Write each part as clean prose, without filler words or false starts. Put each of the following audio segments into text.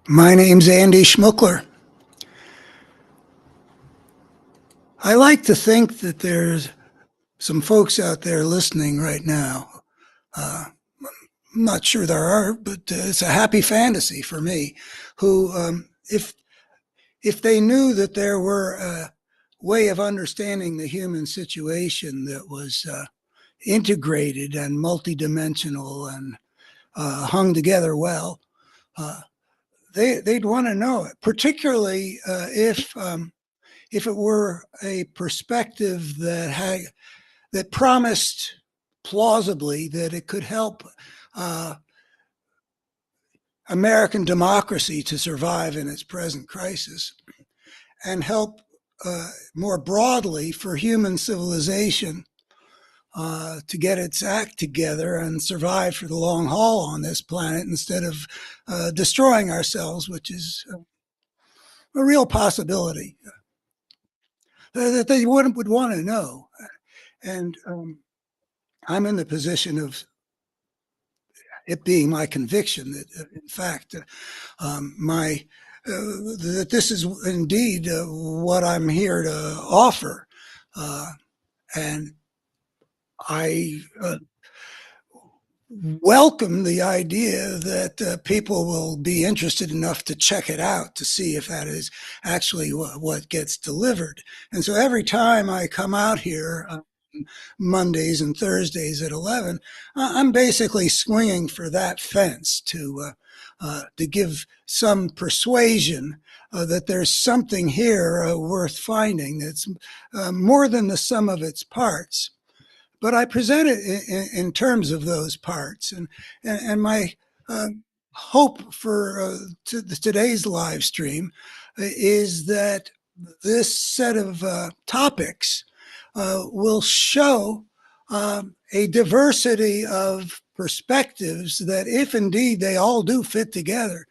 My name's Andy Schmuckler. I like to think that there's some folks out there listening right now. I'm not sure there are, but it's a happy fantasy for me. Who, if they knew that there were a way of understanding the human situation that was integrated and multidimensional and hung together well, they'd want to know it. Particularly if it were a perspective that promised plausibly that it could help American democracy to survive in its present crisis and help more broadly for human civilization to get its act together and survive for the long haul on this planet instead of destroying ourselves, which is a real possibility that they would want to know. And I'm in the position of it being my conviction that, in fact, that this is indeed what I'm here to offer, and I welcome the idea that people will be interested enough to check it out to see if that is actually what gets delivered. And so every time I come out here Mondays and Thursdays at 11, I'm basically swinging for that fence to give some persuasion that there's something here worth finding that's more than the sum of its parts. but I present it in terms of those parts. And my hope for today's live stream is that this set of topics will show a diversity of perspectives that, if indeed they all do fit together,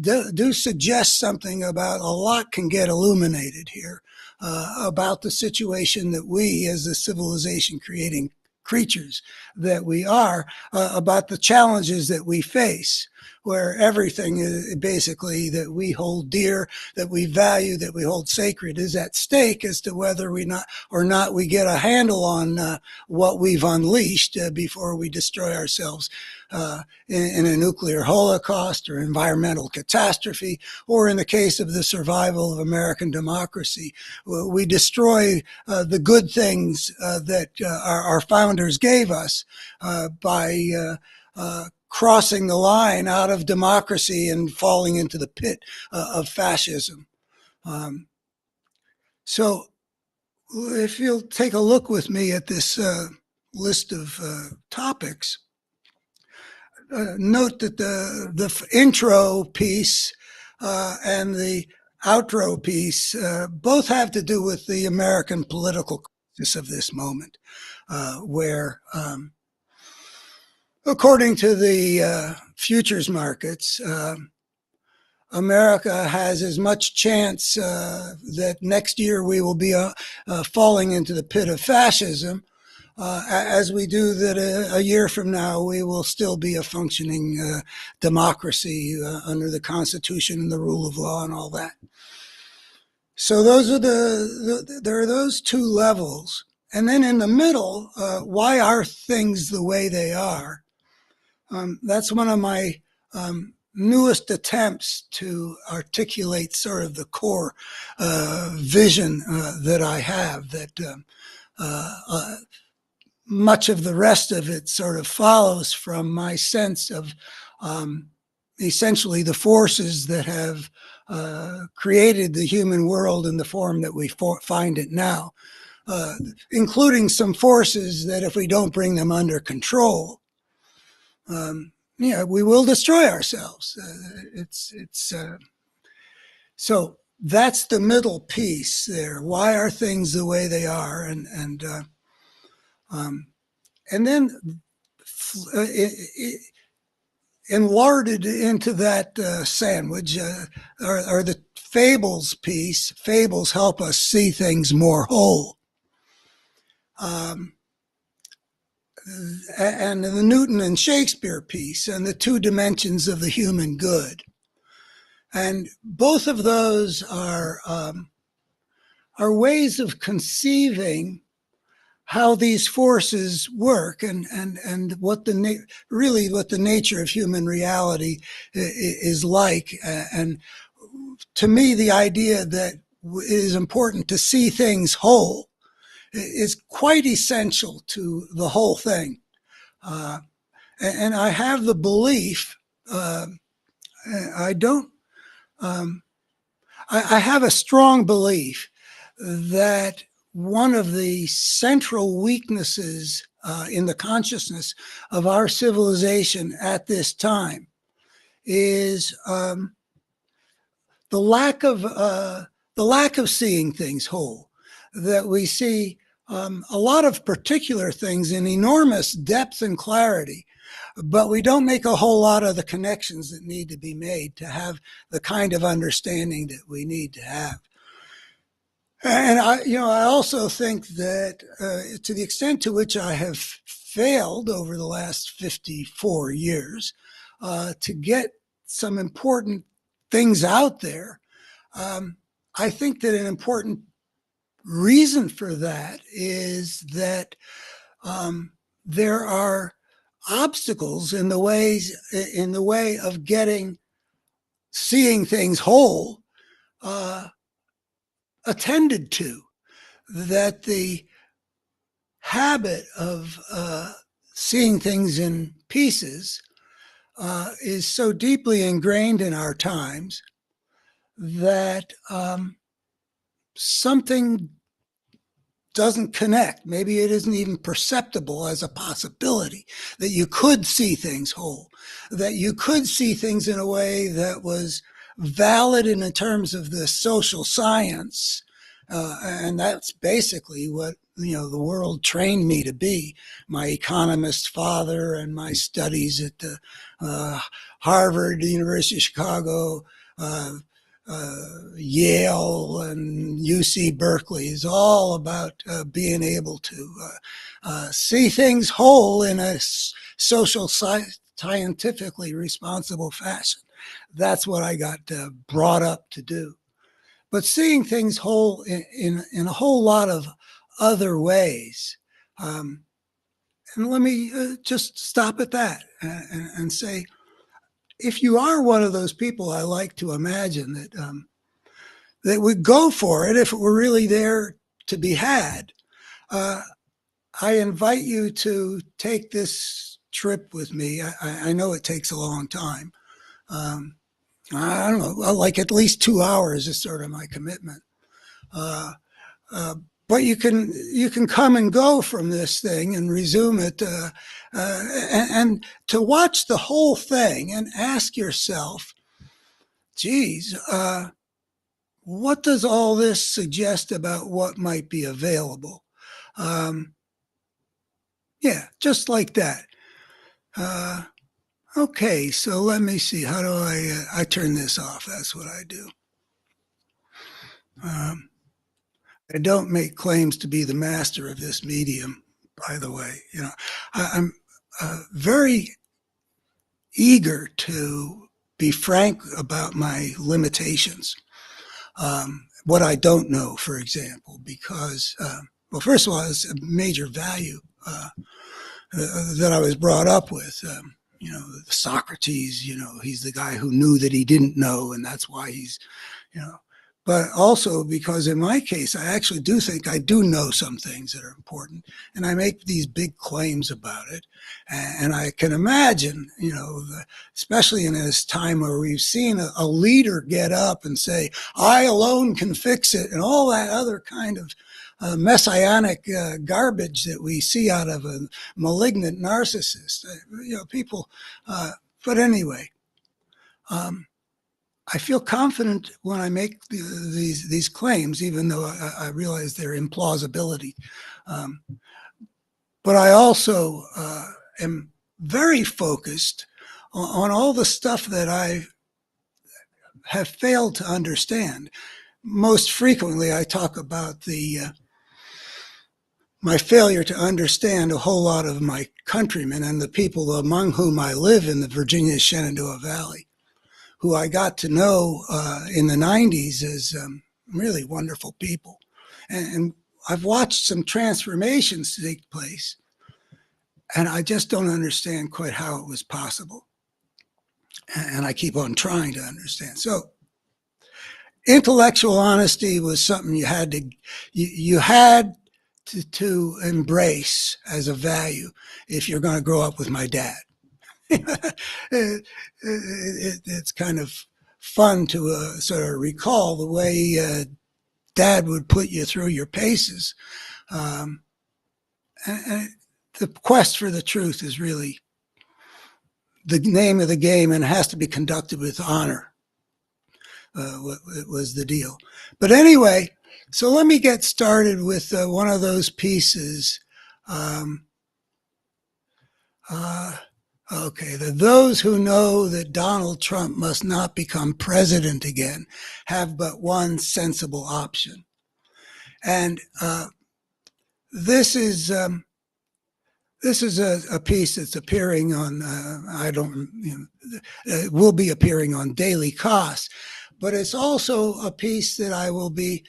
do suggest something about a lot can get illuminated here about the situation that we, as the civilization creating creatures that we are, about the challenges that we face, where everything is basically that we hold dear, that we value, that we hold sacred is at stake as to whether we get a handle on what we've unleashed before we destroy ourselves in a nuclear holocaust or environmental catastrophe, or in the case of the survival of American democracy, we destroy the good things that our founders gave us by crossing the line out of democracy and falling into the pit of fascism. So if you'll take a look with me at this list of topics, note that the intro piece and the outro piece both have to do with the American political crisis of this moment, where according to the futures markets, America has as much chance that next year we will be falling into the pit of fascism as we do that a year from now we will still be a functioning democracy under the Constitution and the rule of law and all that. So those are there are those two levels. And then in the middle, why are things the way they are? That's one of my newest attempts to articulate sort of the core vision that I have, that much of the rest of it sort of follows from my sense of essentially the forces that have created the human world in the form that we find it now, including some forces that if we don't bring them under control, we will destroy ourselves. So that's the middle piece there. Why are things the way they are? And then enlarded into that sandwich are the fables piece. Fables help us see things more whole. And the Newton and Shakespeare piece, and the two dimensions of the human good. And both of those are ways of conceiving how these forces work, and what what the nature of human reality is like. And to me, the idea that it is important to see things whole is quite essential to the whole thing. And I have the belief, I have a strong belief that one of the central weaknesses in the consciousness of our civilization at this time is the lack of seeing things whole. That we see a lot of particular things in enormous depth and clarity, but we don't make a whole lot of the connections that need to be made to have the kind of understanding that we need to have. And I also think that to the extent to which I have failed over the last 54 years to get some important things out there, I think that an important reason for that is that there are obstacles in the way of seeing things whole attended to. That the habit of seeing things in pieces is so deeply ingrained in our times that something doesn't connect. Maybe it isn't even perceptible as a possibility that you could see things whole, that you could see things in a way that was valid in terms of the social science. And that's basically what, the world trained me to be. My economist father and my studies at the Harvard, the University of Chicago, Yale and UC Berkeley is all about being able to see things whole in a social, scientifically responsible fashion. That's what I got brought up to do. But seeing things whole in a whole lot of other ways. And let me just stop at that and say, if you are one of those people, I like to imagine that would go for it if it were really there to be had, I invite you to take this trip with me. I know it takes a long time. I don't know, like at least 2 hours is sort of my commitment. But you can come and go from this thing and resume it, and to watch the whole thing and ask yourself, geez, what does all this suggest about what might be available? Yeah, just like that. Okay, so let me see. How do I turn this off? That's what I do. I don't make claims to be the master of this medium, by the way. I'm very eager to be frank about my limitations. What I don't know, for example, because, well, first of all, it's a major value that I was brought up with. Socrates, he's the guy who knew that he didn't know, and that's why he's, but also because in my case, I actually do think I do know some things that are important, and I make these big claims about it. And I can imagine, especially in this time where we've seen a leader get up and say, I alone can fix it, and all that other kind of messianic garbage that we see out of a malignant narcissist. People, but anyway, I feel confident when I make these claims, even though I realize their implausibility. But I also am very focused on all the stuff that I have failed to understand. Most frequently, I talk about my failure to understand a whole lot of my countrymen and the people among whom I live in the Virginia Shenandoah Valley, who I got to know in the 90s as really wonderful people. And I've watched some transformations take place, and I just don't understand quite how it was possible. And I keep on trying to understand. So intellectual honesty was something you had to embrace as a value if you're going to grow up with my dad. It's kind of fun to sort of recall the way Dad would put you through your paces. And the quest for the truth is really the name of the game, and it has to be conducted with honor. It was the deal. But anyway, so let me get started with one of those pieces. Okay, those who know that Donald Trump must not become president again have but one sensible option. And this is a piece that's appearing on, it will be appearing on Daily Kos, but it's also a piece that I will be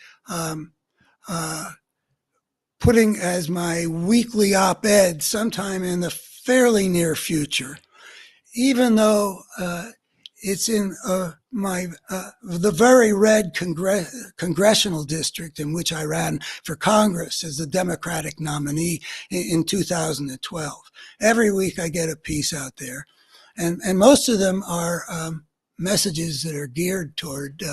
putting as my weekly op-ed sometime in the fairly near future, even though it's in the very red congressional district in which I ran for Congress as the Democratic nominee in 2012. Every week I get a piece out there, and most of them are messages that are geared toward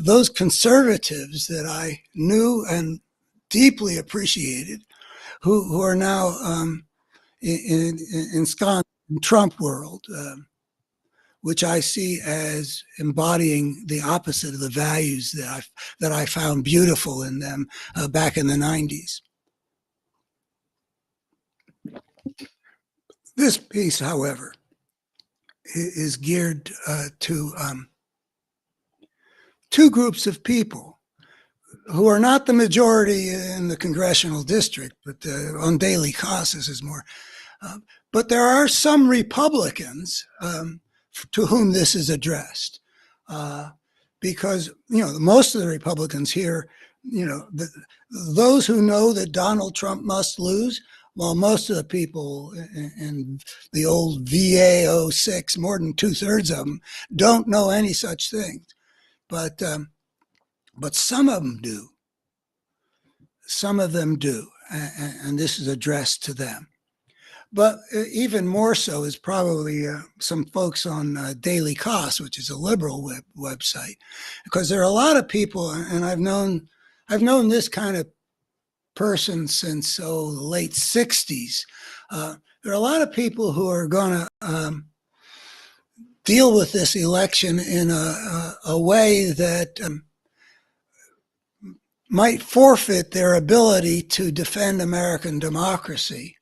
those conservatives that I knew and deeply appreciated, who are now ensconced in Trump world, which I see as embodying the opposite of the values that I found beautiful in them back in the 90s. This piece, however, is geared to two groups of people who are not the majority in the congressional district, but on daily costs is more. But there are some Republicans to whom this is addressed, because most of the Republicans here, those who know that Donald Trump must lose. Well, most of the people in the old VA 06, more than 2/3 of them, don't know any such thing. But some of them do. Some of them do, and this is addressed to them. But even more so is probably some folks on Daily Cost, which is a liberal website, because there are a lot of people, and I've known this kind of person since the late 60s. There are a lot of people who are going to deal with this election in a way that might forfeit their ability to defend American democracy.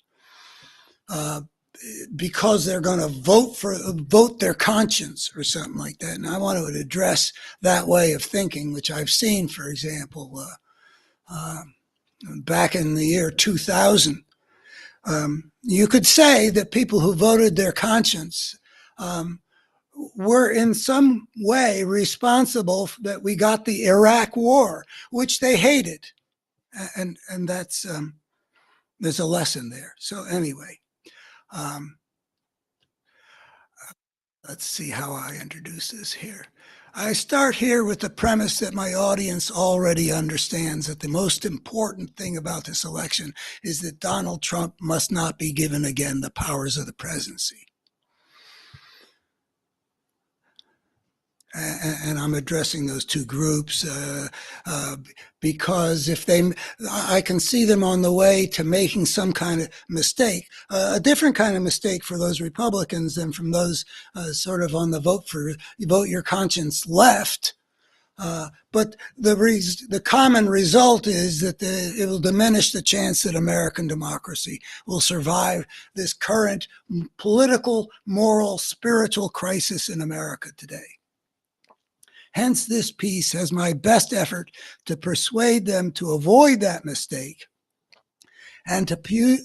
Because they're going to vote their conscience or something like that. And I want to address that way of thinking, which I've seen, for example, back in the year 2000. You could say that people who voted their conscience were in some way responsible that we got the Iraq War, which they hated. And that's, there's a lesson there. So anyway. Let's see how I introduce this here. I start here with the premise that my audience already understands that the most important thing about this election is that Donald Trump must not be given again the powers of the presidency. And I'm addressing those two groups because I can see them on the way to making some kind of mistake, a different kind of mistake for those Republicans than from those sort of on the vote your conscience left. But the common result is that it will diminish the chance that American democracy will survive this current political, moral, spiritual crisis in America today. Hence, this piece has my best effort to persuade them to avoid that mistake and to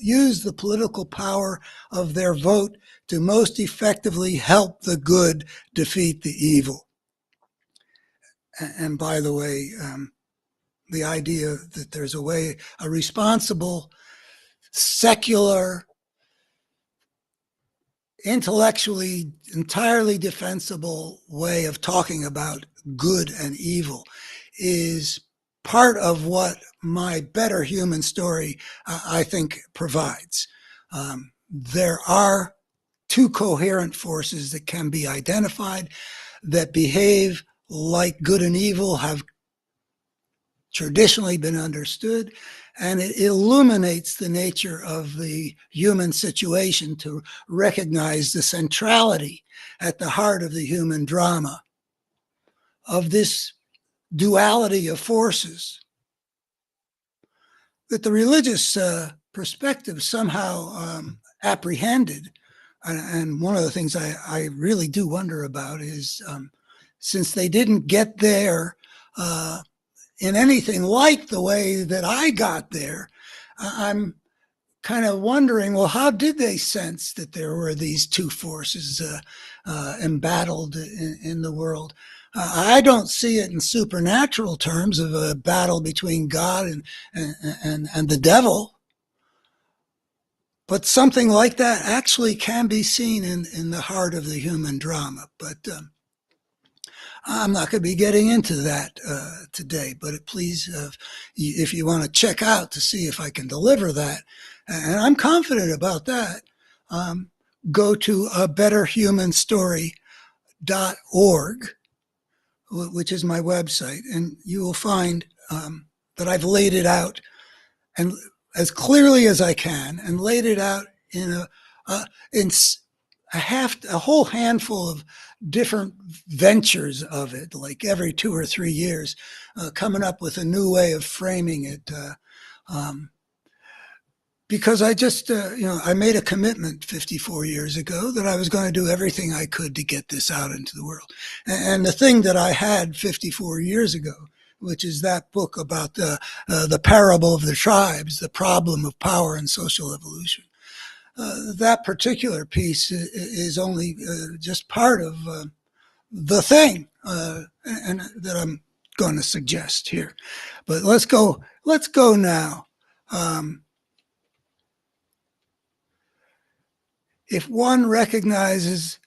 use the political power of their vote to most effectively help the good defeat the evil. And by the way, the idea that there's a responsible, secular, intellectually entirely defensible way of talking about good and evil is part of what my Better Human story, I think, provides. There are two coherent forces that can be identified that behave like good and evil have traditionally been understood, and it illuminates the nature of the human situation to recognize the centrality at the heart of the human drama of this duality of forces that the religious perspective somehow apprehended. And one of the things I really do wonder about is since they didn't get there in anything like the way that I got there, I'm kind of wondering, well, how did they sense that there were these two forces embattled in the world? I don't see it in supernatural terms of a battle between God and the devil. But something like that actually can be seen in the heart of the human drama. But I'm not going to be getting into that today. But please, if you want to check out to see if I can deliver that, and I'm confident about that, go to betterhumanstory.org, which is my website, and you will find that I've laid it out and as clearly as I can, and laid it out in in a whole handful of different ventures of it, like every 2 or 3 years, coming up with a new way of framing it. Because I just, I made a commitment 54 years ago that I was going to do everything I could to get this out into the world. And the thing that I had 54 years ago, which is that book about the parable of the tribes, the problem of power and social evolution. That particular piece is only just part of the thing and that I'm going to suggest here. But let's go now. If one recognizes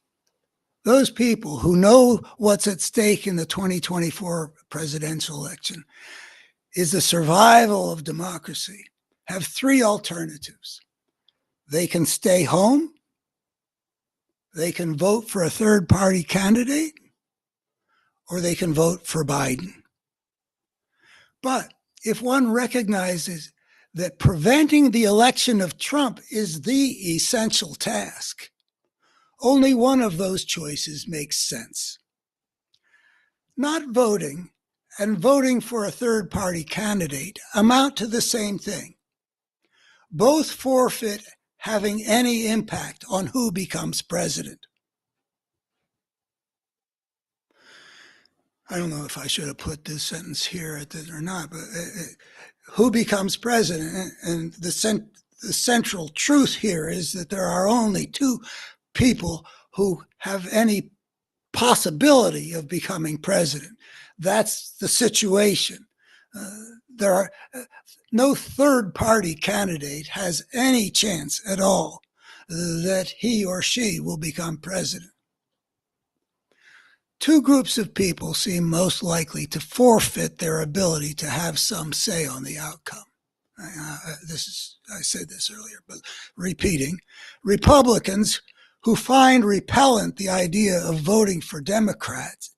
those people who know what's at stake in the 2024 presidential election is the survival of democracy, have 3 alternatives. They can stay home, they can vote for a third-party candidate, or they can vote for Biden. But if one recognizes that preventing the election of Trump is the essential task, only one of those choices makes sense. Not voting and voting for a third-party candidate amount to the same thing. Both forfeit having any impact on who becomes president. I don't know if I should have put this sentence here or not, but who becomes president? And the central truth here is that there are only 2 people who have any possibility of becoming president. That's the situation. There are no third-party candidate has any chance at all that he or she will become president. 2 groups of people seem most likely to forfeit their ability to have some say on the outcome. I said this earlier, but repeating. Republicans who find repellent the idea of voting for Democrats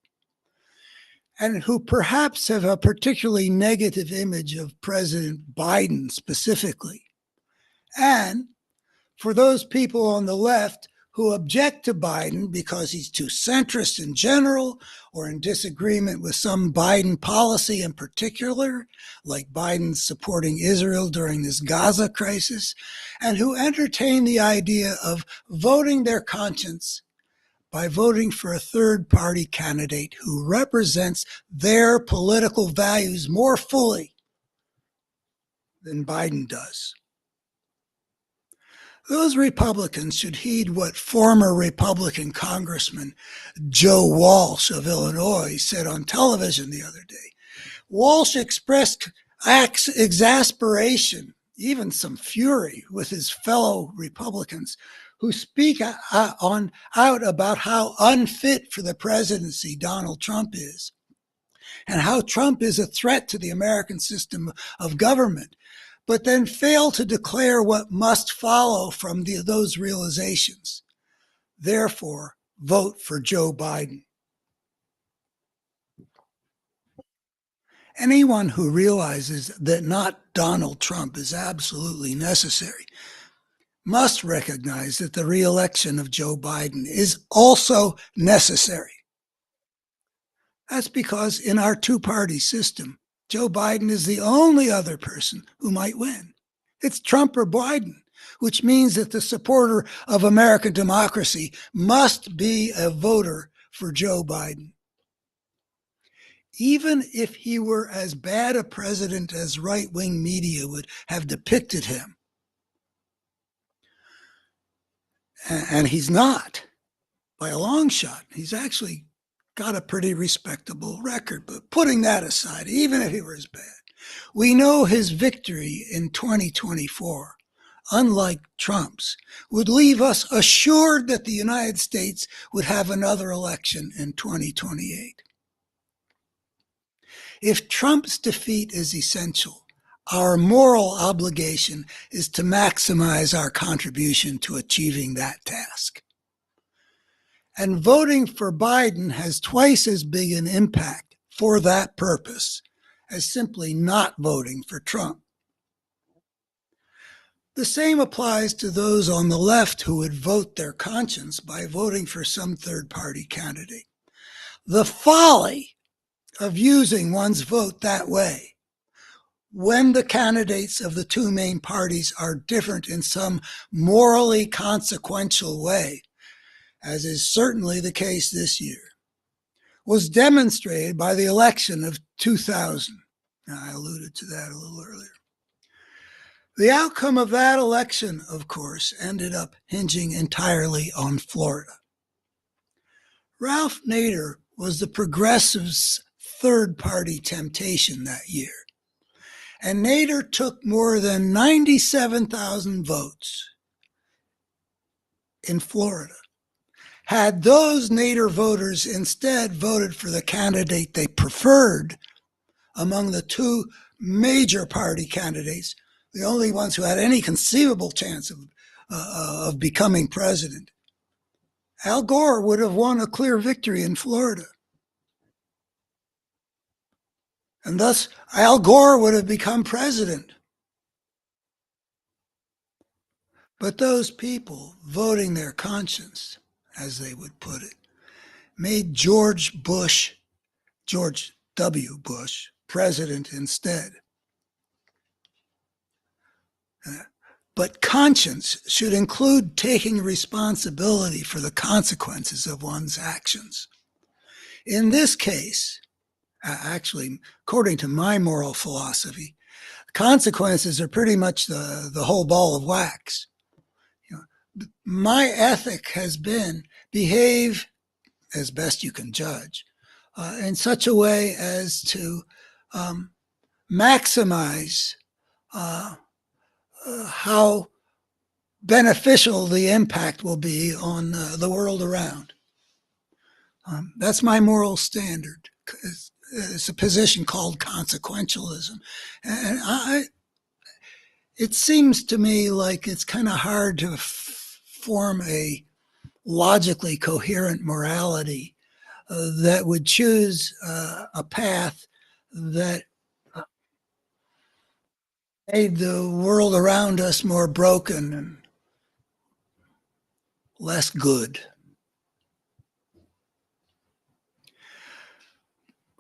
and who perhaps have a particularly negative image of President Biden specifically. And for those people on the left who object to Biden because he's too centrist in general or in disagreement with some Biden policy in particular, like Biden supporting Israel during this Gaza crisis, and who entertain the idea of voting their conscience by voting for a third-party candidate who represents their political values more fully than Biden does. Those Republicans should heed what former Republican Congressman Joe Walsh of Illinois said on television the other day. Walsh expressed exasperation, even some fury, with his fellow Republicans who speak out about how unfit for the presidency Donald Trump is, and how Trump is a threat to the American system of government, but then fail to declare what must follow from those realizations. Therefore, vote for Joe Biden. Anyone who realizes that not Donald Trump is absolutely necessary must recognize that the re-election of Joe Biden is also necessary. That's because in our 2-party system, Joe Biden is the only other person who might win. It's Trump or Biden, which means that the supporter of American democracy must be a voter for Joe Biden. Even if he were as bad a president as right-wing media would have depicted him, and he's not, by a long shot. He's actually got a pretty respectable record. But putting that aside, even if he were as bad, we know his victory in 2024, unlike Trump's, would leave us assured that the United States would have another election in 2028. If Trump's defeat is essential, our moral obligation is to maximize our contribution to achieving that task. And voting for Biden has twice as big an impact for that purpose as simply not voting for Trump. The same applies to those on the left who would vote their conscience by voting for some third-party candidate. The folly of using one's vote that way, when the candidates of the two main parties are different in some morally consequential way, as is certainly the case this year, was demonstrated by the election of 2000. Now, I alluded to that a little earlier. The outcome of that election, of course, ended up hinging entirely on Florida. Ralph Nader was the progressives' third-party temptation that year, and Nader took more than 97,000 votes in Florida. Had those Nader voters instead voted for the candidate they preferred among the two major party candidates, the only ones who had any conceivable chance of becoming president, Al Gore would have won a clear victory in Florida. And thus, Al Gore would have become president. But those people voting their conscience, as they would put it, made George W. Bush, president instead. But conscience should include taking responsibility for the consequences of one's actions. In this case, actually, according to my moral philosophy, consequences are pretty much the whole ball of wax. My ethic has been behave as best you can judge in such a way as to maximize how beneficial the impact will be on the world around. That's my moral standard. It's a position called consequentialism. And it seems to me like it's kind of hard to form a logically coherent morality that would choose a path that made the world around us more broken and less good.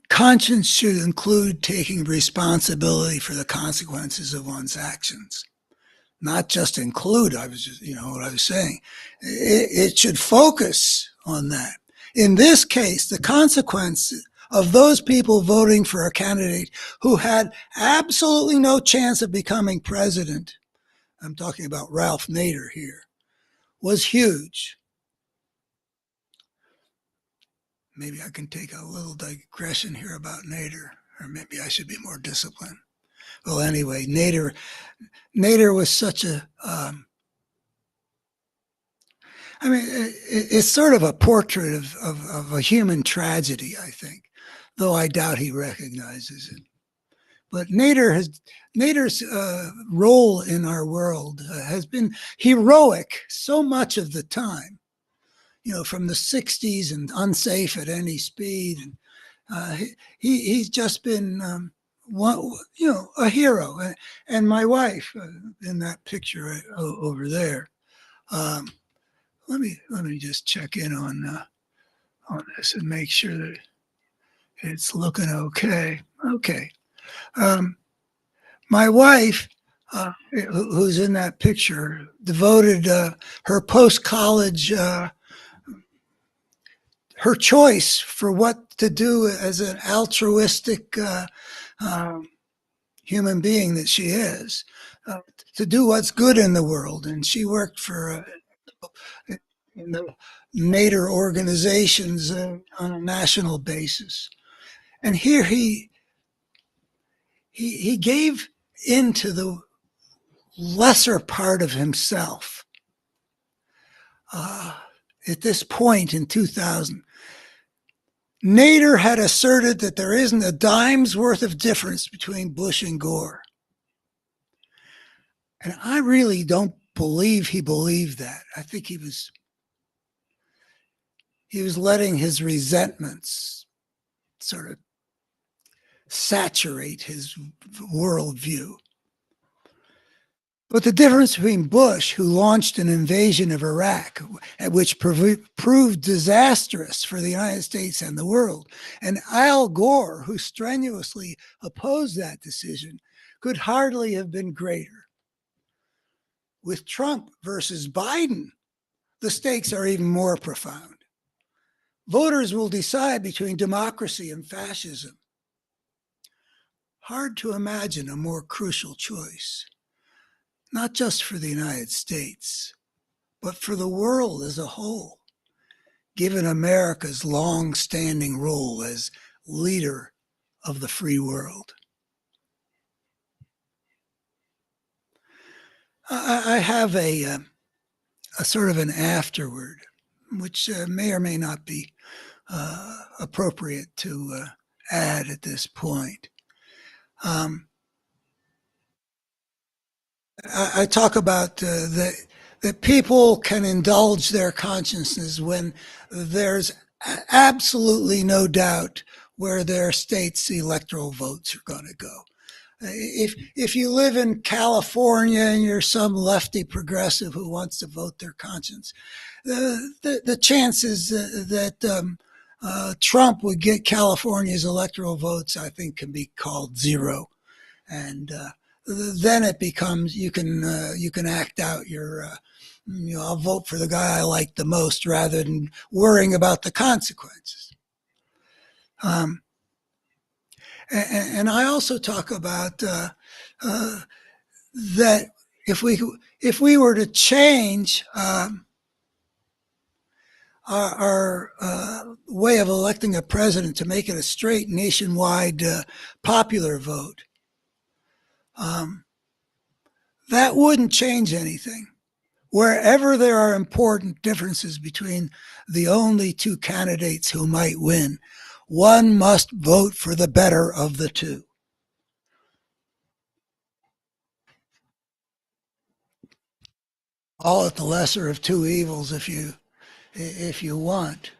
Conscience should include taking responsibility for the consequences of one's actions. Not just include, what I was saying. It should focus on that. In this case, the consequences of those people voting for a candidate who had absolutely no chance of becoming president, I'm talking about Ralph Nader here, was huge. Maybe I can take a little digression here about Nader, or maybe I should be more disciplined. Well, anyway, Nader was such a, it's sort of a portrait of a human tragedy, I think, though I doubt he recognizes it. But Nader's role in our world has been heroic so much of the time, from the 60s and unsafe at any speed. And he's just been, a hero. And my wife in that picture over there. Let me just check in on this and make sure that it's looking okay. Okay. My wife, who's in that picture, devoted her post-college, her choice for what to do as an altruistic human being that she is, to do what's good in the world. And she worked for in the Nader organizations on a national basis. And here he gave into the lesser part of himself. At this point in 2000, Nader had asserted that there isn't a dime's worth of difference between Bush and Gore. And I really don't believe he believed that. I think he was letting his resentments sort of saturate his worldview. But the difference between Bush, who launched an invasion of Iraq, which proved disastrous for the United States and the world, and Al Gore, who strenuously opposed that decision, could hardly have been greater. With Trump versus Biden, the stakes are even more profound. Voters will decide between democracy and fascism. Hard to imagine a more crucial choice, not just for the United States, but for the world as a whole, given America's long-standing role as leader of the free world. I have a sort of an afterword, which may or may not be appropriate to add at this point. I talk about that people can indulge their consciences when there's absolutely no doubt where their state's electoral votes are going to go. If you live in California and you're some lefty progressive who wants to vote their conscience, the chances that Trump would get California's electoral votes, I think, can be called zero. And then it becomes you can act out your I'll vote for the guy I like the most rather than worrying about the consequences. And I also talk about that if we were to change our way of electing a president to make it a straight nationwide popular vote, that wouldn't change anything. Wherever there are important differences between the only two candidates who might win, one must vote for the better of the two. Call it the lesser of two evils if you want.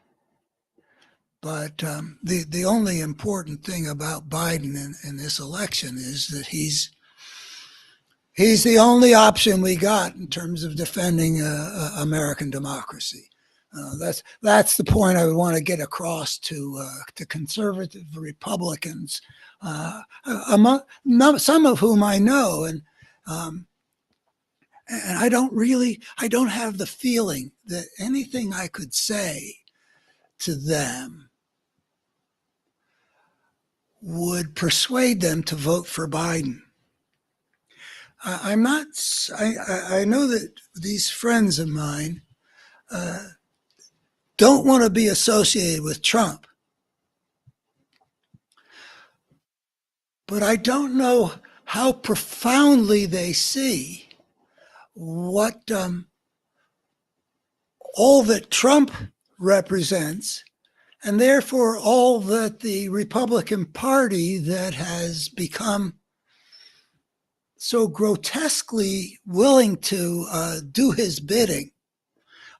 But the only important thing about Biden in this election is that he's the only option we got in terms of defending American democracy. That's the point I would want to get across to conservative Republicans, some of whom I know, and I don't have the feeling that anything I could say to them would persuade them to vote for Biden. I'm not. I know that these friends of mine don't want to be associated with Trump, but I don't know how profoundly they see what all that Trump represents, and therefore all that the Republican Party that has become so grotesquely willing to do his bidding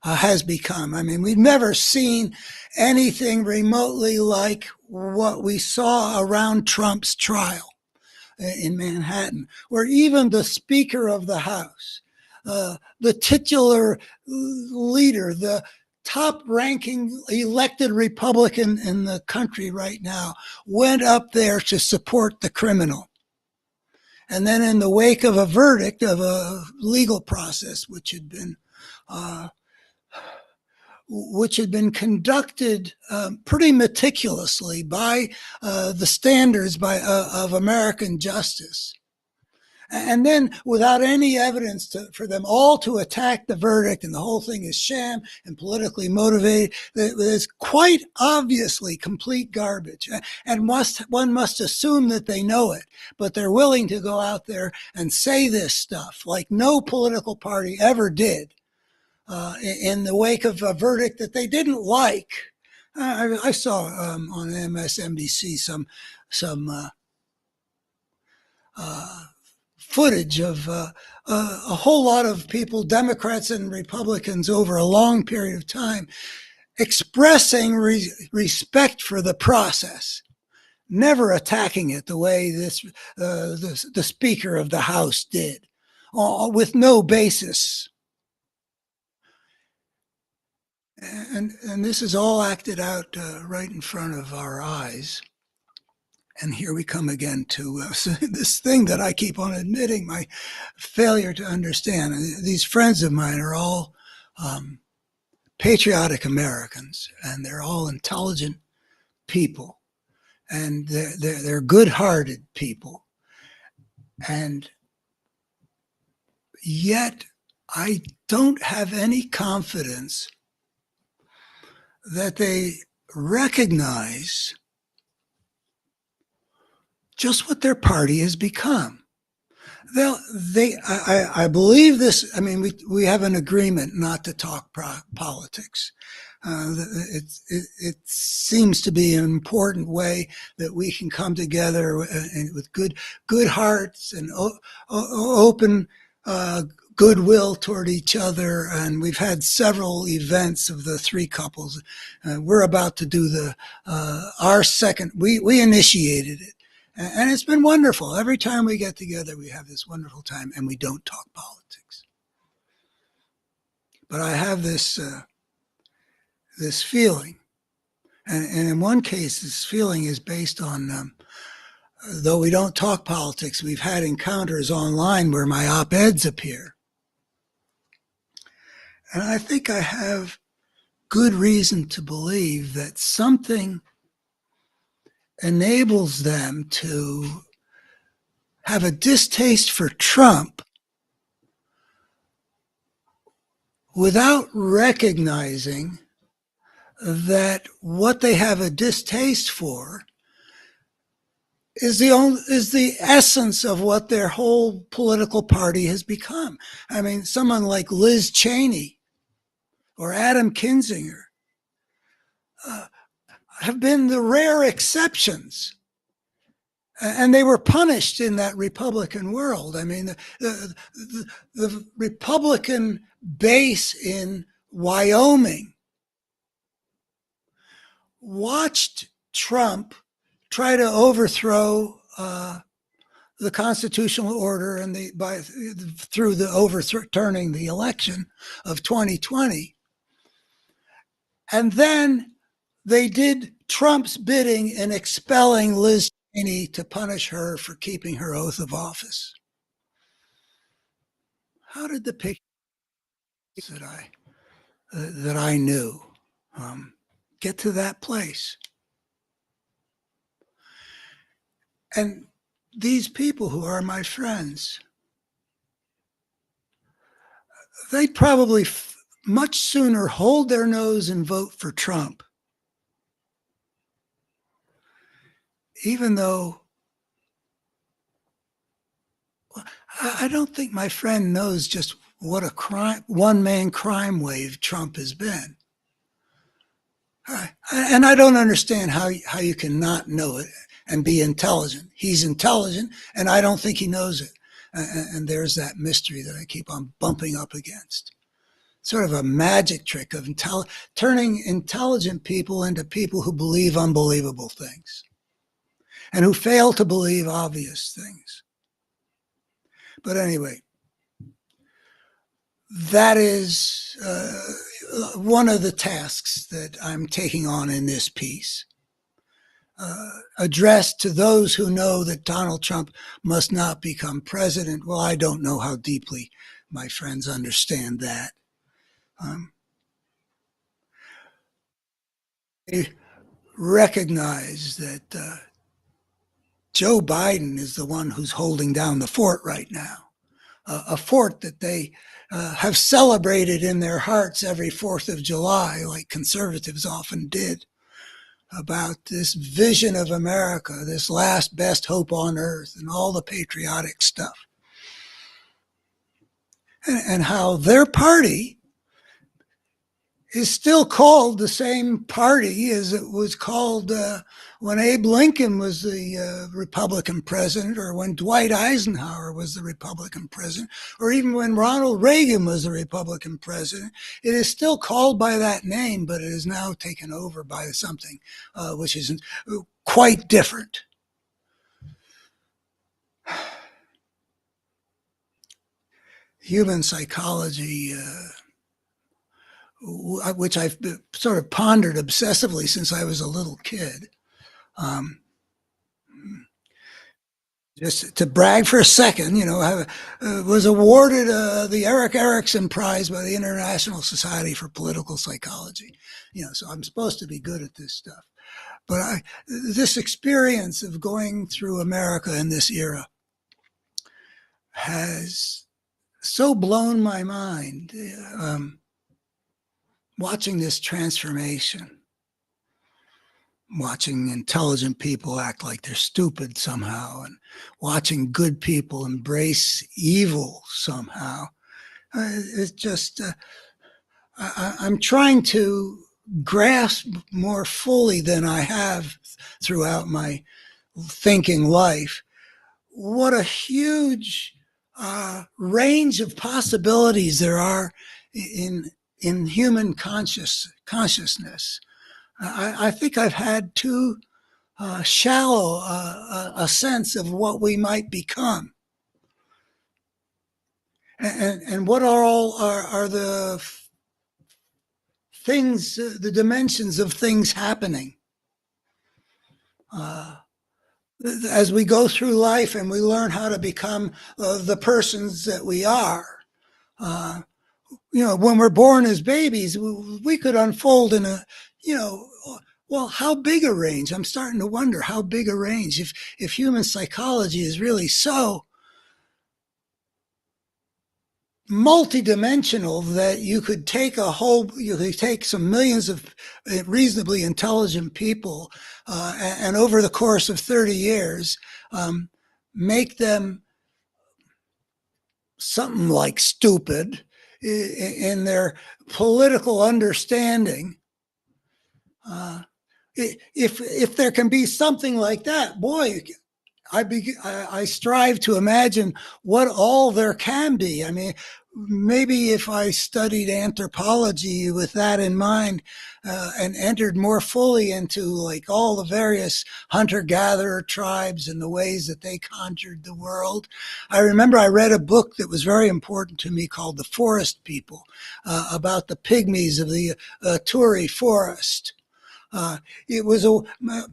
has become. I mean, we've never seen anything remotely like what we saw around Trump's trial in Manhattan, where even the Speaker of the House, the titular leader, the top-ranking elected Republican in the country right now, went up there to support the criminal. And then in the wake of a verdict of a legal process, which had been conducted pretty meticulously by the standards of American justice, and then without any evidence for them all to attack the verdict, and the whole thing is sham and politically motivated, it's quite obviously complete garbage, and one must assume that they know it, but they're willing to go out there and say this stuff like no political party ever did in the wake of a verdict that they didn't like. I saw on MSNBC some footage of a whole lot of people, Democrats and Republicans, over a long period of time, expressing respect for the process, never attacking it the way the Speaker of the House did. with no basis. And this is all acted out right in front of our eyes. And here we come again to this thing that I keep on admitting, my failure to understand. These friends of mine are all patriotic Americans, and they're all intelligent people, and they're good-hearted people. And yet I don't have any confidence that they recognize just what their party has become. I believe this. I mean, we have an agreement not to talk politics. It seems to be an important way that we can come together with good hearts and open goodwill toward each other. And we've had several events of the three couples. We're about to do our second. We initiated it. And it's been wonderful. Every time we get together, we have this wonderful time, and we don't talk politics. But I have this feeling, and in one case, this feeling is based on, though we don't talk politics, we've had encounters online where my op-eds appear. And I think I have good reason to believe that something enables them to have a distaste for Trump without recognizing that what they have a distaste for is the essence of what their whole political party has become. I mean, someone like Liz Cheney or Adam Kinzinger have been the rare exceptions. And they were punished in that Republican world. I mean, the Republican base in Wyoming watched Trump try to overthrow the constitutional order and through the overturning the election of 2020. And then they did Trump's bidding in expelling Liz Cheney to punish her for keeping her oath of office. How did the pictures that I knew get to that place? And these people who are my friends, they'd probably much sooner hold their nose and vote for Trump, even though I don't think my friend knows just what a one-man crime wave Trump has been. And I don't understand how you can not know it and be intelligent. He's intelligent, and I don't think he knows it. And there's that mystery that I keep on bumping up against. Sort of a magic trick of turning intelligent people into people who believe unbelievable things and who fail to believe obvious things. But anyway, that is one of the tasks that I'm taking on in this piece. Addressed to those who know that Donald Trump must not become president. Well, I don't know how deeply my friends understand that. They recognize that Joe Biden is the one who's holding down the fort right now, a fort that they have celebrated in their hearts every 4th of July, like conservatives often did, about this vision of America, this last best hope on earth, and all the patriotic stuff. And how their party is still called the same party as it was called when Abe Lincoln was the Republican president, or when Dwight Eisenhower was the Republican president, or even when Ronald Reagan was the Republican president. It is still called by that name, but it is now taken over by something which is quite different. human psychology, which I've sort of pondered obsessively since I was a little kid. Um, just to brag for a second, I was awarded the Eric Erikson Prize by the International Society for Political Psychology. So I'm supposed to be good at this stuff. But this experience of going through America in this era has so blown my mind, watching this transformation, watching intelligent people act like they're stupid somehow, and watching good people embrace evil somehow. It's just, I'm trying to grasp more fully than I have throughout my thinking life what a huge range of possibilities there are in human consciousness. I think I've had too shallow a sense of what we might become, and what are all are the things, the dimensions of things happening. As we go through life and we learn how to become the persons that we are. When we're born as babies, we could unfold in well, how big a range? I'm starting to wonder how big a range. If human psychology is really so multidimensional that you could take some millions of reasonably intelligent people, and over the course of 30 years, make them something like stupid in their political understanding. If there can be something like that, boy, I strive to imagine what all there can be. I mean, maybe if I studied anthropology with that in mind, and entered more fully into like all the various hunter-gatherer tribes and the ways that they conjured the world. I remember I read a book that was very important to me called The Forest People, about the pygmies of the Turi forest. It was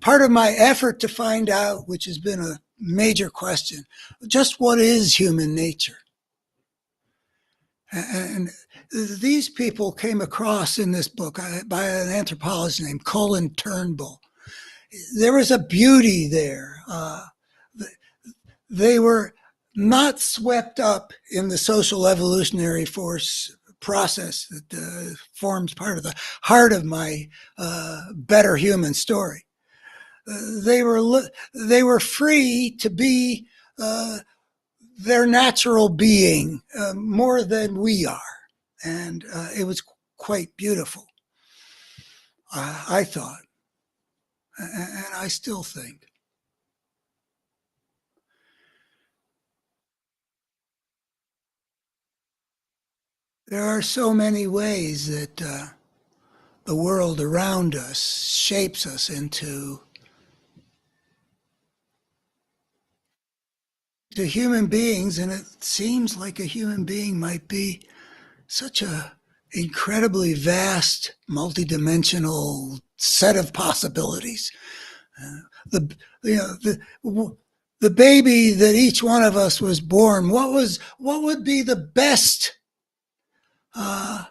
part of my effort to find out, which has been a major question, just what is human nature? And these people came across in this book by an anthropologist named Colin Turnbull. There was a beauty there. They were not swept up in the social evolutionary force process that forms part of the heart of my better human story. They were free to be their natural being, more than we are, and it was quite beautiful. I thought, and I still think. There are so many ways that the world around us shapes us into human beings, and it seems like a human being might be such a incredibly vast, multidimensional set of possibilities. The you know the baby that each one of us was born. What would be the best uh,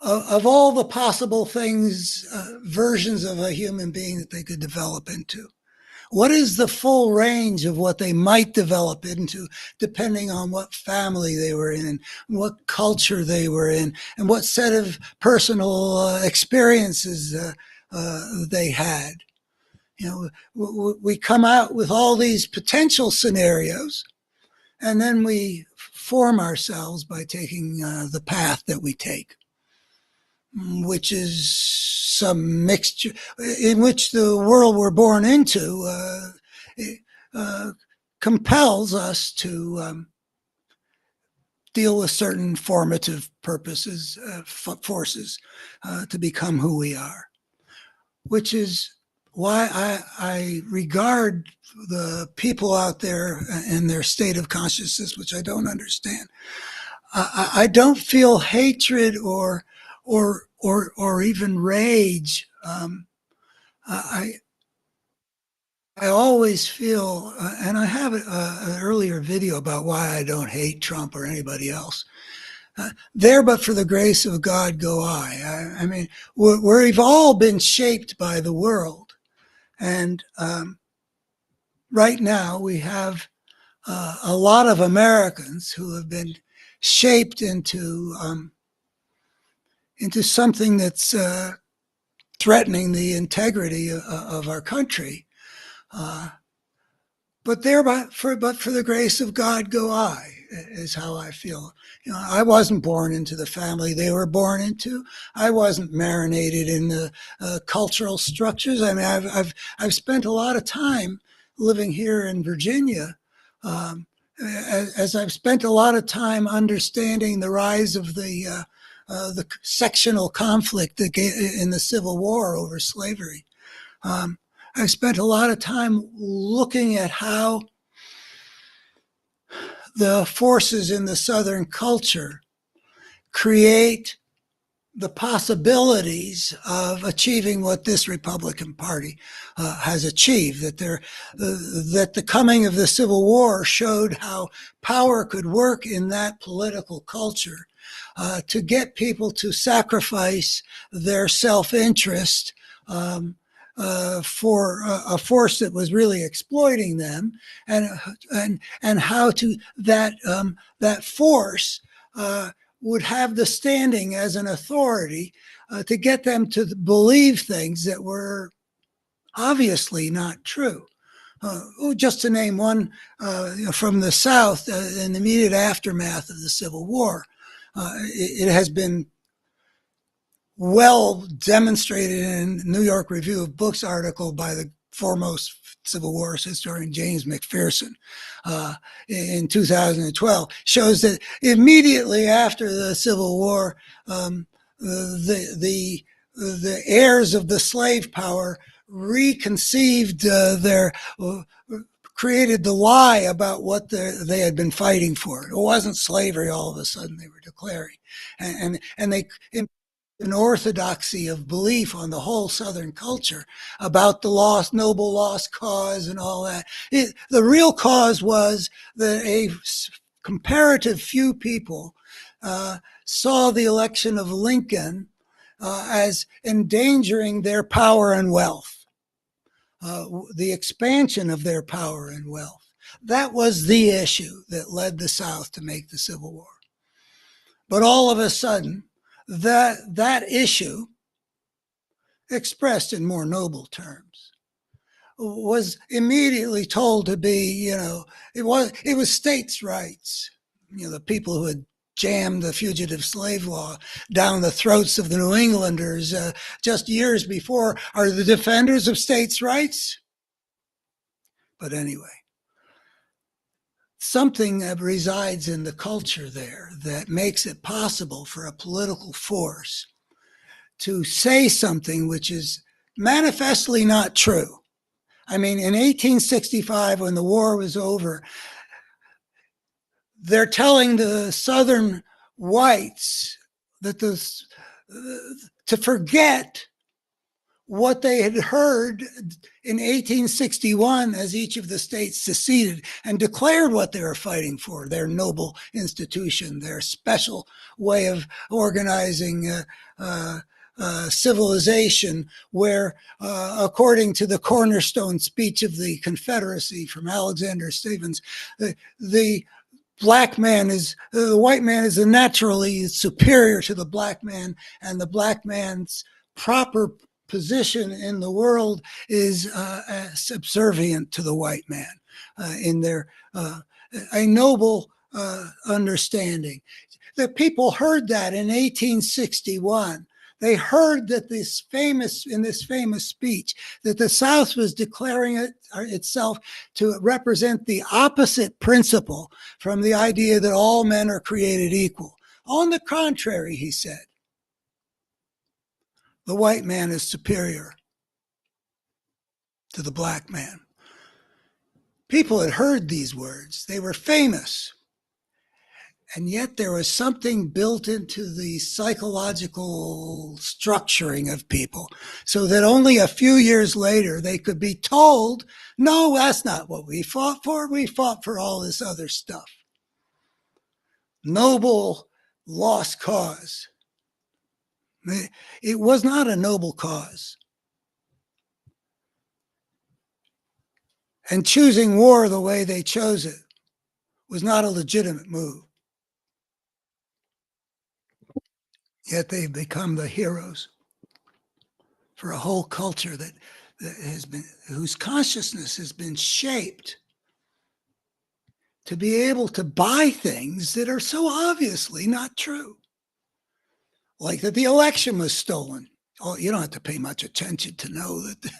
of all the possible things, versions of a human being that they could develop into? What is the full range of what they might develop into, depending on what family they were in, what culture they were in, and what set of personal experiences they had? We come out with all these potential scenarios, and then we form ourselves by taking the path that we take, which is some mixture in which the world we're born into uh, compels us to deal with certain formative purposes, forces, to become who we are, which is why I regard the people out there in their state of consciousness, which I don't understand. I don't feel hatred or even rage. I I always feel, and I have an earlier video about why I don't hate Trump or anybody else. There, but for the grace of God, go I. I mean, we've all been shaped by the world, and right now we have a lot of Americans who have been shaped into something that's threatening the integrity of our country. But for the grace of God go I, is how I feel. I wasn't born into the family they were born into. I wasn't marinated in the cultural structures. I mean, I've spent a lot of time living here in Virginia, as I've spent a lot of time understanding the rise of the sectional conflict in the Civil War over slavery. I've spent a lot of time looking at how the forces in the Southern culture create the possibilities of achieving what this Republican Party has achieved. That the coming of the Civil War showed how power could work in that political culture to get people to sacrifice their self-interest for a force that was really exploiting them, and how to that force would have the standing as an authority to get them to believe things that were obviously not true. Just to name one, from the South in the immediate aftermath of the Civil War, it has been well demonstrated in New York Review of Books article by the foremost Civil War historian James McPherson in 2012, shows that immediately after the Civil War, the heirs of the slave power reconceived created the lie about what they had been fighting for. It wasn't slavery all of a sudden they were declaring. And they an orthodoxy of belief on the whole Southern culture about the noble lost cause and all that. The real cause was that a comparative few people saw the election of Lincoln as endangering their power and wealth, the expansion of their power and wealth. That was the issue that led the South to make the Civil War. But all of a sudden, that issue, expressed in more noble terms, was immediately told to be, it was states' rights. The people who had jammed the fugitive slave law down the throats of the New Englanders just years before are the defenders of states' rights. But anyway, something that resides in the culture there that makes it possible for a political force to say something which is manifestly not true. I mean, in 1865, when the war was over, they're telling the Southern whites that to forget what they had heard in 1861 as each of the states seceded and declared what they were fighting for, their noble institution, their special way of organizing civilization, where, according to the cornerstone speech of the Confederacy from Alexander Stephens, the white man is naturally superior to the black man, and the black man's proper position in the world is subservient to the white man in their a noble understanding. The people heard that in 1861. They heard that in this famous speech, that the South was declaring itself to represent the opposite principle from the idea that all men are created equal. On the contrary, he said, the white man is superior. to the black man. People had heard these words. They were famous. And yet there was something built into the psychological structuring of people so that only a few years later they could be told, no, that's not what we fought for. We fought for all this other stuff. Noble lost cause. It was not a noble cause. And choosing war the way they chose it was not a legitimate move. Yet they've become the heroes for a whole culture that has been, whose consciousness has been shaped to be able to buy things that are so obviously not true. Like that the election was stolen. Oh, you don't have to pay much attention to know that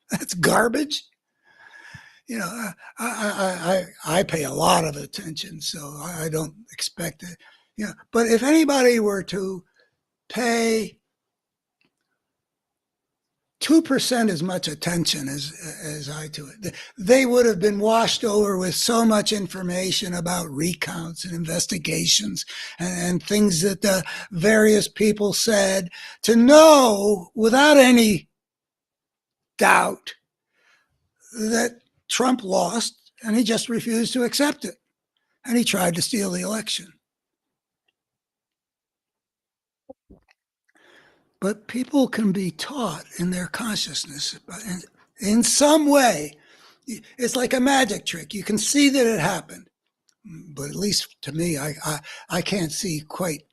that's garbage. You know, I pay a lot of attention, so I don't expect it. You know, but if anybody were to pay 2% as much attention as I to it, they would have been washed over with so much information about recounts and investigations and things that the various people said to know without any doubt that Trump lost and he just refused to accept it. And he tried to steal the election. But people can be taught in their consciousness in some way. It's like a magic trick. You can see that it happened, but at least to me, I can't see quite.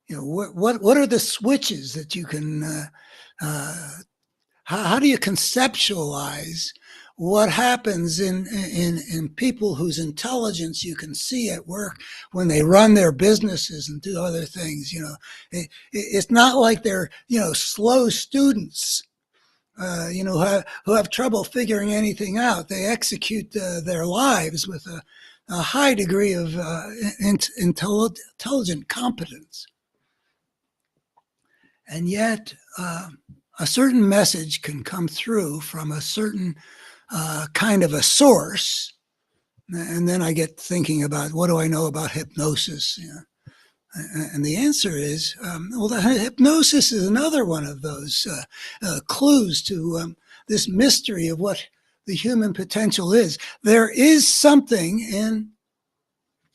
You know, what are the switches that you can? How do you conceptualize what happens in people whose intelligence you can see at work when they run their businesses and do other things? You know, it's not like they're, you know, slow students, you know, who have trouble figuring anything out. They execute their lives with a high degree of intelligent competence. And yet, a certain message can come through from a certain kind of a source. And then I get thinking about what do I know about hypnosis? You know? And the answer is, well, the hypnosis is another one of those clues to this mystery of what the human potential is. There is something in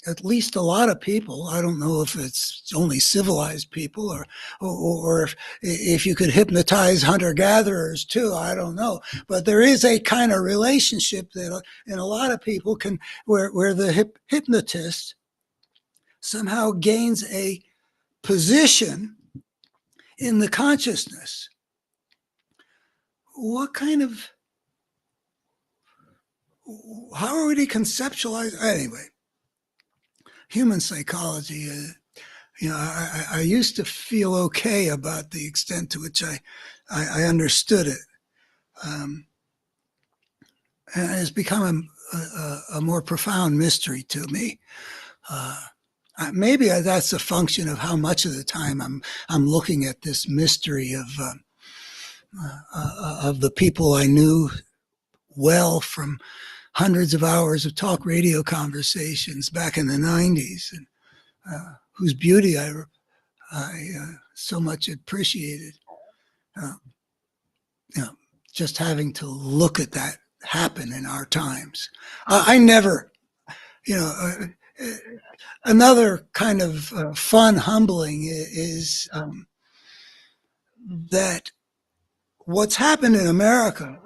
at least a lot of people. I don't know if it's only civilized people or if you could hypnotize hunter-gatherers too. I don't know. But there is a kind of relationship that in a lot of people can where the hypnotist somehow gains a position in the consciousness. What kind of, how are we to conceptualize? Anyway, human psychology, you know, I used to feel okay about the extent to which I understood it. And it's become a more profound mystery to me. Maybe that's a function of how much of the time I'm looking at this mystery of the people I knew well from hundreds of hours of talk radio conversations back in the 90s, and whose beauty I so much appreciated. You know, just having to look at that happen in our times. I never, you know, another kind of fun, humbling is that what's happened in America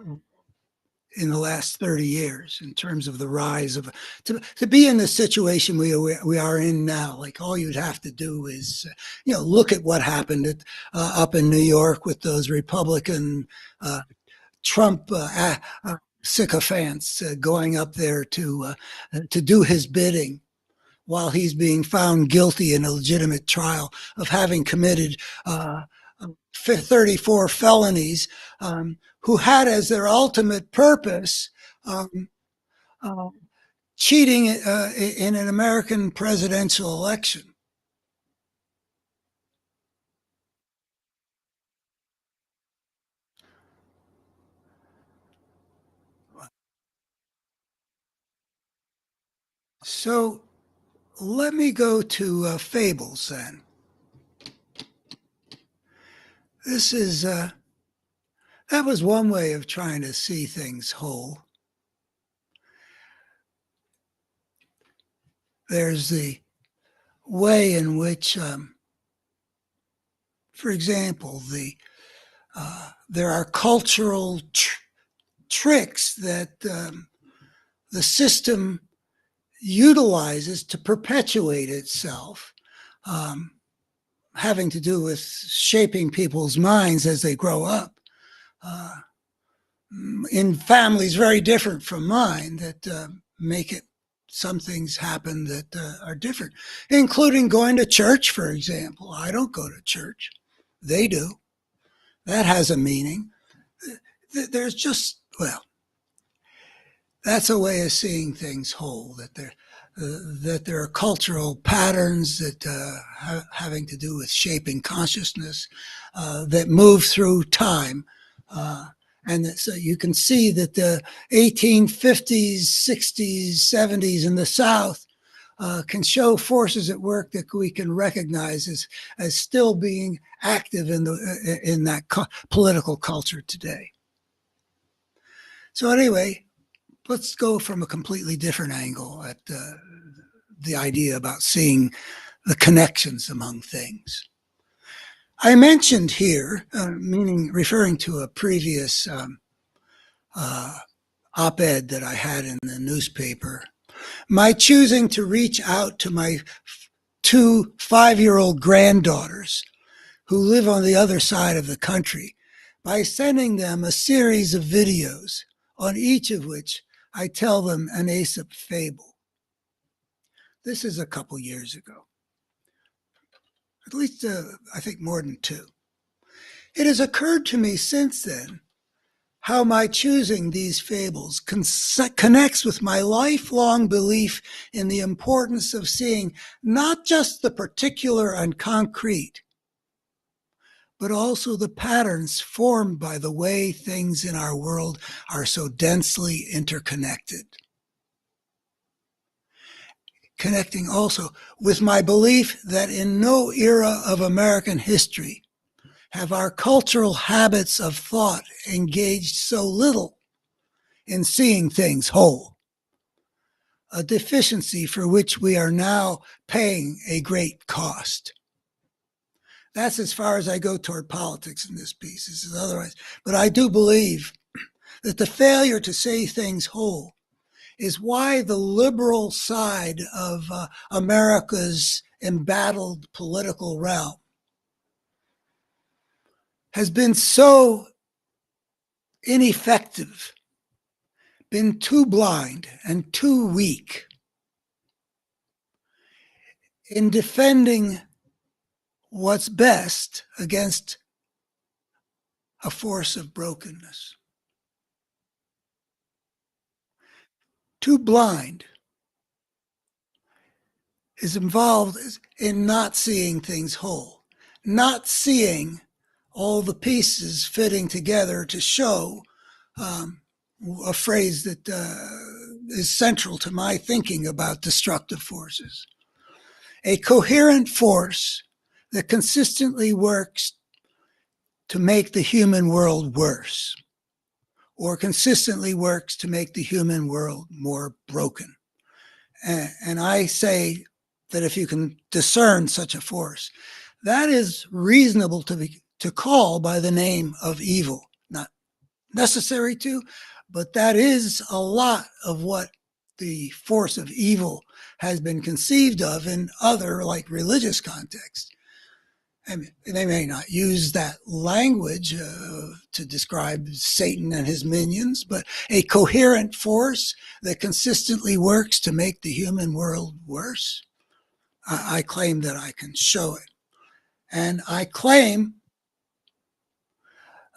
in the last 30 years in terms of the rise of to be in the situation we are in now. Like all you'd have to do is you know, look at what happened at, up in New York with those Republican Trump sycophants going up there to do his bidding while he's being found guilty in a legitimate trial of having committed 34 felonies, who had as their ultimate purpose uh, cheating in an American presidential election. So let me go to fables then. This is that was one way of trying to see things whole. There's the way in which, for example, there are cultural tricks that the system utilizes to perpetuate itself, having to do with shaping people's minds as they grow up. In families very different from mine that make it, some things happen that are different, including going to church, for example. I don't go to church. They do. That has a meaning. There's just, well, that's a way of seeing things whole, that there are cultural patterns that having to do with shaping consciousness that move through time. And so you can see that the 1850s, 60s, 70s in the South can show forces at work that we can recognize as still being active in that political culture today. So anyway, let's go from a completely different angle at the idea about seeing the connections among things. I mentioned here, referring to a previous op-ed that I had in the newspaper, my choosing to reach out to my 2 5-year-old granddaughters who live on the other side of the country by sending them a series of videos on each of which I tell them an Aesop fable. This is a couple years ago. At least, I think, more than 2. It has occurred to me since then how my choosing these fables connects with my lifelong belief in the importance of seeing not just the particular and concrete, but also the patterns formed by the way things in our world are so densely interconnected. Connecting also with my belief that in no era of American history have our cultural habits of thought engaged so little in seeing things whole, a deficiency for which we are now paying a great cost. That's as far as I go toward politics in this piece. This is otherwise, but I do believe that the failure to see things whole is why the liberal side of America's embattled political realm has been so ineffective, been too blind and too weak in defending what's best against a force of brokenness. Too blind is involved in not seeing things whole, not seeing all the pieces fitting together to show a phrase that is central to my thinking about destructive forces. A coherent force that consistently works to make the human world worse, or consistently works to make the human world more broken. And I say that if you can discern such a force, that is reasonable to call by the name of evil. Not necessary to, but that is a lot of what the force of evil has been conceived of in other, like, religious contexts. I mean, they may not use that language to describe Satan and his minions, but a coherent force that consistently works to make the human world worse. I claim that I can show it. And I claim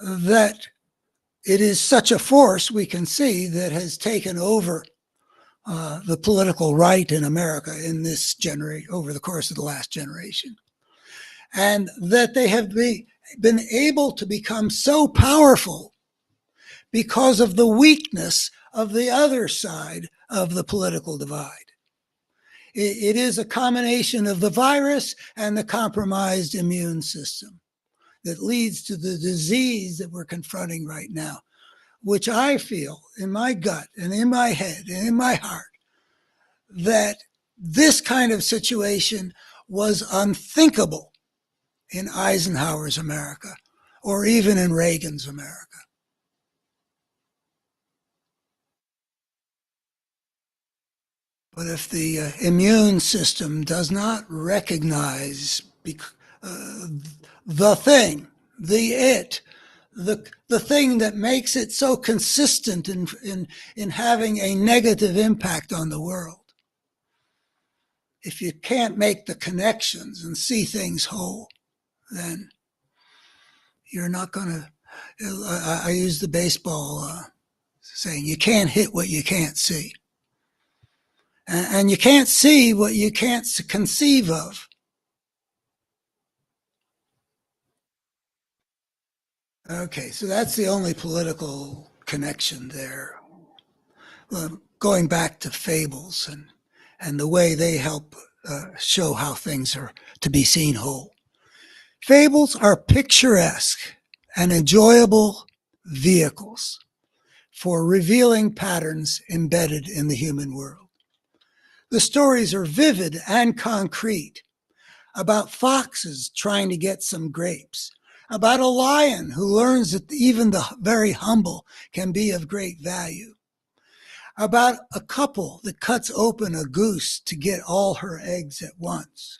that it is such a force we can see that has taken over the political right in America in this over the course of the last generation. And that they have been able to become so powerful because of the weakness of the other side of the political divide. It is a combination of the virus and the compromised immune system that leads to the disease that we're confronting right now, which I feel in my gut and in my head and in my heart that this kind of situation was unthinkable in Eisenhower's America or even in Reagan's America. But if the immune system does not recognize uh, the thing, the thing that makes it so consistent in having a negative impact on the world, if you can't make the connections and see things whole, then you're not going to. I use the baseball saying, you can't hit what you can't see. And you can't see what you can't conceive of. Okay, so that's the only political connection there. Going back to fables and the way they help show how things are to be seen whole. Fables are picturesque and enjoyable vehicles for revealing patterns embedded in the human world. The stories are vivid and concrete, about foxes trying to get some grapes, about a lion who learns that even the very humble can be of great value, about a couple that cuts open a goose to get all her eggs at once.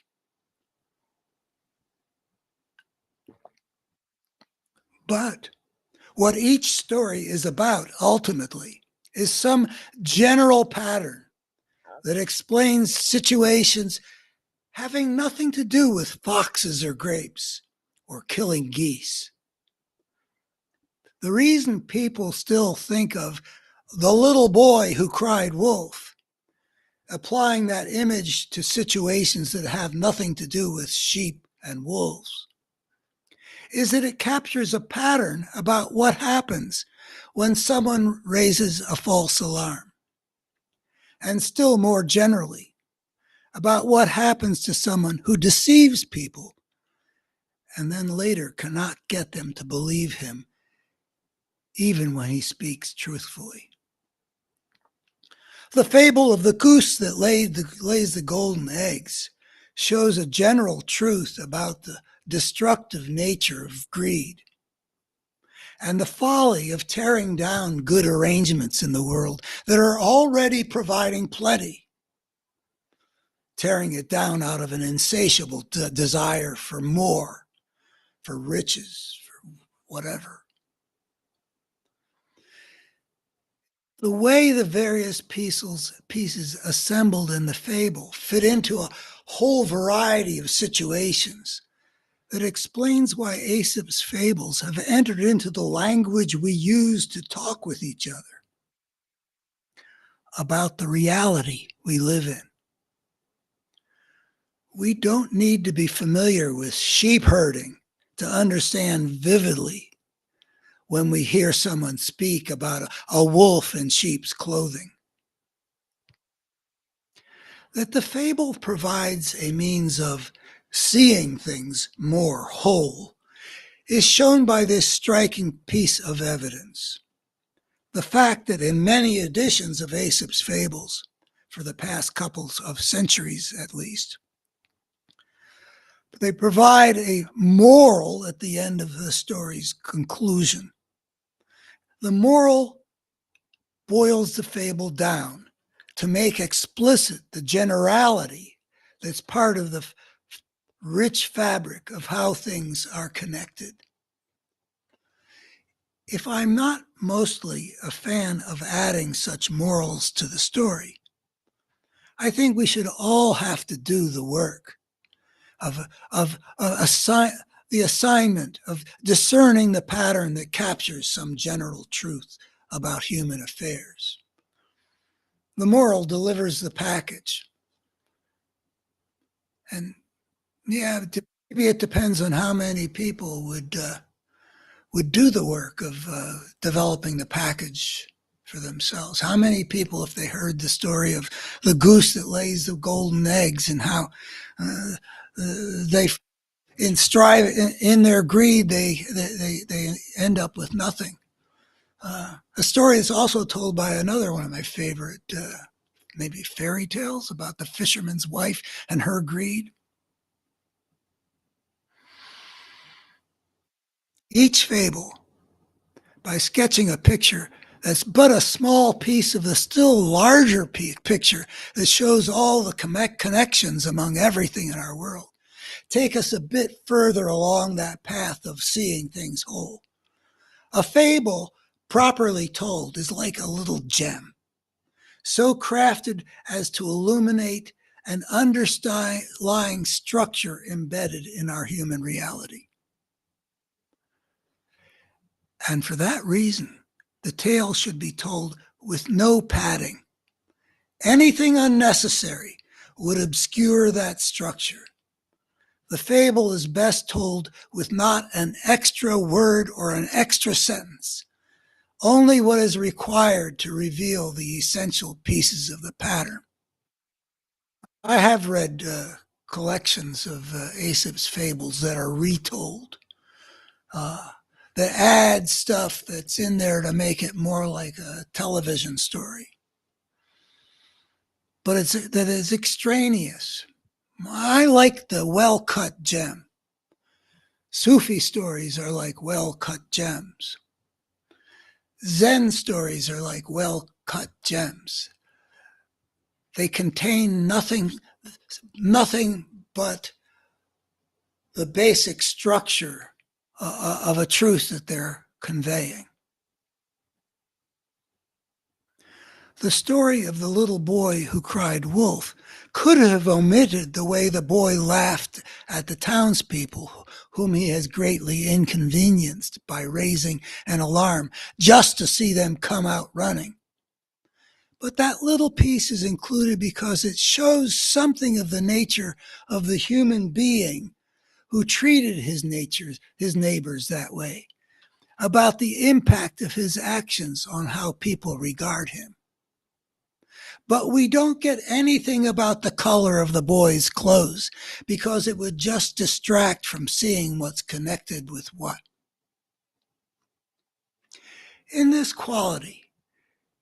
But what each story is about ultimately is some general pattern that explains situations having nothing to do with foxes or grapes or killing geese. The reason people still think of the little boy who cried wolf, applying that image to situations that have nothing to do with sheep and wolves, is that it captures a pattern about what happens when someone raises a false alarm. And still more generally, about what happens to someone who deceives people and then later cannot get them to believe him, even when he speaks truthfully. The fable of the goose that lays the golden eggs shows a general truth about the destructive nature of greed and the folly of tearing down good arrangements in the world that are already providing plenty, tearing it down out of an insatiable desire for more, for riches, for whatever. The way the various pieces assembled in the fable fit into a whole variety of situations that explains why Aesop's fables have entered into the language we use to talk with each other about the reality we live in. We don't need to be familiar with sheep herding to understand vividly when we hear someone speak about a wolf in sheep's clothing. That the fable provides a means of seeing things more whole is shown by this striking piece of evidence. The fact that in many editions of Aesop's fables, for the past couple of centuries at least, they provide a moral at the end of the story's conclusion. The moral boils the fable down to make explicit the generality that's part of the rich fabric of how things are connected. If I'm not mostly a fan of adding such morals to the story, I think we should all have to do the work of the assignment of discerning the pattern that captures some general truth about human affairs. The moral delivers the package. And yeah, maybe it depends on how many people would do the work of developing the package for themselves. How many people, if they heard the story of the goose that lays the golden eggs and how uh, they in their greed they end up with nothing. A story that's also told by another one of my favorite maybe fairy tales about the fisherman's wife and her greed. Each fable, by sketching a picture that's but a small piece of the still larger picture that shows all the connections among everything in our world, take us a bit further along that path of seeing things whole. A fable, properly told, is like a little gem, so crafted as to illuminate an underlying structure embedded in our human reality. And for that reason, the tale should be told with no padding. Anything unnecessary would obscure that structure. The fable is best told with not an extra word or an extra sentence, only what is required to reveal the essential pieces of the pattern. I have read collections of Aesop's fables that are retold, that add stuff that's in there to make it more like a television story. But that is extraneous. I like the well-cut gem. Sufi stories are like well-cut gems. Zen stories are like well-cut gems. They contain nothing but the basic structure of a truth that they're conveying. The story of the little boy who cried wolf could have omitted the way the boy laughed at the townspeople whom he has greatly inconvenienced by raising an alarm just to see them come out running. But that little piece is included because it shows something of the nature of the human being who treated his neighbors that way, about the impact of his actions on how people regard him. But we don't get anything about the color of the boy's clothes because it would just distract from seeing what's connected with what. In this quality,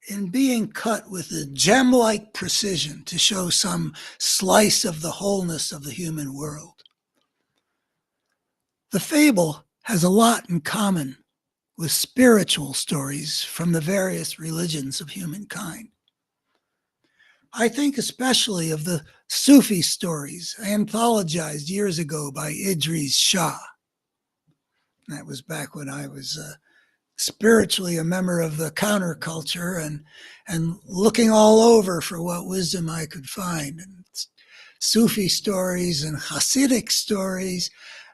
in being cut with a gem-like precision to show some slice of the wholeness of the human world, the fable has a lot in common with spiritual stories from the various religions of humankind. I think especially of the Sufi stories anthologized years ago by Idris Shah. That was back when I was spiritually a member of the counterculture and looking all over for what wisdom I could find. And Sufi stories and Hasidic stories,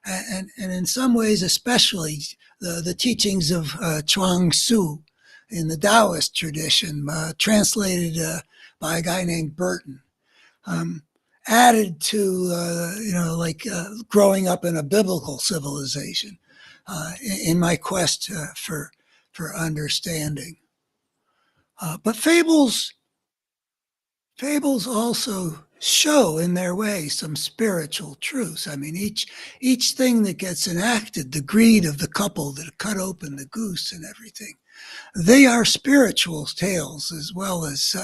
and in some ways especially the teachings of Chuang Tzu in the Taoist tradition, translated by a guy named Burton, added to, growing up in a biblical civilization in my quest for understanding. But fables also show in their way some spiritual truths. I mean, each thing that gets enacted, the greed of the couple that cut open the goose and everything, they are spiritual tales as well as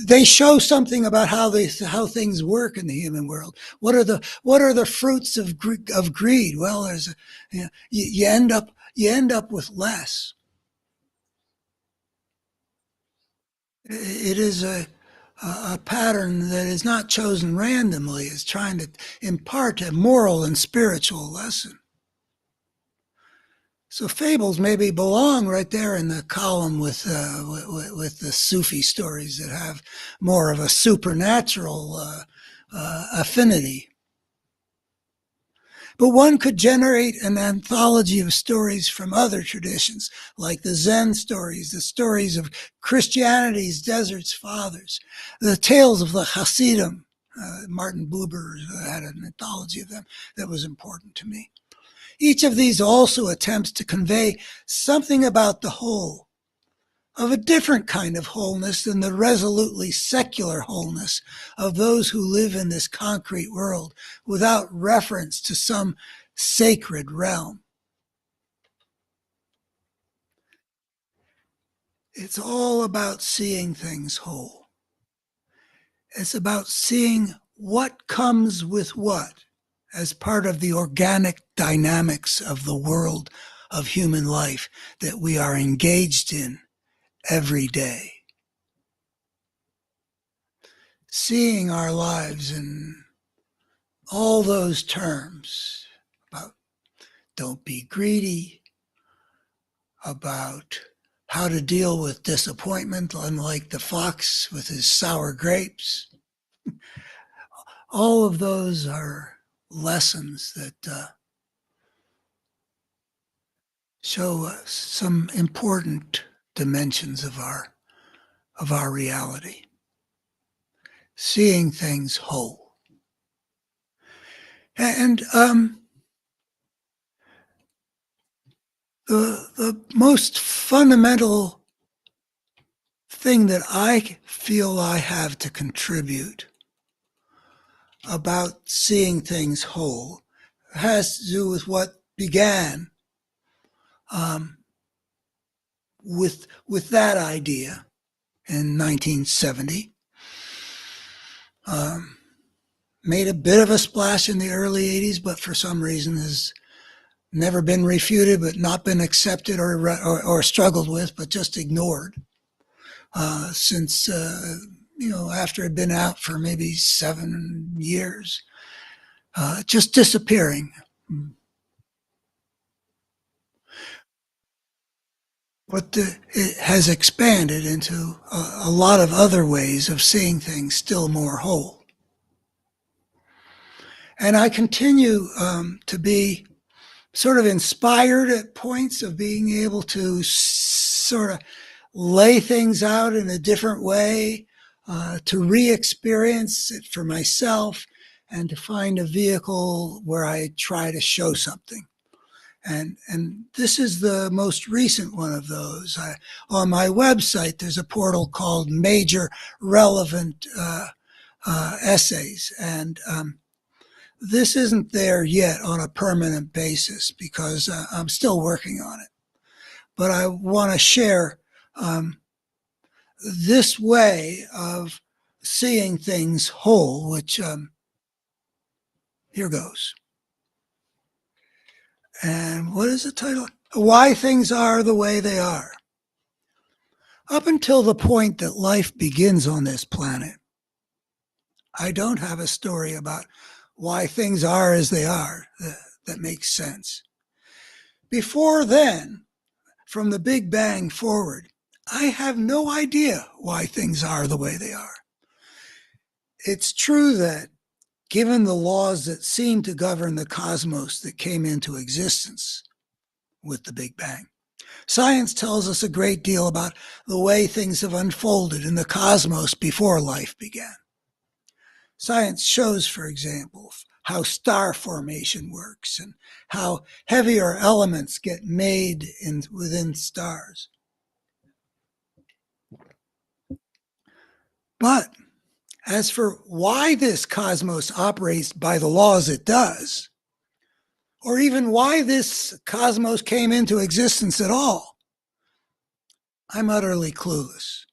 they show something about how things work in the human world. What are the fruits of greed? Well, there's you end up with less. It is a pattern that is not chosen randomly. It's trying to impart a moral and spiritual lesson. So fables maybe belong right there in the column with the Sufi stories that have more of a supernatural affinity. But one could generate an anthology of stories from other traditions, like the Zen stories, the stories of Christianity's desert's fathers, the tales of the Hasidim. Martin Buber had an anthology of them that was important to me. Each of these also attempts to convey something about the whole, of a different kind of wholeness than the resolutely secular wholeness of those who live in this concrete world without reference to some sacred realm. It's all about seeing things whole. It's about seeing what comes with what as part of the organic dynamics of the world of human life that we are engaged in every day. Seeing our lives in all those terms about don't be greedy, about how to deal with disappointment, unlike the fox with his sour grapes. All of those are lessons that show us some important dimensions of our reality. Seeing things whole. And the most fundamental thing that I feel I have to contribute about seeing things whole has to do with what began with that idea in 1970. Made a bit of a splash in the early 80s, but for some reason has never been refuted, but not been accepted or struggled with, but just ignored since, after it had been out for maybe 7 years, just disappearing. But it has expanded into a lot of other ways of seeing things still more whole. And I continue to be sort of inspired at points of being able to sort of lay things out in a different way, to re-experience it for myself, and to find a vehicle where I try to show something. And this is the most recent one of those. On my website, there's a portal called Major Relevant Essays. And this isn't there yet on a permanent basis because I'm still working on it. But I want to share this way of seeing things whole, which here goes. And what is the title? Why Things Are the Way They Are. Up until the point that life begins on this planet, I don't have a story about why things are as they are that makes sense. Before then, from the Big Bang forward, I have no idea why things are the way they are. It's true that given the laws that seem to govern the cosmos that came into existence with the Big Bang, science tells us a great deal about the way things have unfolded in the cosmos before life began. Science shows, for example, how star formation works and how heavier elements get made within stars. But as for why this cosmos operates by the laws it does, or even why this cosmos came into existence at all, I'm utterly clueless.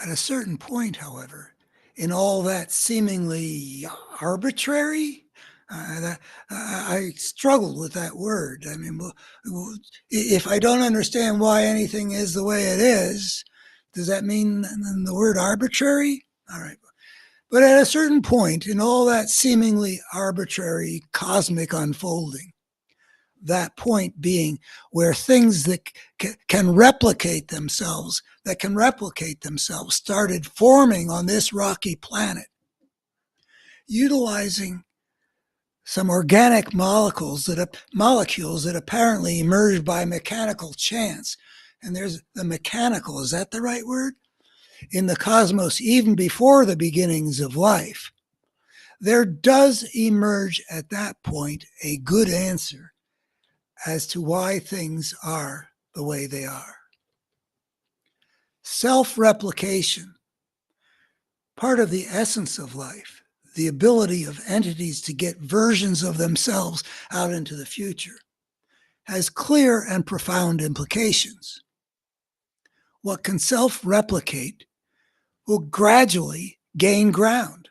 At a certain point, however, in all that seemingly arbitrary, I struggled with that word. I mean, if I don't understand why anything is the way it is, does that mean the word arbitrary? All right. But at a certain point in all that seemingly arbitrary cosmic unfolding, that point being where things that can replicate themselves, started forming on this rocky planet, utilizing some organic molecules that apparently emerged by mechanical chance. And there's the mechanical, is that the right word? In the cosmos, even before the beginnings of life, there does emerge at that point a good answer as to why things are the way they are. Self-replication, part of the essence of life, the ability of entities to get versions of themselves out into the future, has clear and profound implications. What can self-replicate will gradually gain ground.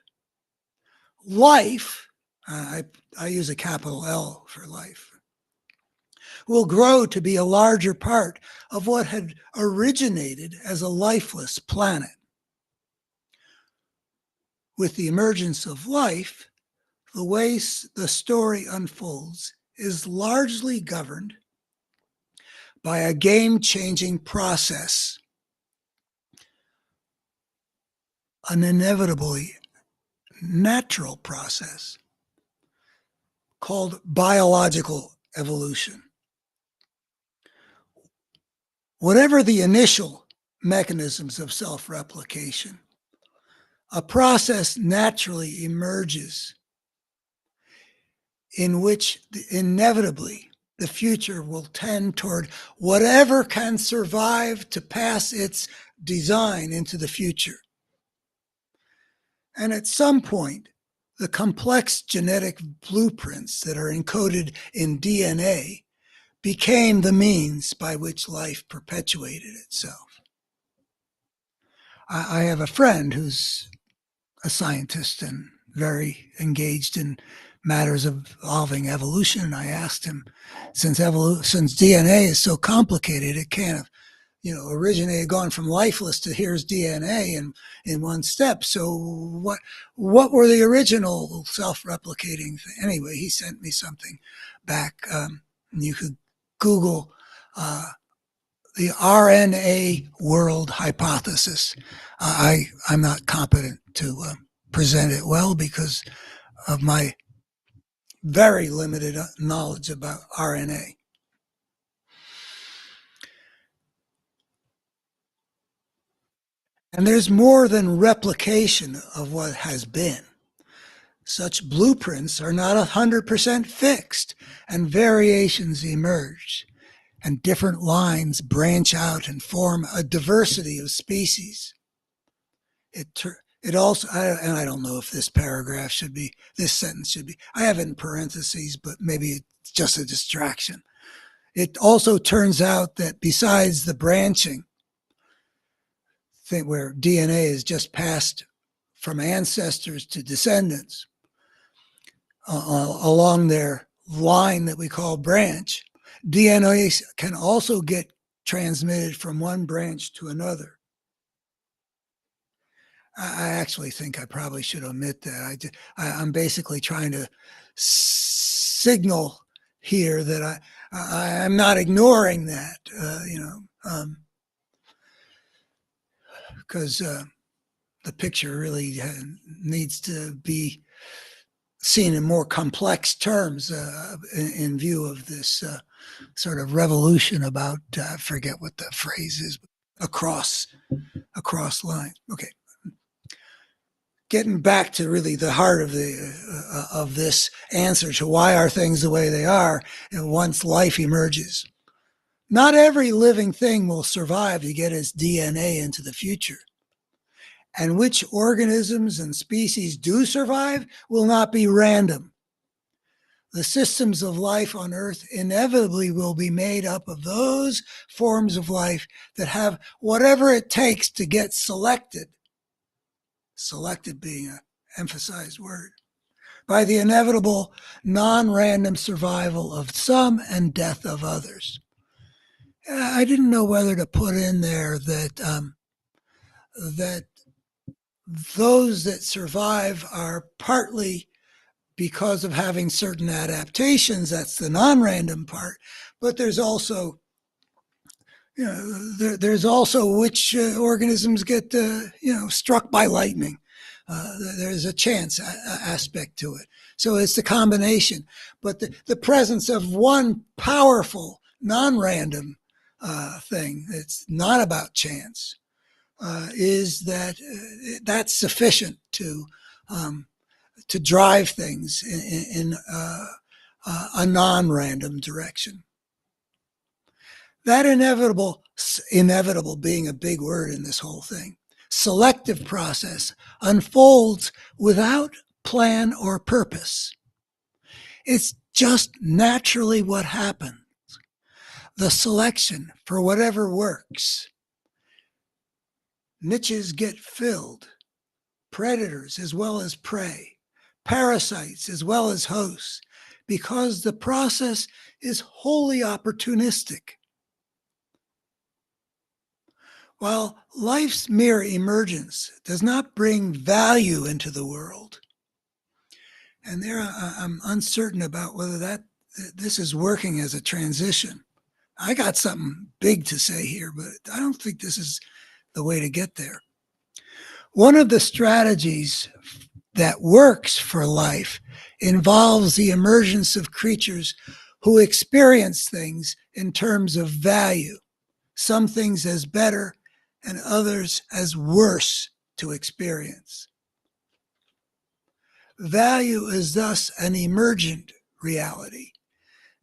Life, I use a capital L for life, will grow to be a larger part of what had originated as a lifeless planet. With the emergence of life, the way the story unfolds is largely governed by a game-changing process, an inevitably natural process called biological evolution. Whatever the initial mechanisms of self-replication, a process naturally emerges in which inevitably the future will tend toward whatever can survive to pass its design into the future. And at some point, the complex genetic blueprints that are encoded in DNA became the means by which life perpetuated itself. I have a friend who's a scientist and very engaged in matters involving evolution. And I asked him, since DNA is so complicated, it can't have, originated, gone from lifeless to here's DNA in one step. So what were the original self-replicating things? Anyway, he sent me something back. You could Google the RNA world hypothesis. I'm not competent to present it well because of my very limited knowledge about RNA. And there's more than replication of what has been. Such blueprints are not 100% fixed, and variations emerge, and different lines branch out and form a diversity of species. It also, and I don't know if this sentence should be, I have it in parentheses, but maybe it's just a distraction. It also turns out that besides the branching, where DNA is just passed from ancestors to descendants along their line that we call branch, DNA can also get transmitted from one branch to another. I actually think I probably should omit that. I'm basically trying to signal here that I'm not ignoring that, because the picture really needs to be seen in more complex terms in view of this sort of revolution about, I forget what the phrase is, across line. Okay. Getting back to really the heart of this answer to why are things the way they are, and once life emerges. Not every living thing will survive to get its DNA into the future. And which organisms and species do survive will not be random. The systems of life on Earth inevitably will be made up of those forms of life that have whatever it takes to get selected being an emphasized word, by the inevitable non-random survival of some and death of others. I didn't know whether to put in there that those that survive are partly because of having certain adaptations. That's the non-random part. But there's also, there's also which organisms get, struck by lightning. There's a chance aspect to it. So it's the combination. But the presence of one powerful, non-random thing that's not about chance is that's sufficient to drive things in a non-random direction. That inevitable being a big word in this whole thing, selective process unfolds without plan or purpose. It's just naturally what happens. The selection for whatever works. Niches get filled, predators as well as prey, parasites as well as hosts, because the process is wholly opportunistic. While life's mere emergence does not bring value into the world, and there I'm uncertain about whether this is working as a transition. I got something big to say here, but I don't think this is the way to get there. One of the strategies that works for life involves the emergence of creatures who experience things in terms of value, some things as better and others as worse to experience. Value is thus an emergent reality,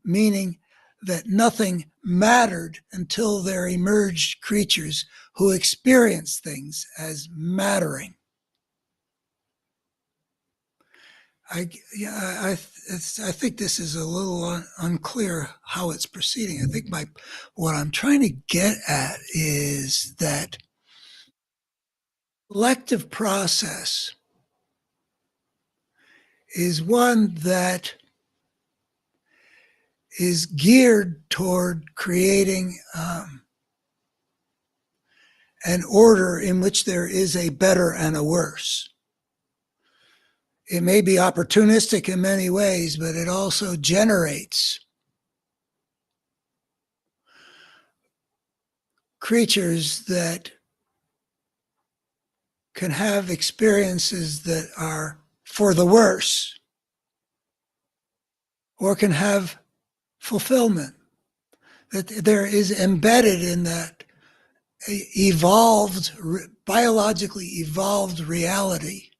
meaning that nothing mattered until there emerged creatures who experience things as mattering. I think this is a little unclear how it's proceeding. I think what I'm trying to get at is that selective process is one that is geared toward creating an order in which there is a better and a worse. It may be opportunistic in many ways, but it also generates creatures that can have experiences that are for the worse, or can have fulfillment. That there is embedded in that biologically evolved reality,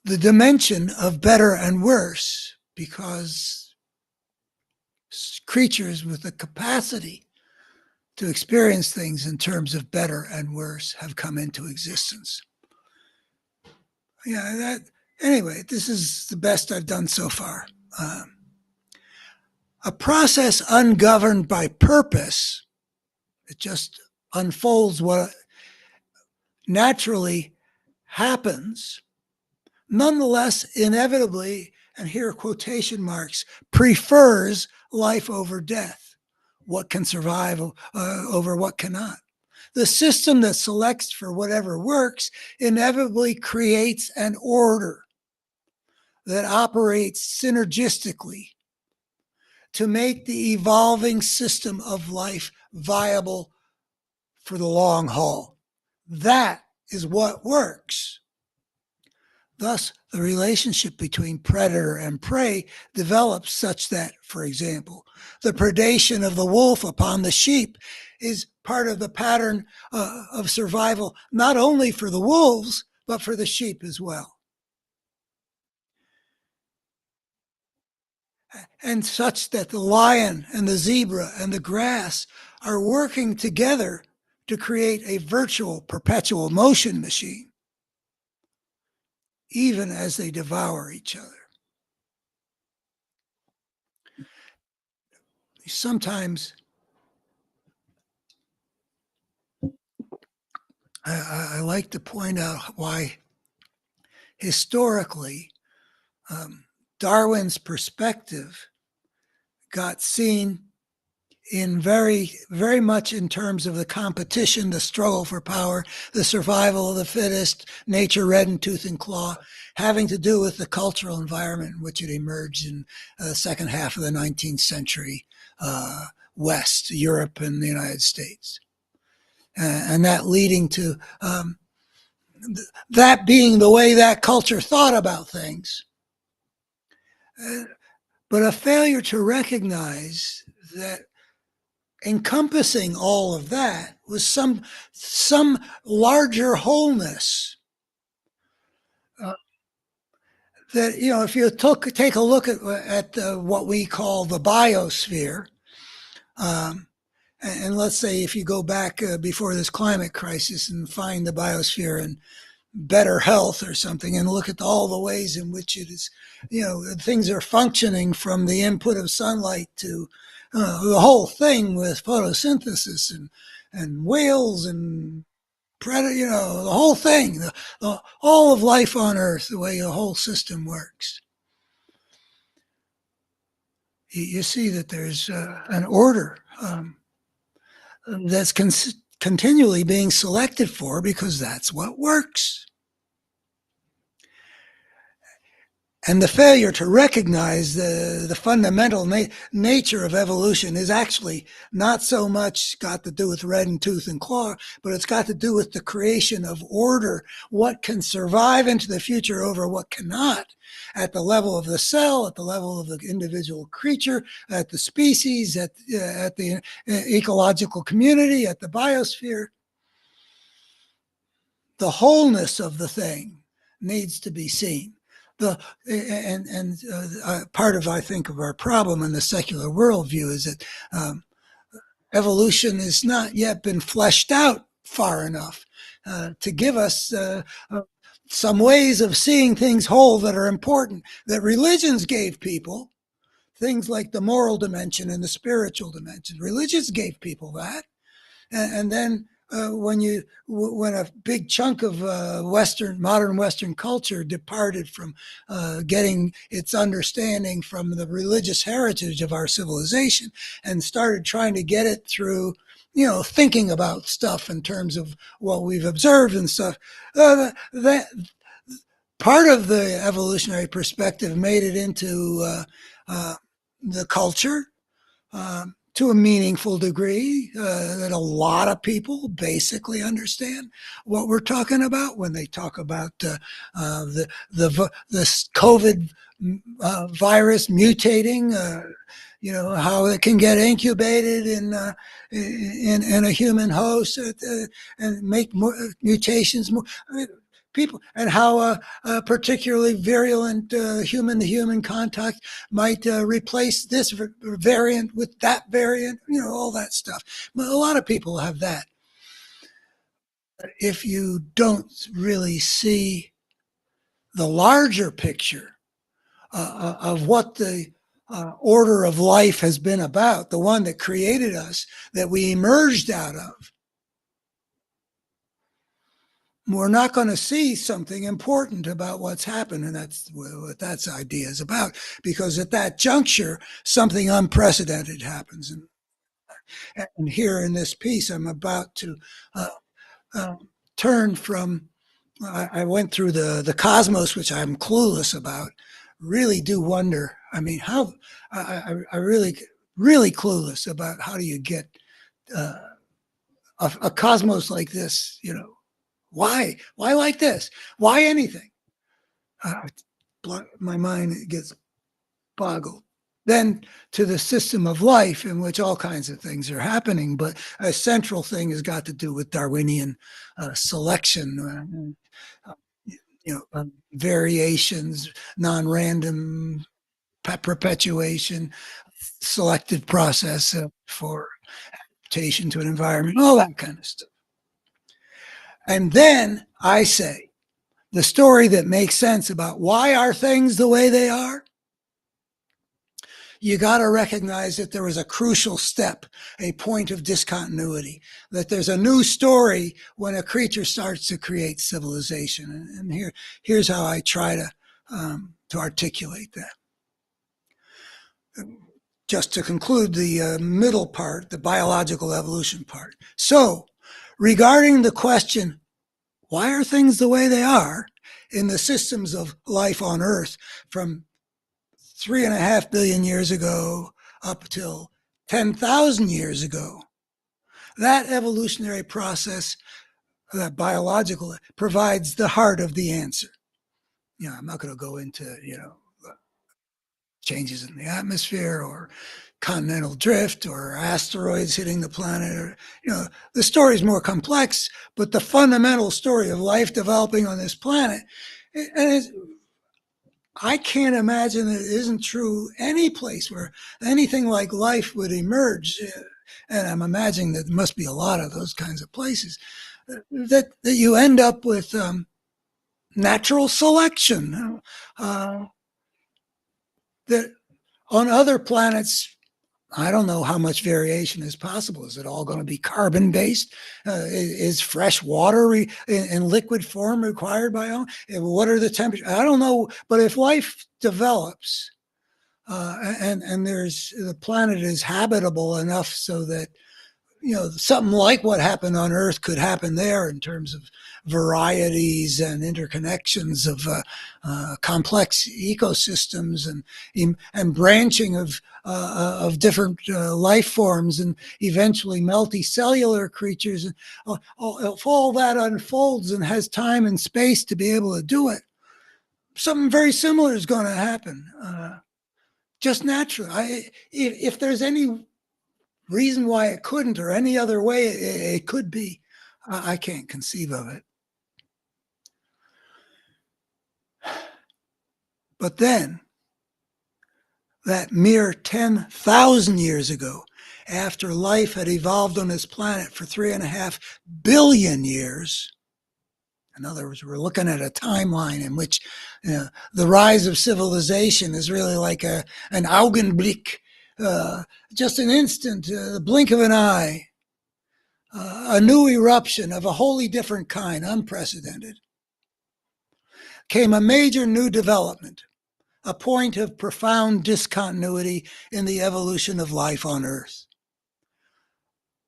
the dimension of better and worse, because creatures with the capacity to experience things in terms of better and worse have come into existence. Anyway, this is the best I've done so far. A process ungoverned by purpose, it just unfolds what naturally happens, nonetheless, inevitably, and here quotation marks, prefers life over death. What can survive over what cannot. The system that selects for whatever works inevitably creates an order that operates synergistically to make the evolving system of life viable for the long haul. That is what works. Thus, the relationship between predator and prey develops such that, for example, the predation of the wolf upon the sheep is part of the pattern of survival, not only for the wolves, but for the sheep as well. And such that the lion and the zebra and the grass are working together to create a virtual perpetual motion machine, even as they devour each other. Sometimes I like to point out why historically Darwin's perspective got seen in very, very much in terms of the competition, the struggle for power, the survival of the fittest, nature red in tooth and claw, having to do with the cultural environment in which it emerged in the second half of the 19th century, West, Europe and the United States. And that leading to that being the way that culture thought about things. But a failure to recognize that encompassing all of that was some larger wholeness. That, if you take a look at what we call the biosphere, And let's say if you go back before this climate crisis and find the biosphere in better health or something, and look at all the ways in which it is, things are functioning from the input of sunlight to the whole thing with photosynthesis and whales and predator, the whole thing, all of life on Earth, the way the whole system works. You see that there's an order that's continually being selected for because that's what works. And the failure to recognize the fundamental nature of evolution is actually not so much got to do with red and tooth and claw, but it's got to do with the creation of order, what can survive into the future over what cannot, at the level of the cell, at the level of the individual creature, at the species, at the ecological community, at the biosphere. The wholeness of the thing needs to be seen. Part of, I think, of our problem in the secular worldview is that evolution has not yet been fleshed out far enough to give us some ways of seeing things whole that are important, that religions gave people, things like the moral dimension and the spiritual dimension. Religions gave people that. And then when a big chunk of modern Western culture departed from getting its understanding from the religious heritage of our civilization and started trying to get it through, thinking about stuff in terms of what we've observed and stuff, that part of the evolutionary perspective made it into the culture. To a meaningful degree, that a lot of people basically understand what we're talking about when they talk about the COVID virus mutating. How it can get incubated in a human host and make mutations more. People, and how a particularly virulent human-to-human contact might replace this variant with that variant, all that stuff. But a lot of people have that. If you don't really see the larger picture of what the order of life has been about, the one that created us, that we emerged out of, we're not going to see something important about what's happened. And that's what that idea is about, because at that juncture, something unprecedented happens. And here in this piece, I'm about to turn from, I went through the cosmos, which I'm clueless about, really do wonder. I mean, how, I really clueless about how do you get a cosmos like this, Why like this? Why anything? My mind gets boggled. Then to the system of life in which all kinds of things are happening, but a central thing has got to do with Darwinian selection, variations, non-random perpetuation, selective process for adaptation to an environment, all that kind of stuff. And then I say, the story that makes sense about why are things the way they are, you got to recognize that there was a crucial step, a point of discontinuity, that there's a new story when a creature starts to create civilization. And here's how I try to articulate that. Just to conclude the middle part, the biological evolution part. So, regarding the question, why are things the way they are in the systems of life on Earth from 3.5 billion years ago up till 10,000 years ago? That evolutionary process, that biological, provides the heart of the answer. I'm not going to go into, changes in the atmosphere or continental drift or asteroids hitting the planet, or the story is more complex, but the fundamental story of life developing on this planet, and I can't imagine it isn't true any place where anything like life would emerge. and I'm imagining that there must be a lot of those kinds of places, that you end up with natural selection. That on other planets, I don't know how much variation is possible. Is it all going to be carbon based? Is fresh water in liquid form required by all? What are the temperatures? I don't know. But if life develops and there's the planet is habitable enough so that something like what happened on Earth could happen there in terms of varieties and interconnections of complex ecosystems and branching of different life forms and eventually multicellular creatures. And if all that unfolds and has time and space to be able to do it, something very similar is going to happen. Just naturally. If there's any reason why it couldn't or any other way it could be, I can't conceive of it. But then, that mere 10,000 years ago, after life had evolved on this planet for 3.5 billion years, in other words, we're looking at a timeline in which the rise of civilization is really like an Augenblick, just an instant, the blink of an eye, a new eruption of a wholly different kind, unprecedented, came a major new development, a point of profound discontinuity in the evolution of life on Earth.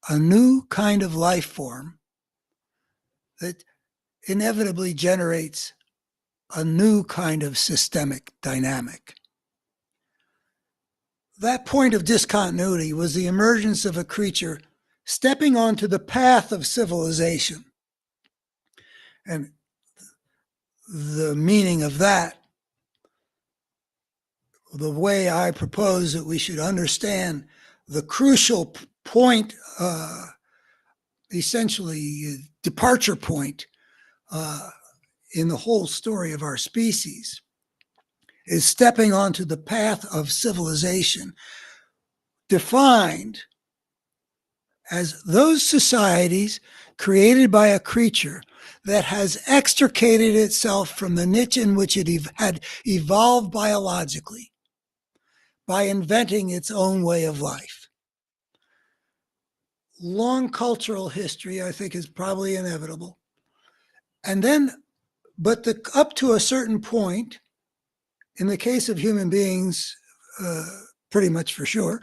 A new kind of life form that inevitably generates a new kind of systemic dynamic. That point of discontinuity was the emergence of a creature stepping onto the path of civilization. And the meaning of that, the way I propose that we should understand the crucial point, essentially departure point in the whole story of our species, is stepping onto the path of civilization, defined as those societies created by a creature that has extricated itself from the niche in which it had evolved biologically by inventing its own way of life. Long cultural history, I think, is probably inevitable. And then, but up to a certain point, in the case of human beings, pretty much for sure,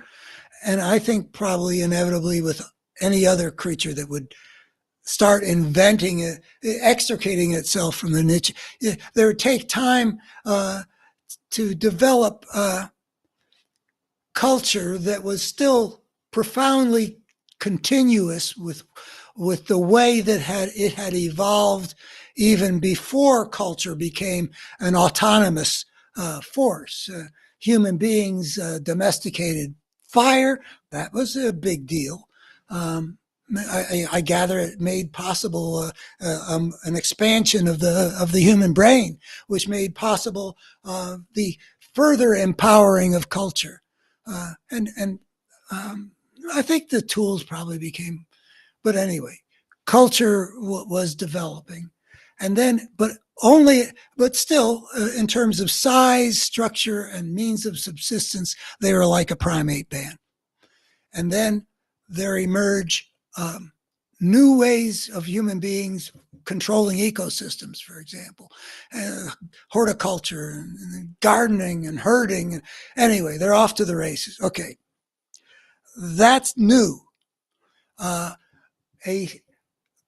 and I think probably inevitably with any other creature that would start inventing it, extricating itself from the niche, there would take time to develop culture that was still profoundly continuous with the way that it had evolved even before culture became an autonomous force. Human beings domesticated fire. That was a big deal. I gather it made possible an expansion of the human brain, which made possible the further empowering of culture. And I think the tools probably became, but anyway, culture was developing, and then, but still, in terms of size, structure, and means of subsistence, they were like a primate band. And then there emerge new ways of human beings controlling ecosystems, for example, horticulture and gardening and herding. Anyway, they're off to the races. Okay, that's new.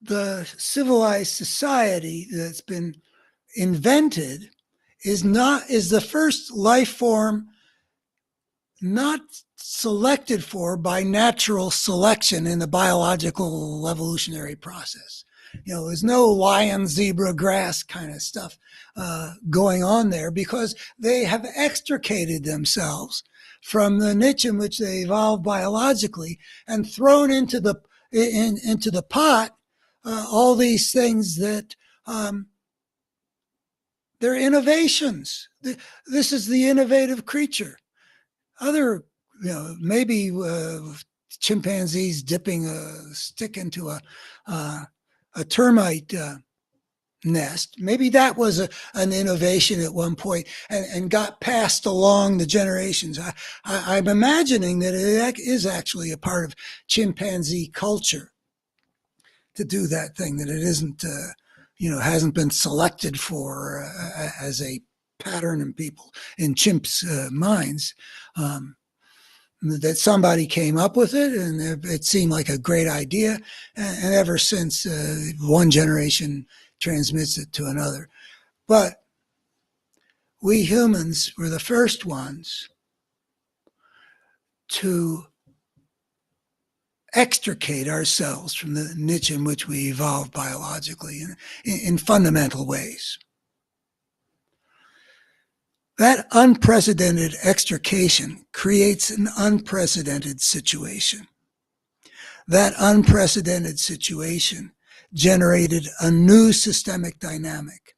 The civilized society that's been invented is the first life form not selected for by natural selection in the biological evolutionary process. There's no lion, zebra, grass kind of stuff going on there, because they have extricated themselves from the niche in which they evolved biologically and thrown into the pot all these things that they're innovations. This is the innovative creature. Other, maybe chimpanzees dipping a stick into a termite nest. Maybe that was an innovation at one point and got passed along the generations. I'm imagining that it is actually a part of chimpanzee culture to do that thing, that it isn't, hasn't been selected for as a pattern in chimps' minds. That somebody came up with it and it seemed like a great idea. And ever since, one generation transmits it to another. But we humans were the first ones to extricate ourselves from the niche in which we evolved biologically in fundamental ways. That unprecedented extrication creates an unprecedented situation. That unprecedented situation generated a new systemic dynamic.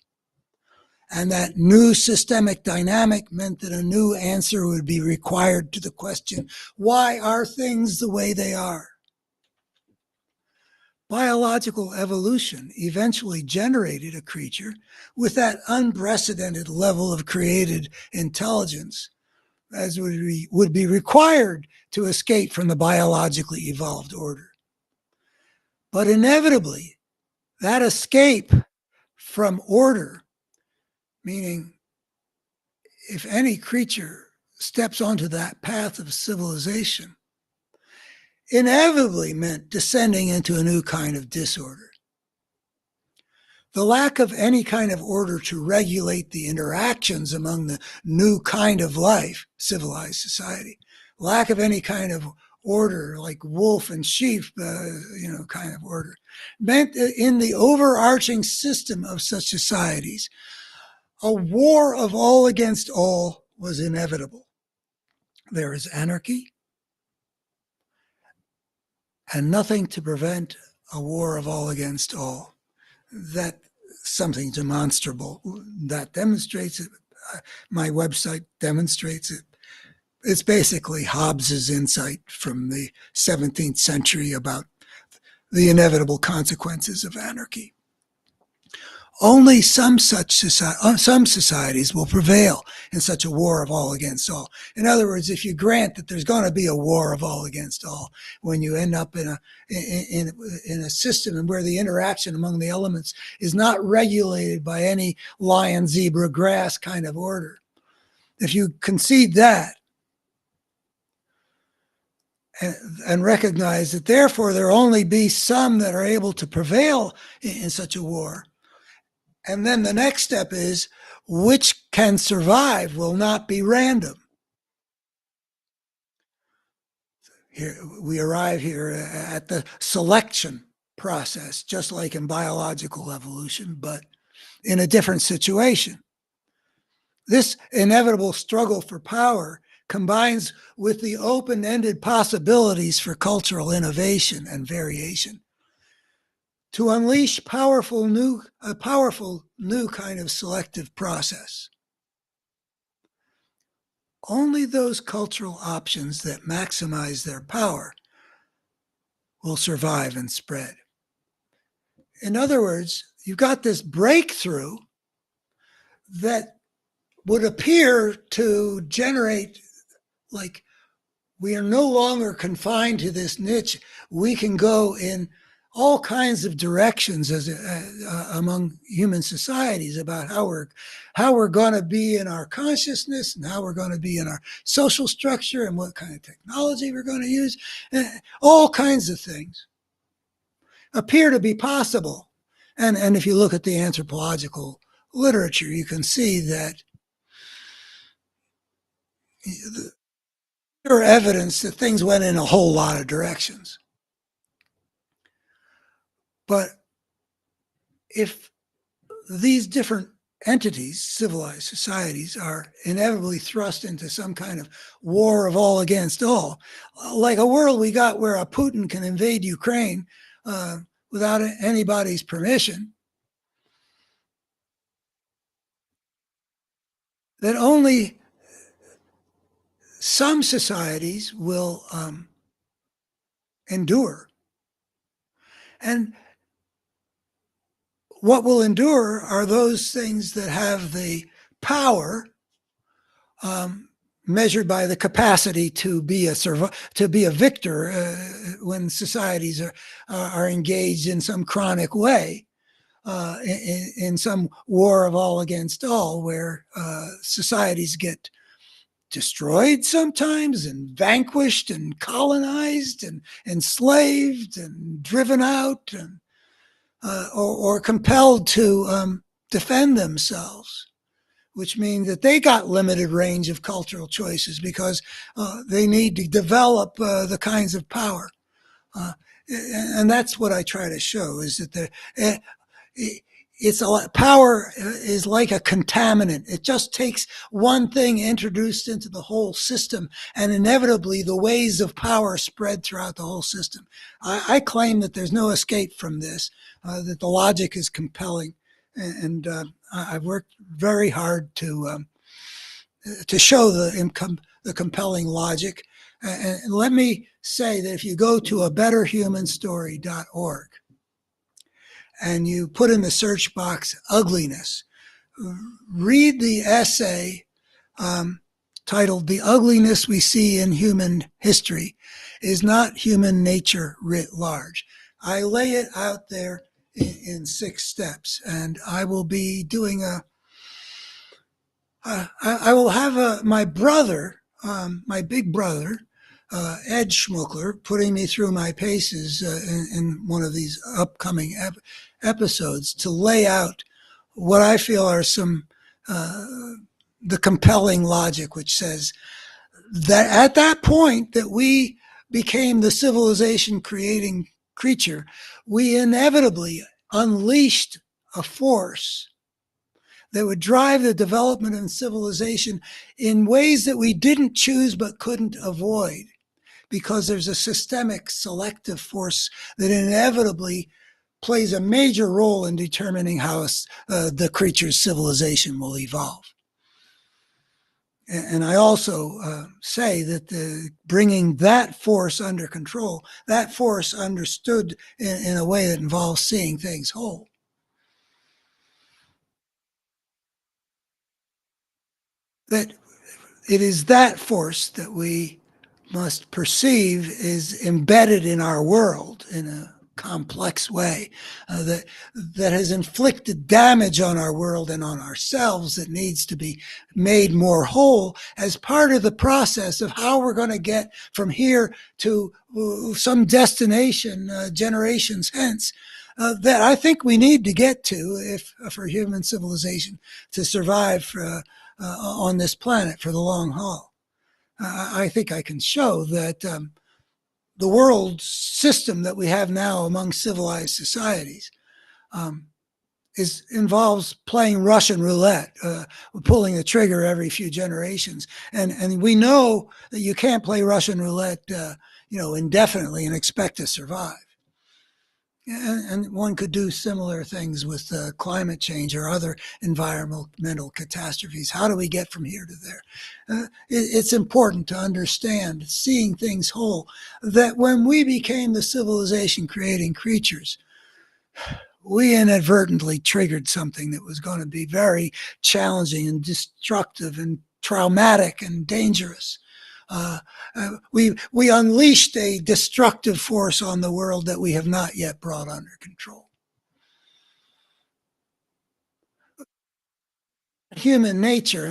And that new systemic dynamic meant that a new answer would be required to the question, why are things the way they are? Biological evolution eventually generated a creature with that unprecedented level of created intelligence as would be required to escape from the biologically evolved order. But inevitably, that escape from order, meaning if any creature steps onto that path of civilization, inevitably meant descending into a new kind of disorder. The lack of any kind of order to regulate the interactions among the new kind of life, civilized society, lack of any kind of order like wolf and sheep, kind of order, meant that in the overarching system of such societies, a war of all against all was inevitable. There is anarchy and nothing to prevent a war of all against all. That's something demonstrable. That demonstrates it. My website demonstrates it. It's basically Hobbes's insight from the 17th century about the inevitable consequences of anarchy. Only some societies will prevail in such a war of all against all. In other words, if you grant that there's going to be a war of all against all, when you end up in a system where the interaction among the elements is not regulated by any lion, zebra, grass kind of order, if you concede that and recognize that therefore there will only be some that are able to prevail in such a war, and then the next step is which can survive will not be random. Here, we arrive here at the selection process, just like in biological evolution, but in a different situation. This inevitable struggle for power combines with the open-ended possibilities for cultural innovation and variation to unleash a powerful new kind of selective process. Only those cultural options that maximize their power will survive and spread. In other words, you've got this breakthrough that would appear to generate, like, we are no longer confined to this niche. We can go in all kinds of directions among human societies about how we're going to be in our consciousness and how we're going to be in our social structure and what kind of technology we're going to use. All kinds of things appear to be possible. And if you look at the anthropological literature, you can see that there are evidence that things went in a whole lot of directions. But if these different entities, civilized societies, are inevitably thrust into some kind of war of all against all, like a world we got where a Putin can invade Ukraine without anybody's permission, that only some societies will endure. And what will endure are those things that have the power, measured by the capacity to be a victor when societies are engaged in some chronic way, in some war of all against all, where societies get destroyed sometimes and vanquished and colonized and enslaved and driven out, and or compelled to defend themselves, which means that they got limited range of cultural choices because they need to develop the kinds of power. And that's what I try to show, is that power is like a contaminant. It just takes one thing introduced into the whole system, and inevitably the ways of power spread throughout the whole system. I claim that there's no escape from this, that the logic is compelling, and I've worked very hard to show the compelling logic. And let me say that if you go to abetterhumanstory.org and you put in the search box ugliness, read the essay titled "The Ugliness We See in Human History Is Not Human Nature Writ Large." I lay it out there in 6 steps, and I will be doing I will have my brother, my big brother, Ed Schmuckler, putting me through my paces in one of these upcoming episodes to lay out what I feel are some the compelling logic, which says that at that point that we became the civilization creating creature, we inevitably unleashed a force that would drive the development of civilization in ways that we didn't choose but couldn't avoid, because there's a systemic selective force that inevitably plays a major role in determining how the creature's civilization will evolve. And I also say that bringing that force under control, that force understood in a way that involves seeing things whole, that it is that force that we must perceive is embedded in our world in a complex way, that has inflicted damage on our world and on ourselves, that needs to be made more whole as part of the process of how we're going to get from here to some destination generations hence, that I think we need to get to for human civilization to survive on this planet for the long haul. I think I can show that the world system that we have now among civilized societies involves playing Russian roulette, pulling the trigger every few generations. And we know that you can't play Russian roulette indefinitely and expect to survive. And one could do similar things with climate change or other environmental catastrophes. How do we get from here to there? It's important to understand, seeing things whole, that when we became the civilization creating creatures, we inadvertently triggered something that was going to be very challenging and destructive and traumatic and dangerous. We unleashed a destructive force on the world that we have not yet brought under control. Human nature,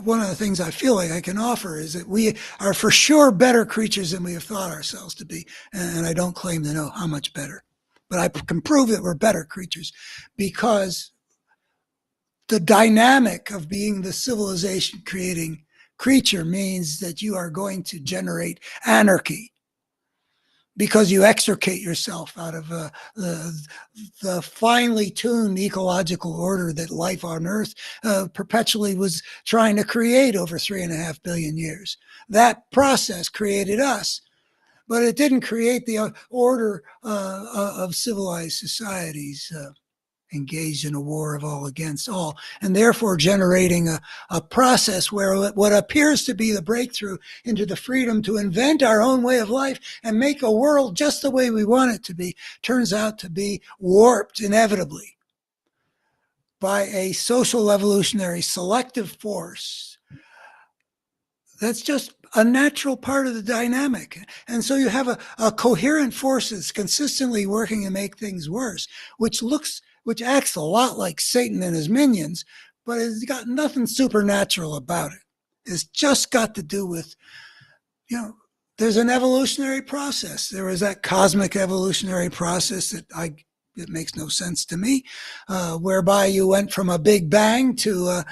one of the things I feel like I can offer is that we are for sure better creatures than we have thought ourselves to be. And I don't claim to know how much better, but I can prove that we're better creatures because the dynamic of being the civilization creating creature means that you are going to generate anarchy because you extricate yourself out of the finely tuned ecological order that life on Earth perpetually was trying to create over 3.5 billion years. That process created us, but it didn't create the order of civilized societies engaged in a war of all against all, and therefore generating a process where what appears to be the breakthrough into the freedom to invent our own way of life and make a world just the way we want it to be turns out to be warped inevitably by a social evolutionary selective force that's just a natural part of the dynamic. And so you have a coherent force that's consistently working to make things worse, which acts a lot like Satan and his minions, but it's got nothing supernatural about it. It's just got to do with, there's an evolutionary process. There was that cosmic evolutionary process that it makes no sense to me, whereby you went from a big bang to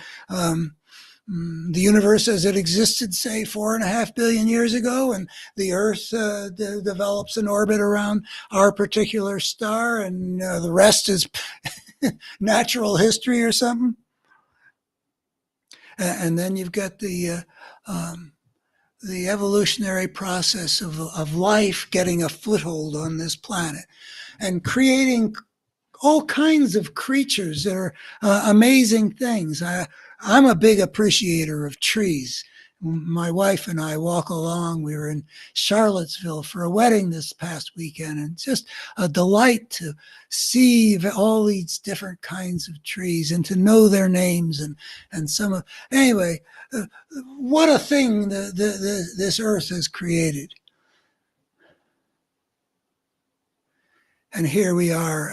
the universe as it existed, say, 4.5 billion years ago, and the Earth develops an orbit around our particular star, and the rest is natural history or something. And then you've got the evolutionary process of life getting a foothold on this planet and creating all kinds of creatures that are amazing things. I'm a big appreciator of trees. My wife and I walk along. We were in Charlottesville for a wedding this past weekend, and just a delight to see all these different kinds of trees and to know their names and some of. Anyway, what a thing this earth has created. And here we are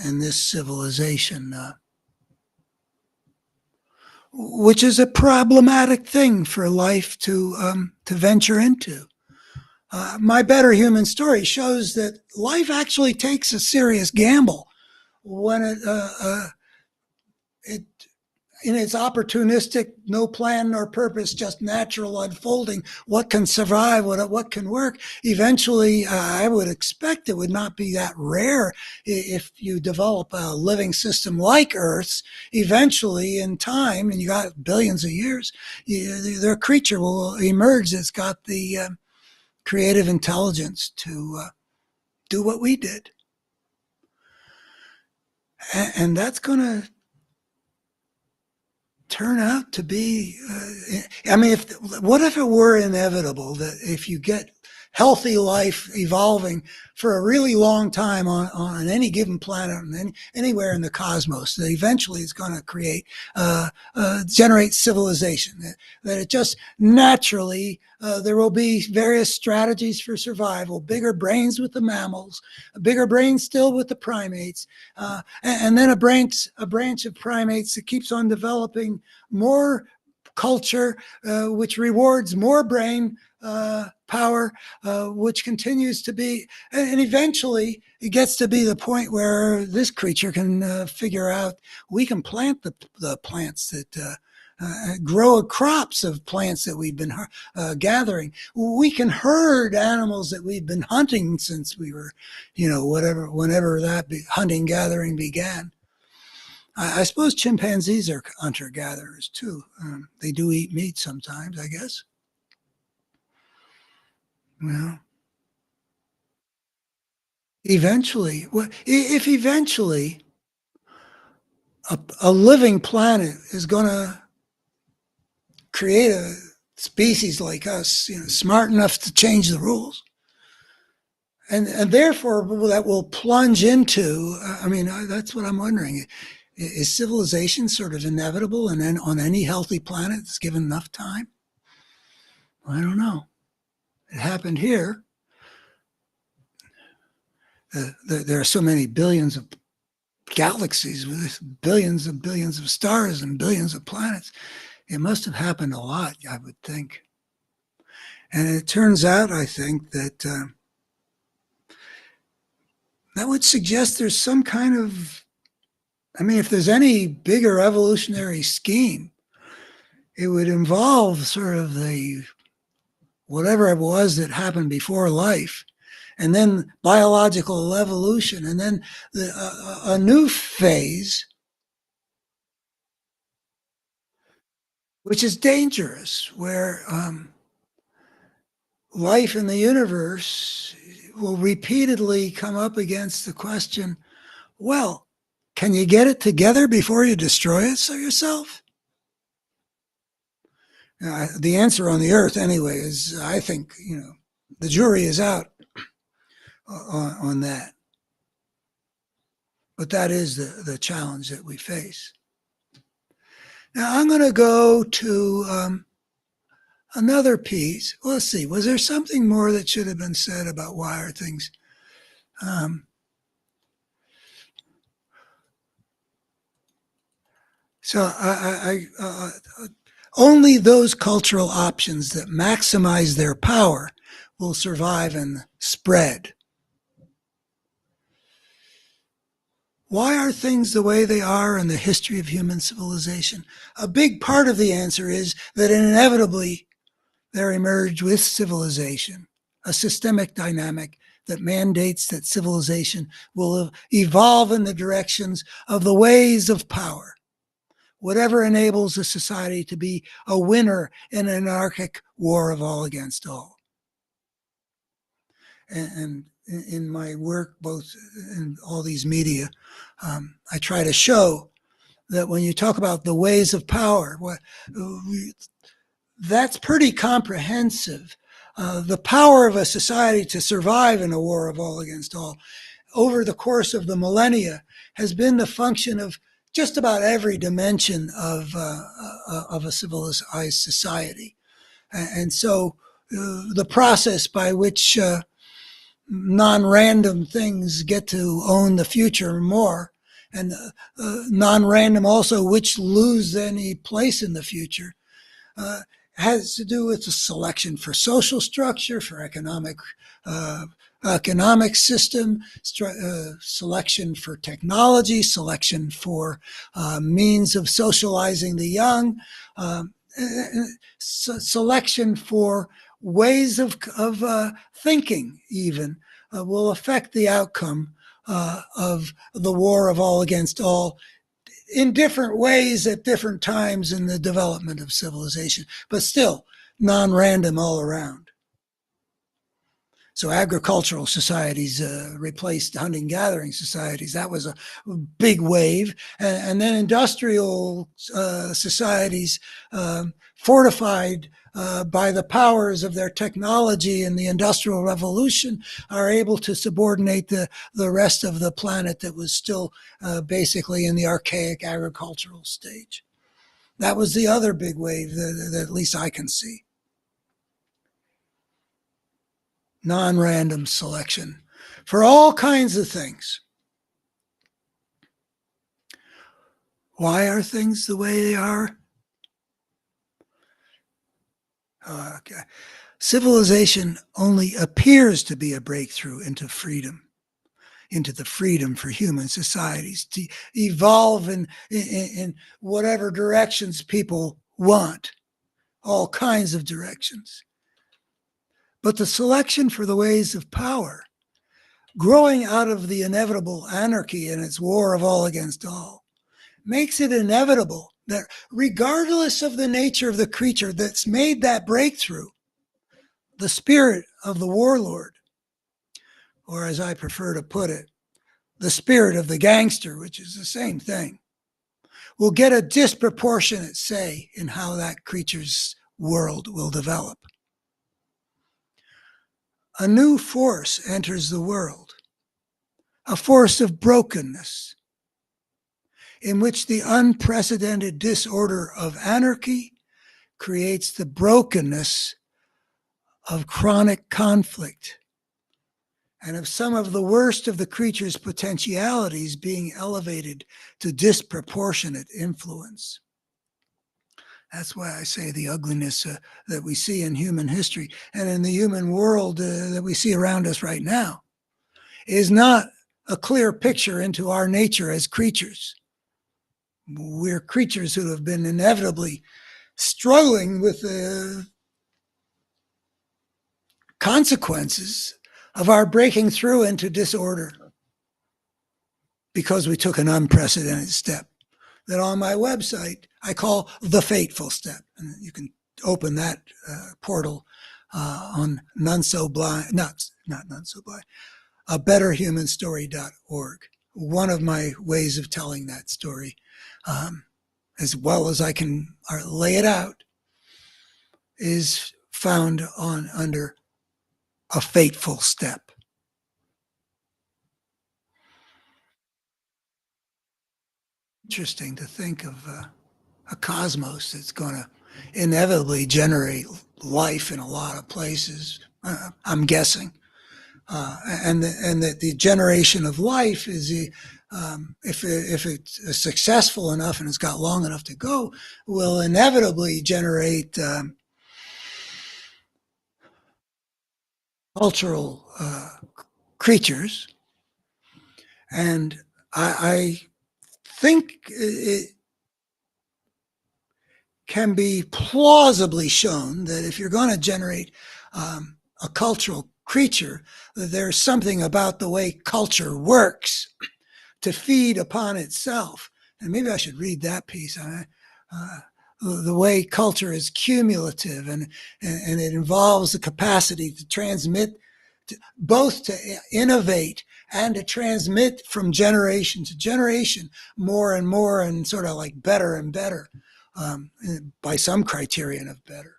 in this civilization, which is a problematic thing for life to venture into. My Better Human Story shows that life actually takes a serious gamble when it in its opportunistic, no plan nor purpose, just natural unfolding, what can survive, what can work. Eventually, I would expect it would not be that rare if you develop a living system like Earth's. Eventually, in time, and you got billions of years, their creature will emerge that's got the creative intelligence to do what we did. And that's going to turn out to be, what if it were inevitable that if you get healthy life evolving for a really long time on any given planet and anywhere in the cosmos, that eventually it's going to generate civilization, that it just naturally, there will be various strategies for survival, bigger brains with the mammals, bigger brains still with the primates, and then a branch of primates that keeps on developing more culture, which rewards more brain power, which continues to be, and eventually it gets to be the point where this creature can figure out we can plant the plants that grow crops of plants that we've been gathering. We can herd animals that we've been hunting since we were, whenever that hunting gathering began. I suppose chimpanzees are hunter-gatherers too. They do eat meat sometimes, I guess. Well, eventually, if eventually a living planet is going to create a species like us, smart enough to change the rules, and therefore that will plunge into, that's what I'm wondering. Is civilization sort of inevitable and then on any healthy planet that's given enough time? I don't know. It happened here. There are so many billions of galaxies with billions and billions of stars and billions of planets. It must have happened a lot, I would think. And it turns out, I think, that that would suggest there's some kind of, if there's any bigger evolutionary scheme, it would involve sort of the whatever it was that happened before life, and then biological evolution, and then a new phase, which is dangerous, where life in the universe will repeatedly come up against the question, well, Can you get it together before you destroy it yourself? The answer on the earth, anyway, is I think, the jury is out on that. But that is the challenge that we face. Now, I'm going to go to another piece. Well, let's see. Was there something more that should have been said about why are things? So only those cultural options that maximize their power will survive and spread. Why are things the way they are in the history of human civilization? A big part of the answer is that inevitably there emerged with civilization a systemic dynamic that mandates that civilization will evolve in the directions of the ways of power, whatever enables a society to be a winner in an anarchic war of all against all. And in my work, both in all these media, I try to show that when you talk about the ways of power, that's pretty comprehensive. The power of a society to survive in a war of all against all over the course of the millennia has been the function of just about every dimension of a civilized society. And so the process by which non-random things get to own the future more, and non-random also which lose any place in the future, has to do with the selection for social structure, for economic system, selection for technology, selection for means of socializing the young, selection for ways of thinking even will affect the outcome of the war of all against all in different ways at different times in the development of civilization, but still non-random all around. So agricultural societies replaced hunting-gathering societies. That was a big wave. And then industrial societies, fortified by the powers of their technology and the Industrial Revolution, are able to subordinate the rest of the planet that was still basically in the archaic agricultural stage. That was the other big wave that at least I can see. Non-random selection for all kinds of things. Why are things the way they are? Okay. Civilization only appears to be a breakthrough into freedom, into the freedom for human societies to evolve in whatever directions people want, all kinds of directions. But the selection for the ways of power, growing out of the inevitable anarchy and its war of all against all, makes it inevitable that regardless of the nature of the creature that's made that breakthrough, the spirit of the warlord, or as I prefer to put it, the spirit of the gangster, which is the same thing, will get a disproportionate say in how that creature's world will develop. A new force enters the world, a force of brokenness, in which the unprecedented disorder of anarchy creates the brokenness of chronic conflict and of some of the worst of the creature's potentialities being elevated to disproportionate influence. That's why I say the ugliness that we see in human history and in the human world that we see around us right now is not a clear picture into our nature as creatures. We're creatures who have been inevitably struggling with the consequences of our breaking through into disorder because we took an unprecedented step that on my website I call the fateful step. And you can open that portal on a betterhumanstory.org. one of my ways of telling that story, um, as well as I can lay it out, is found on under a fateful step. Interesting to think of a cosmos that's going to inevitably generate life in a lot of places. I'm guessing, and that the generation of life is if it's successful enough and it's got long enough to go, will inevitably generate cultural creatures, and I think it can be plausibly shown that if you're going to generate a cultural creature, there's something about the way culture works to feed upon itself. And maybe I should read that piece. The way culture is cumulative, and it involves the capacity to transmit, both to innovate and to transmit from generation to generation more and more, and sort of like better and better, by some criterion of better.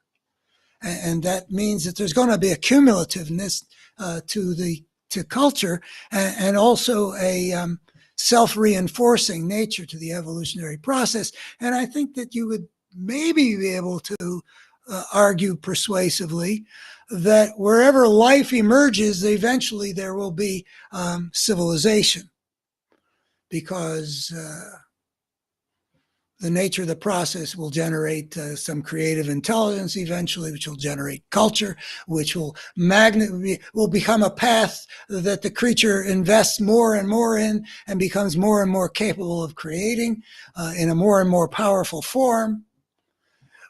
And that means that there's going to be a cumulativeness to culture, and also a self-reinforcing nature to the evolutionary process. And I think that you would maybe be able to argue persuasively that wherever life emerges, eventually there will be civilization, because the nature of the process will generate some creative intelligence eventually, which will generate culture, which will become a path that the creature invests more and more in, and becomes more and more capable of creating in a more and more powerful form,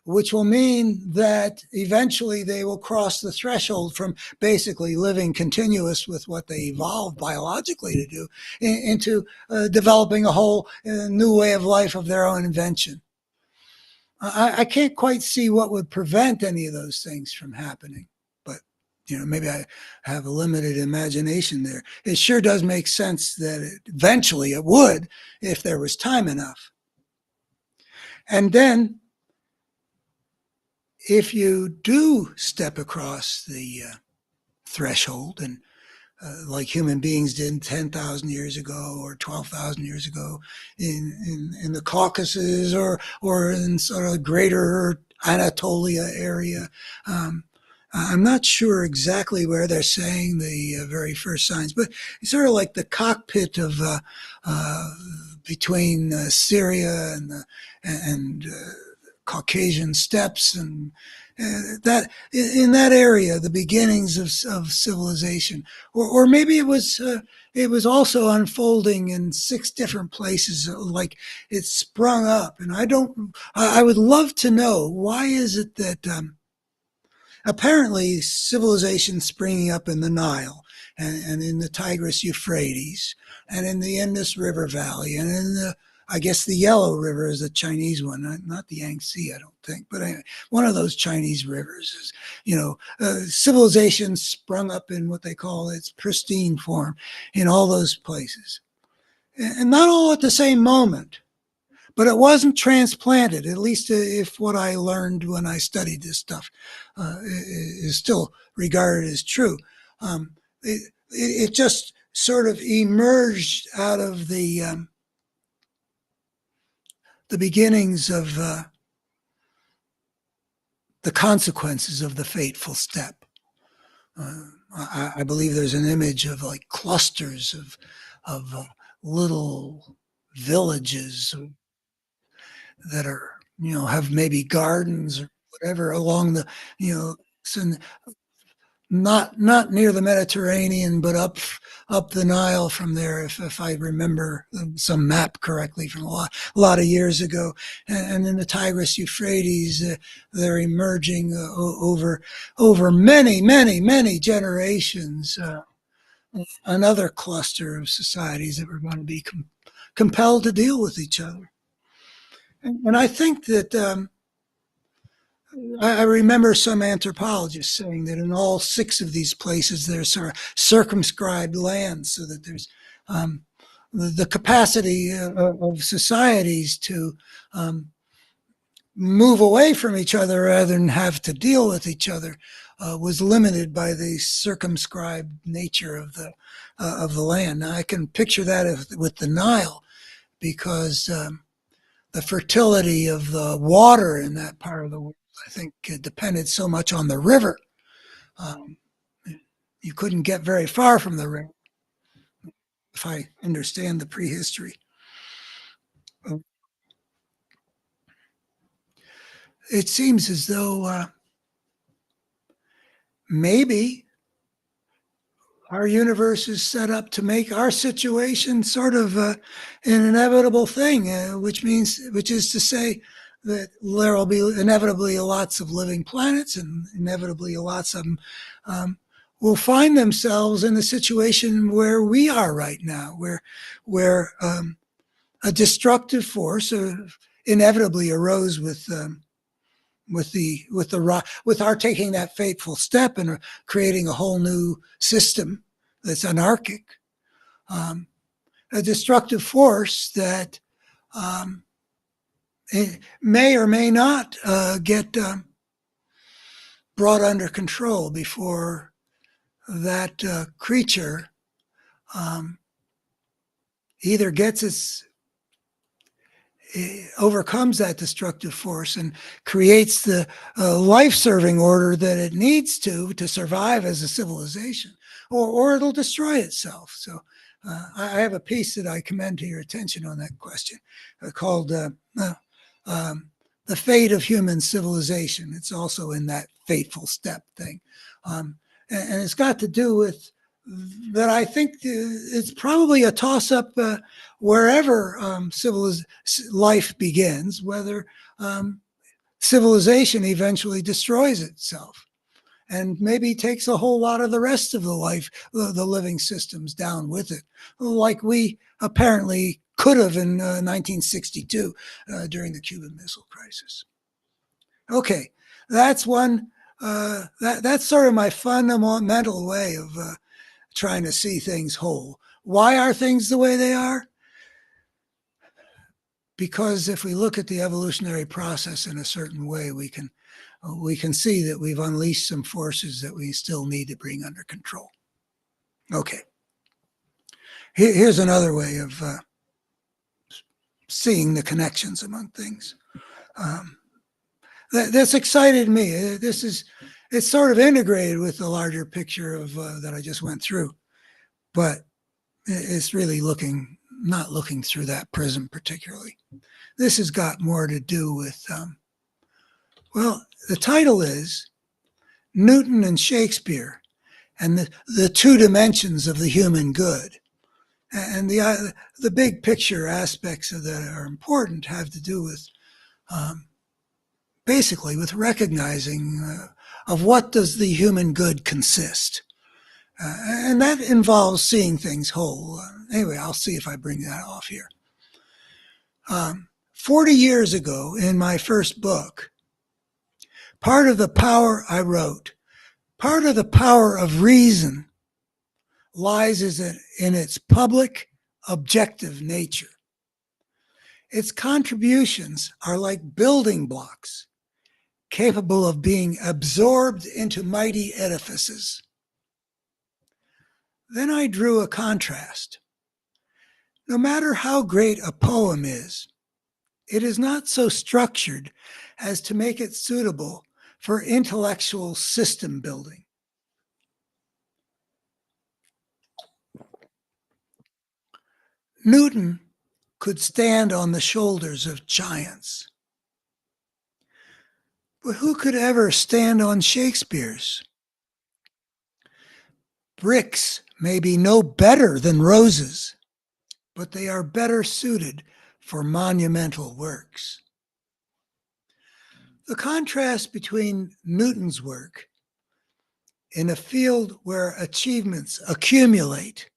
which will mean that eventually they will cross the threshold from basically living continuous with what they evolved biologically to do, into developing a whole new way of life of their own invention. I can't quite see what would prevent any of those things from happening, but maybe I have a limited imagination there. It sure does make sense that eventually it would, if there was time enough. And then, if you do step across the threshold, and like human beings did 10,000 years ago or 12,000 years ago in the Caucasus, or in sort of greater Anatolia area, I'm not sure exactly where they're saying the very first signs, but it's sort of like the cockpit of between Syria and Caucasian steppes, and that in that area, the beginnings of civilization, or maybe it was also unfolding in 6 different places, like it sprung up. And I would love to know, why is it that apparently civilization springing up in the Nile, and in the Tigris Euphrates, and in the Indus River Valley, and in I guess the Yellow River is a Chinese one, not the Yangtze, I don't think, but anyway, one of those Chinese rivers is, civilization sprung up in what they call its pristine form in all those places. And not all at the same moment, but it wasn't transplanted, at least if what I learned when I studied this stuff is still regarded as true. It just sort of emerged out of the beginnings of the consequences of the fateful step. I believe there's an image of like clusters of little villages that are, have maybe gardens or whatever along the, so not near the Mediterranean, but up the Nile from there, if I remember some map correctly from a lot of years ago. And in the Tigris Euphrates, they're emerging over many generations. Another cluster of societies that were going to be compelled to deal with each other. And I think that I remember some anthropologists saying that in all 6 of these places, there's sort of circumscribed lands, so that there's the capacity of societies to move away from each other rather than have to deal with each other was limited by the circumscribed nature of the land. Now I can picture that with the Nile, because the fertility of the water in that part of the world, I think, depended so much on the river. Um, you couldn't get very far from the river, if I understand the prehistory. It seems as though maybe our universe is set up to make our situation sort of an inevitable thing, which is to say that there will be inevitably lots of living planets, and inevitably lots of them will find themselves in the situation where we are right now, where a destructive force inevitably arose with our taking that fateful step and creating a whole new system that's anarchic, a destructive force that may or may not get brought under control before that creature either overcomes that destructive force and creates the life-serving order that it needs to survive as a civilization, or it'll destroy itself. So I have a piece that I commend to your attention on that question called The Fate of Human Civilization. It's also in that fateful step thing. And it's got to do with that. I think it's probably a toss-up wherever life begins, whether civilization eventually destroys itself and maybe takes a whole lot of the rest of the living systems down with it, like we apparently could have in 1962 during the Cuban Missile Crisis. Okay, that's one. That's sort of my fundamental way of trying to see things whole. Why are things the way they are? Because if we look at the evolutionary process in a certain way, we can see that we've unleashed some forces that we still need to bring under control. Okay. Here's another way of seeing the connections among things. That's excited me. It's sort of integrated with the larger picture of that I just went through, but it's really not looking through that prism particularly. This has got more to do with, the title is Newton and Shakespeare and the two dimensions of the human good. And the big picture aspects of that are important, have to do with basically with recognizing of what does the human good consist. And that involves seeing things whole. Anyway, I'll see if I bring that off here. 40 years ago, in my first book, part of the power of reason lies in its public, objective nature. Its contributions are like building blocks, capable of being absorbed into mighty edifices. Then I drew a contrast. No matter how great a poem is, it is not so structured as to make it suitable for intellectual system building. Newton could stand on the shoulders of giants. But who could ever stand on Shakespeare's? Bricks may be no better than roses, but they are better suited for monumental works. The contrast between Newton's work in a field where achievements accumulate,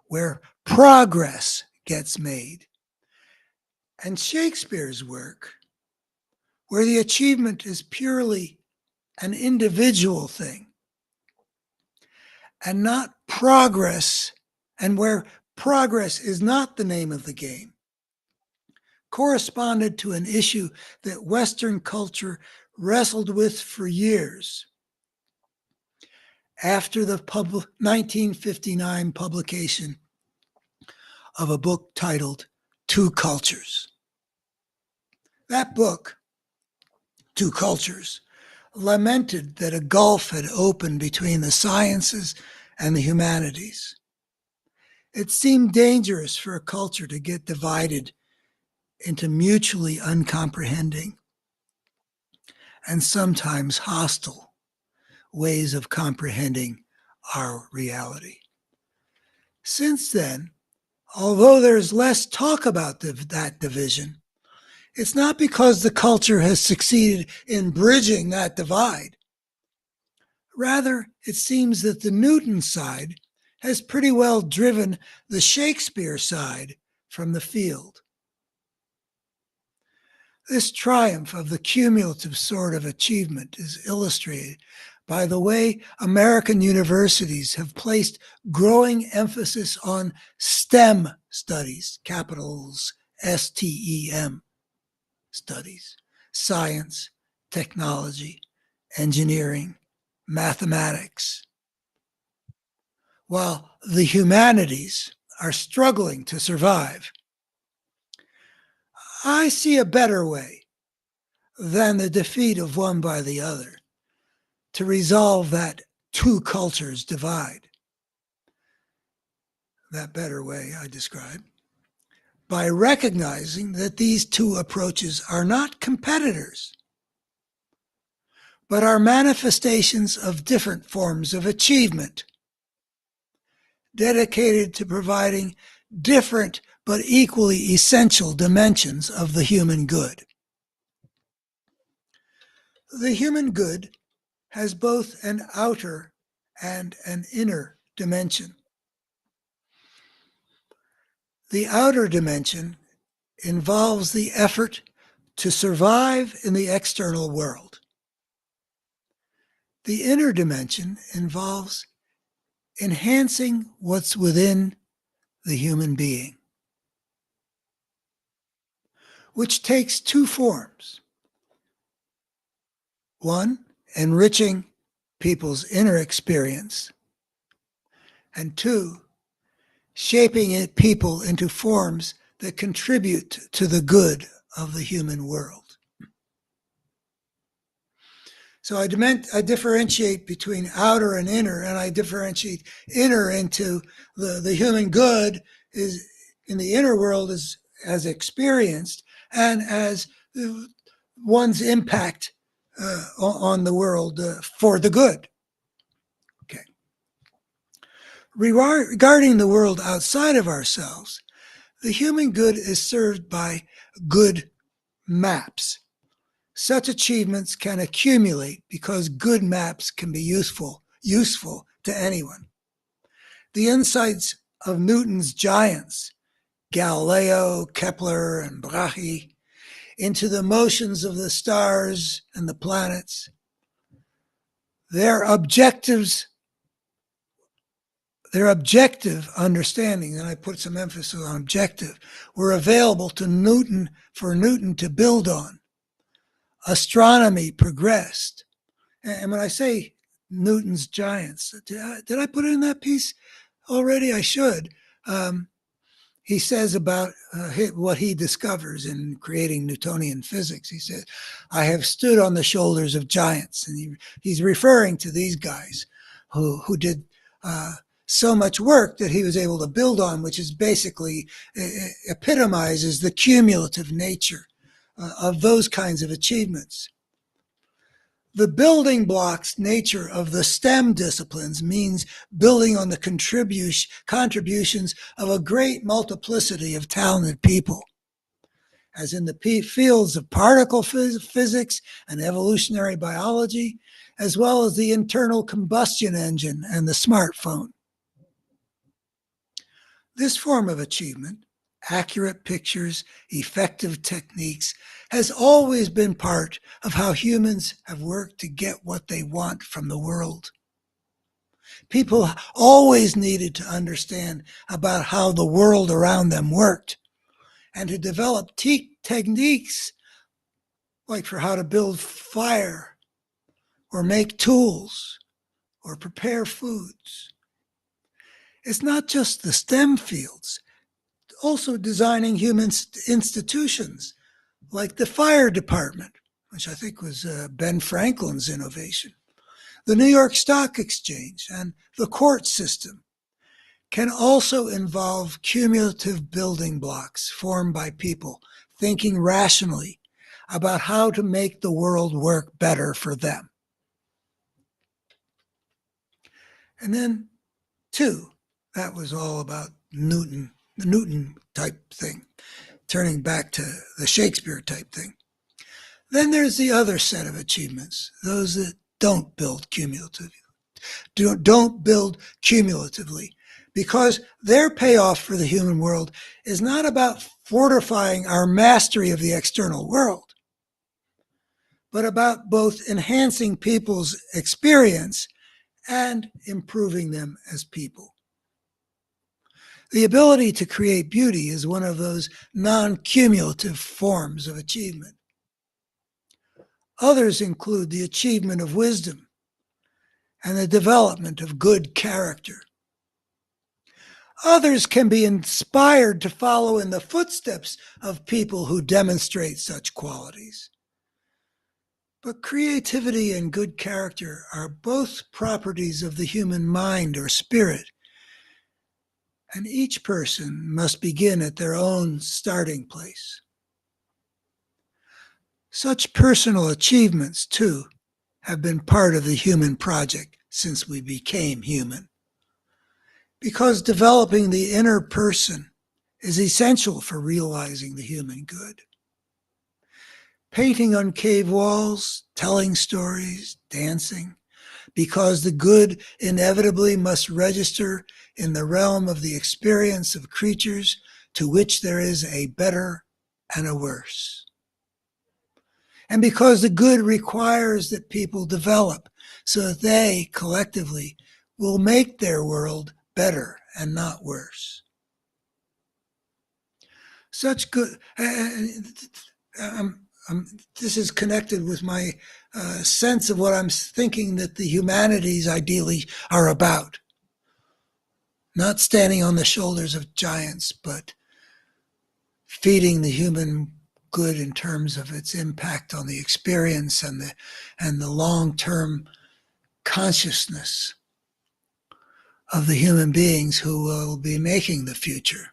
where progress gets made, and Shakespeare's work, where the achievement is purely an individual thing and not progress, and where progress is not the name of the game, corresponded to an issue that Western culture wrestled with for years. After the 1959 publication of a book titled Two Cultures. That book, Two Cultures, lamented that a gulf had opened between the sciences and the humanities. It seemed dangerous for a culture to get divided into mutually uncomprehending and sometimes hostile ways of comprehending our reality. Since then, although there's less talk about that division, it's not because the culture has succeeded in bridging that divide. Rather, it seems that the Newton side has pretty well driven the Shakespeare side from the field. This triumph of the cumulative sort of achievement is illustrated by the way American universities have placed growing emphasis on STEM studies, capitals STEM studies, science, technology, engineering, mathematics, while the humanities are struggling to survive. I see a better way than the defeat of one by the other to resolve that two cultures divide. That better way I describe by recognizing that these two approaches are not competitors, but are manifestations of different forms of achievement, dedicated to providing different but equally essential dimensions of the human good. The human good has both an outer and an inner dimension. The outer dimension involves the effort to survive in the external world. The inner dimension involves enhancing what's within the human being, which takes two forms. One, enriching people's inner experience, and two, shaping people into forms that contribute to the good of the human world. So I differentiate between outer and inner, and I differentiate inner into the human good is in the inner world is as experienced and as one's impact on the world for the good. Okay. Regarding the world outside of ourselves, the human good is served by good maps. Such achievements can accumulate because good maps can be useful to anyone. The insights of Newton's giants, Galileo, Kepler, and Brahe, into the motions of the stars and the planets, their objective understanding, and I put some emphasis on objective, were available to Newton for Newton to build on. Astronomy progressed. And when I say Newton's giants, did I put it in that piece already? I should. He says about what he discovers in creating Newtonian physics. He said, I have stood on the shoulders of giants. And he's referring to these guys who did so much work that he was able to build on, which is basically epitomizes the cumulative nature of those kinds of achievements. The building blocks nature of the STEM disciplines means building on the contributions of a great multiplicity of talented people, as in the fields of particle physics and evolutionary biology, as well as the internal combustion engine and the smartphone. This form of achievement, accurate pictures, effective techniques, has always been part of how humans have worked to get what they want from the world. People always needed to understand about how the world around them worked and to develop techniques like for how to build fire or make tools or prepare foods. It's not just the STEM fields, also designing human institutions like the fire department, which I think was Ben Franklin's innovation, the New York Stock Exchange, and the court system can also involve cumulative building blocks formed by people thinking rationally about how to make the world work better for them. And then, two, that was all about Newton, the Newton type thing, turning back to the Shakespeare type thing. Then there's the other set of achievements, those that don't build cumulatively, because their payoff for the human world is not about fortifying our mastery of the external world, but about both enhancing people's experience and improving them as people. The ability to create beauty is one of those non-cumulative forms of achievement. Others include the achievement of wisdom and the development of good character. Others can be inspired to follow in the footsteps of people who demonstrate such qualities. But creativity and good character are both properties of the human mind or spirit, and each person must begin at their own starting place. Such personal achievements, too, have been part of the human project since we became human. Because developing the inner person is essential for realizing the human good. Painting on cave walls, telling stories, dancing, because the good inevitably must register in the realm of the experience of creatures to which there is a better and a worse. And because the good requires that people develop so that they, collectively, will make their world better and not worse. Such good, this is connected with my sense of what I'm thinking that the humanities ideally are about. Not standing on the shoulders of giants, but feeding the human good in terms of its impact on the experience and the long-term consciousness of the human beings who will be making the future.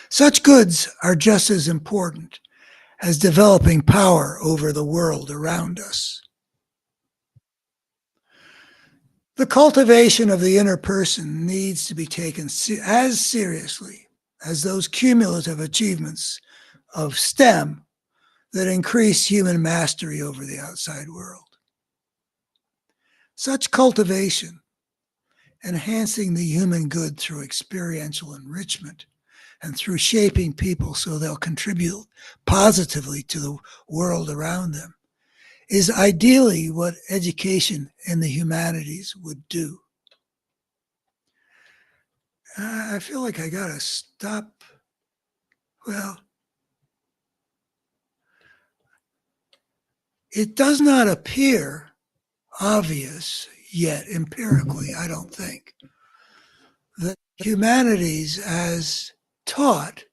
Such goods are just as important as developing power over the world around us. The cultivation of the inner person needs to be taken as seriously as those cumulative achievements of STEM that increase human mastery over the outside world. Such cultivation, enhancing the human good through experiential enrichment and through shaping people so they'll contribute positively to the world around them, is ideally what education in the humanities would do. I feel like I gotta stop. Well, it does not appear obvious yet empirically, I don't think, that humanities as taught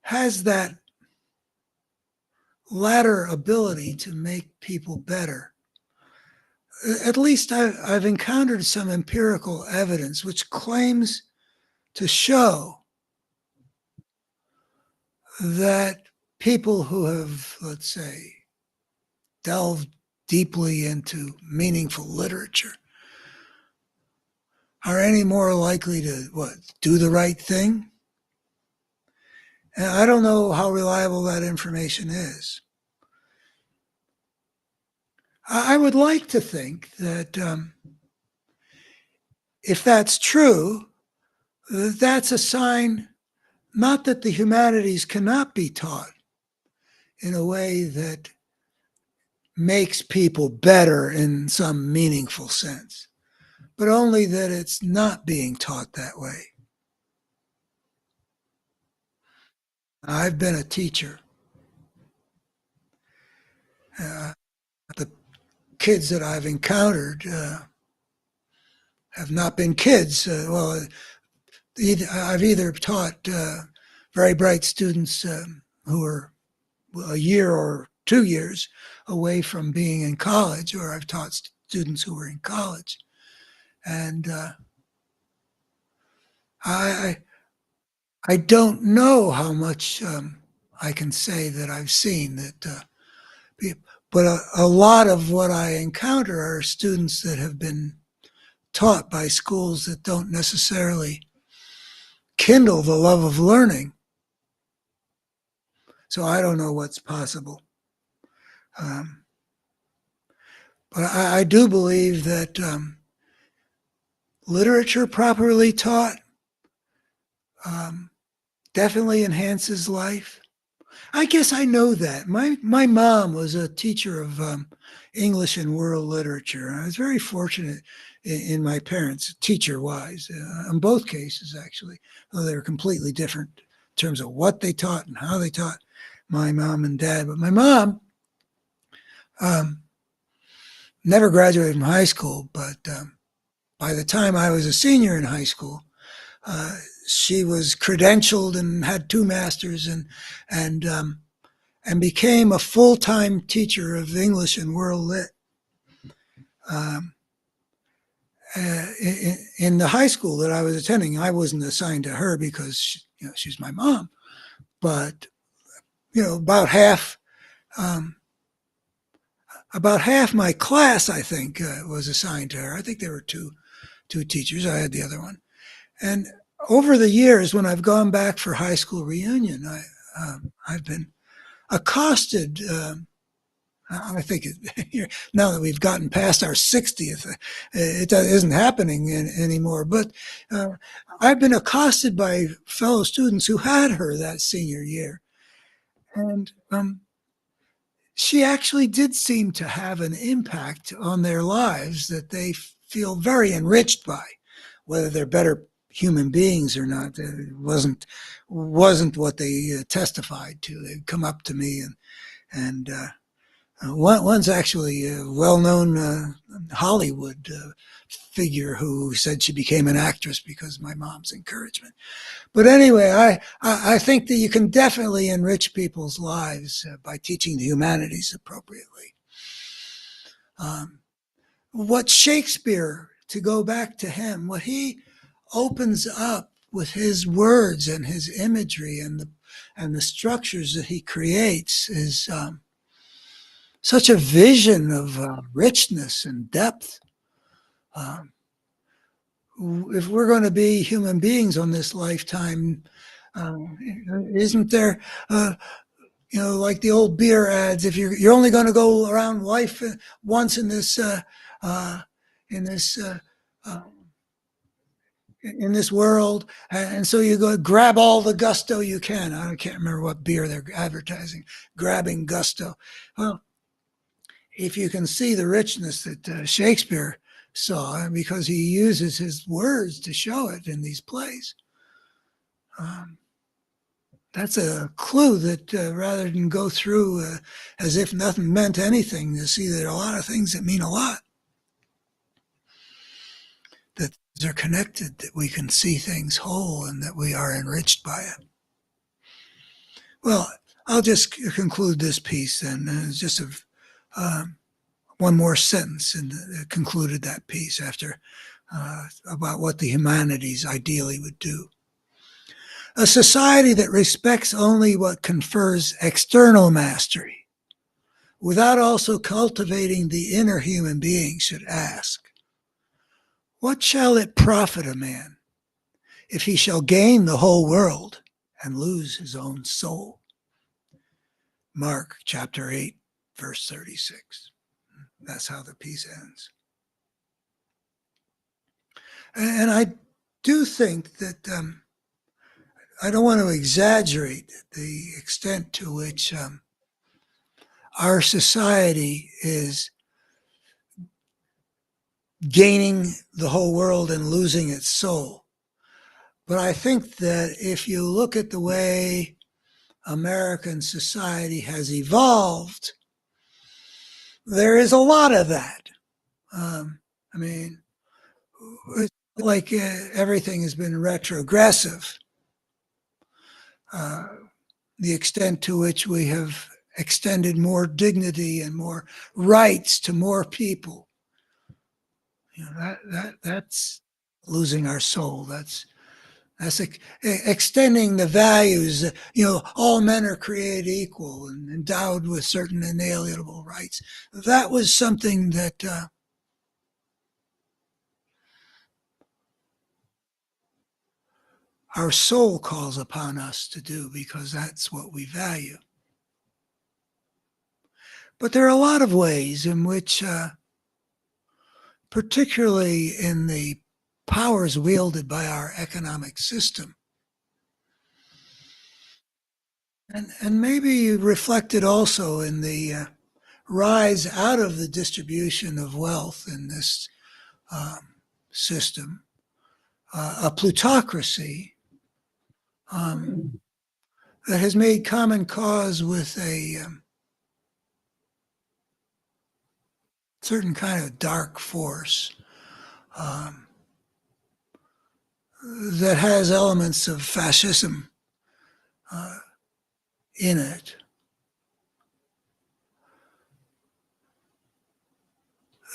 has that latter ability to make people better. At least I've encountered some empirical evidence which claims to show that people who have, let's say, delved deeply into meaningful literature are any more likely to, do the right thing? And I don't know how reliable that information is. I would like to think that if that's true, that's a sign not that the humanities cannot be taught in a way that makes people better in some meaningful sense, but only that it's not being taught that way. I've been a teacher. Uh, the kids that I've encountered have not been kids. I've either taught very bright students who are a year or 2 years away from being in college, or I've taught students who were in college. And I I don't know how much I can say that I've seen that, but a lot of what I encounter are students that have been taught by schools that don't necessarily kindle the love of learning. So I don't know what's possible. Um, but I do believe that literature properly taught um, definitely enhances life. I guess I know that. My mom was a teacher of English and world literature. I was very fortunate in my parents, teacher-wise, in both cases, actually, though they were completely different in terms of what they taught and how they taught, my mom and dad. But my mom um, never graduated from high school, but by the time I was a senior in high school, uh, she was credentialed and had 2 masters and became a full-time teacher of English and World Lit. Um, in the high school that I was attending, I wasn't assigned to her because she's my mom, but about um, half my class, I think, was assigned to her. I think there were two teachers. I had the other one, and over the years, when I've gone back for high school reunion, I've been accosted. I think now that we've gotten past our 60th, it isn't happening anymore. But I've been accosted by fellow students who had her that senior year. And she actually did seem to have an impact on their lives that they feel very enriched by. Whether they're better human beings or not, it wasn't what they testified to. They'd come up to me and one's actually a well-known Hollywood figure who said she became an actress because of my mom's encouragement. But anyway, I think that you can definitely enrich people's lives by teaching the humanities appropriately. What Shakespeare, to go back to him, what he opens up with his words and his imagery and the structures that he creates is such a vision of richness and depth. Um, if we're going to be human beings on this lifetime, isn't there, like the old beer ads? If you're only going to go around life once in this in this in this world, and so you go grab all the gusto you can. I can't remember what beer they're advertising. Grabbing gusto. Well, if you can see the richness that Shakespeare saw, because he uses his words to show it in these plays, that's a clue that rather than go through as if nothing meant anything, to see that a lot of things that mean a lot, that they're connected, that we can see things whole and that we are enriched by it. Well, I'll just conclude this piece then. It's just one more sentence and concluded that piece after about what the humanities ideally would do. A society that respects only what confers external mastery, without also cultivating the inner human being, should ask, what shall it profit a man if he shall gain the whole world and lose his own soul? Mark chapter 8, verse 36. That's how the piece ends. And I do think that I don't want to exaggerate the extent to which our society is gaining the whole world and losing its soul. But I think that if you look at the way American society has evolved, there is a lot of that. I mean, it's like everything has been retrogressive. Uh, the extent to which we have extended more dignity and more rights to more people, that's losing our soul. That's extending the values. All men are created equal and endowed with certain inalienable rights. That was something that our soul calls upon us to do because that's what we value. But there are a lot of ways in which, particularly in the powers wielded by our economic system, and maybe reflected also in the rise out of the distribution of wealth in this system, a plutocracy that has made common cause with a certain kind of dark force that has elements of fascism in it.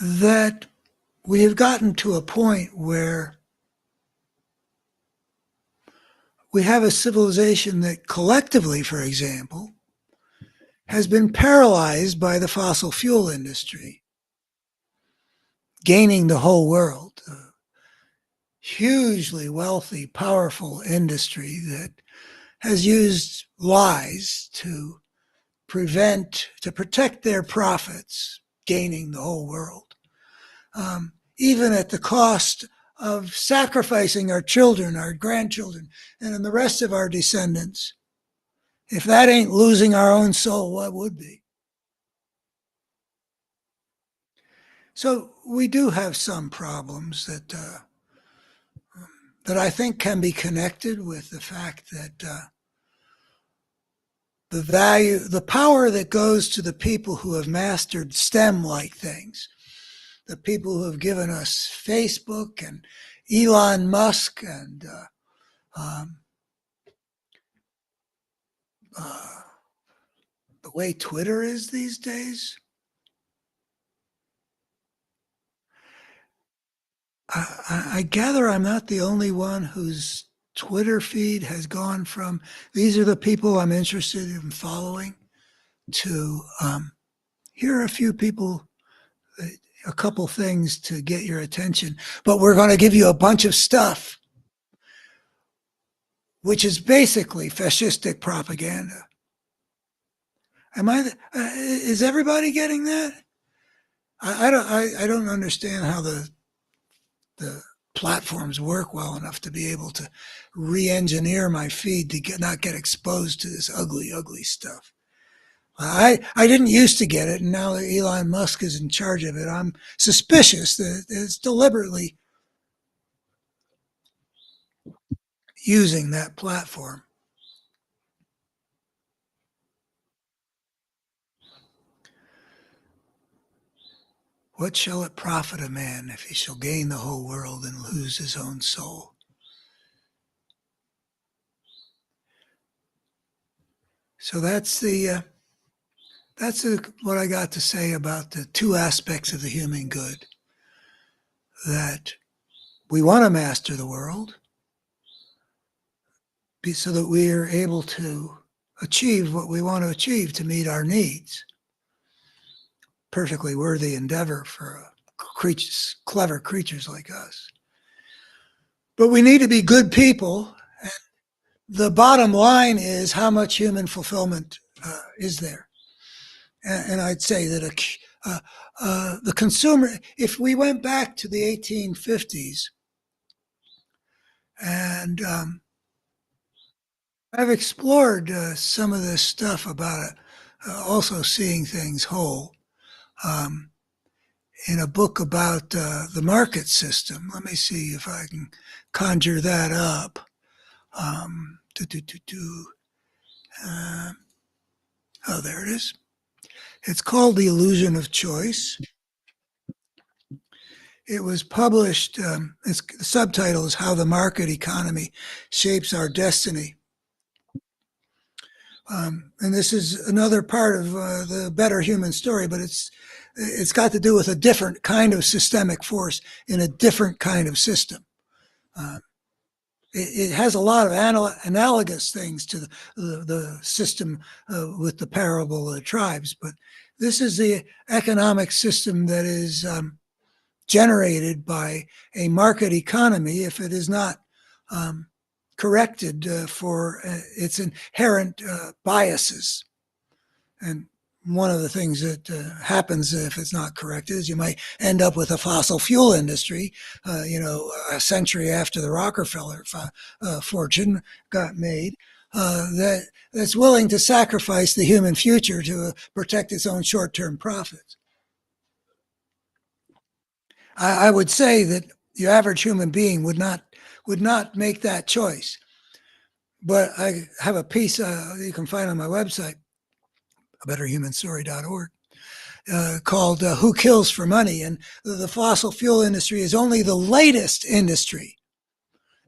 That we have gotten to a point where we have a civilization that collectively, for example, has been paralyzed by the fossil fuel industry, gaining the whole world. A hugely wealthy, powerful industry that has used lies to protect their profits, gaining the whole world, even at the cost of sacrificing our children, our grandchildren, and the rest of our descendants. If that ain't losing our own soul, what would be? So we do have some problems that I think can be connected with the fact that the power that goes to the people who have mastered STEM-like things, the people who have given us Facebook and Elon Musk and um, uh, the way Twitter is these days. I gather I'm not the only one whose Twitter feed has gone from these are the people I'm interested in following to here are a few people, a couple things to get your attention, but we're going to give you a bunch of stuff, which is basically fascistic propaganda. Is everybody getting that? I don't understand how the platforms work well enough to be able to re-engineer my feed to not get exposed to this ugly stuff. I didn't used to get it, and now that Elon Musk is in charge of it, I'm suspicious that it's deliberately using that platform. What shall it profit a man if he shall gain the whole world and lose his own soul? So that's what I got to say about the two aspects of the human good. That we want to master the world so that we are able to achieve what we want to achieve to meet our needs. Perfectly worthy endeavor for clever creatures like us. But we need to be good people. The bottom line is how much human fulfillment is there. And I'd say that the consumer, if we went back to the 1850s, and I've explored some of this stuff about also seeing things whole, um, in a book about the market system. Let me see if I can conjure that up. Um, do, do, do, do. Uh, oh, there it is. It's called The Illusion of Choice. It was published, the subtitle is How the Market Economy Shapes Our Destiny. And this is another part of the Better Human Story, but it's got to do with a different kind of systemic force in a different kind of system. Uh, it has a lot of analogous things to the system with the parable of the tribes, but this is the economic system that is generated by a market economy if it is not corrected for its inherent biases. And one of the things that happens if it's not corrected is you might end up with a fossil fuel industry, a century after the Rockefeller fortune got made, that's willing to sacrifice the human future to protect its own short-term profits. I would say that the average human being would not make that choice. But I have a piece you can find on my website, betterhumanstory.org, called Who Kills for Money? And the fossil fuel industry is only the latest industry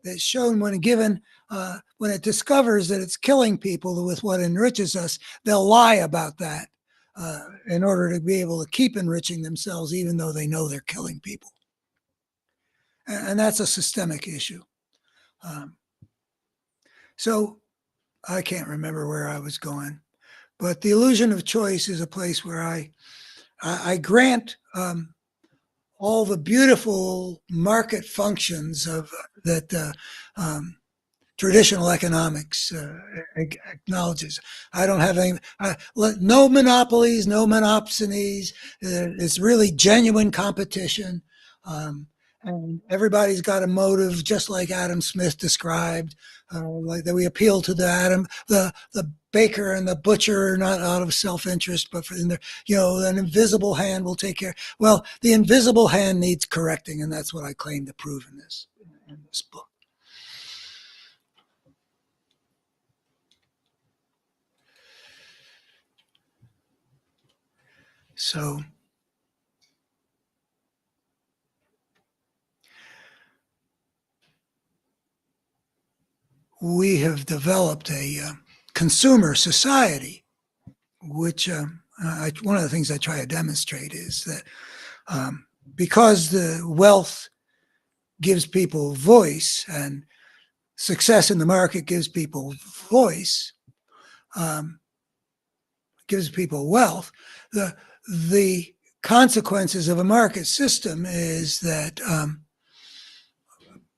that's shown when it discovers that it's killing people with what enriches us, they'll lie about that in order to be able to keep enriching themselves, even though they know they're killing people. And that's a systemic issue. So I can't remember where I was going, but the illusion of choice is a place where I grant all the beautiful market functions of that traditional economics acknowledges. I don't have any, no monopolies, no monopsonies. It's really genuine competition. And everybody's got a motive, just like Adam Smith described, like that we appeal to the baker and the butcher, not out of self-interest, but an invisible hand will take care. Well, the invisible hand needs correcting, and that's what I claim to prove in this book. So we have developed a consumer society, which one of the things I try to demonstrate is that because the wealth gives people voice and success in the market gives people voice, gives people wealth, the consequences of a market system is that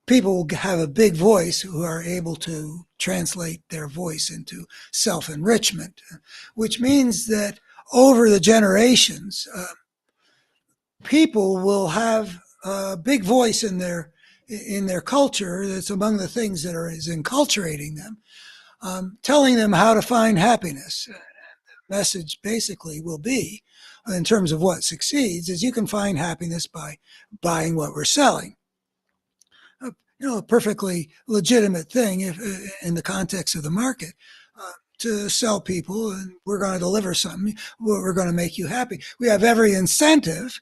people have a big voice who are able to translate their voice into self-enrichment, which means that over the generations, people will have a big voice in their culture. That's among the things that is enculturating them, telling them how to find happiness. The message basically will be, in terms of what succeeds, is you can find happiness by buying what we're selling. A perfectly legitimate thing in the context of the market, to sell people, and we're going to deliver something, we're going to make you happy. We have every incentive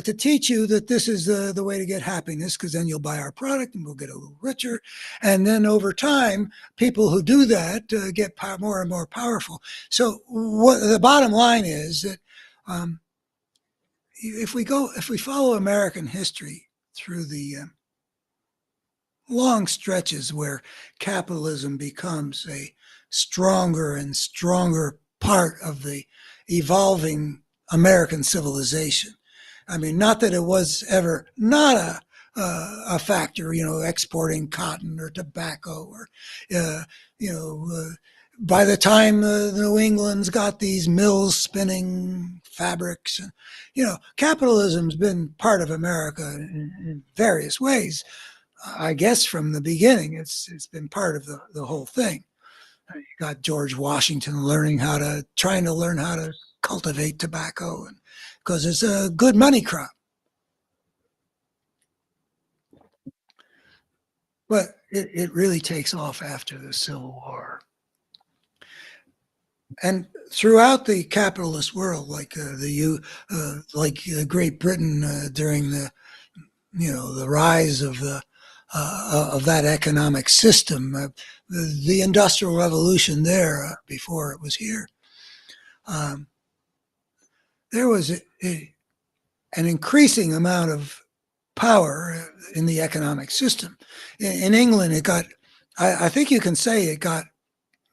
to teach you that this is the way to get happiness, because then you'll buy our product and we'll get a little richer. And then over time, people who do that get more and more powerful. So what the bottom line is that if we follow American history through the long stretches where capitalism becomes a stronger and stronger part of the evolving American civilization. I mean, not that it was ever not a factor, exporting cotton or tobacco or, by the time the New England's got these mills spinning fabrics, capitalism's been part of America in various ways. I guess from the beginning, it's been part of the whole thing. You got George Washington trying to learn how to cultivate tobacco, because it's a good money crop. But it really takes off after the Civil War. And throughout the capitalist world, Great Britain during the rise of that economic system, the Industrial Revolution there before it was here, um, there was an increasing amount of power in the economic system. In England, I think you can say it got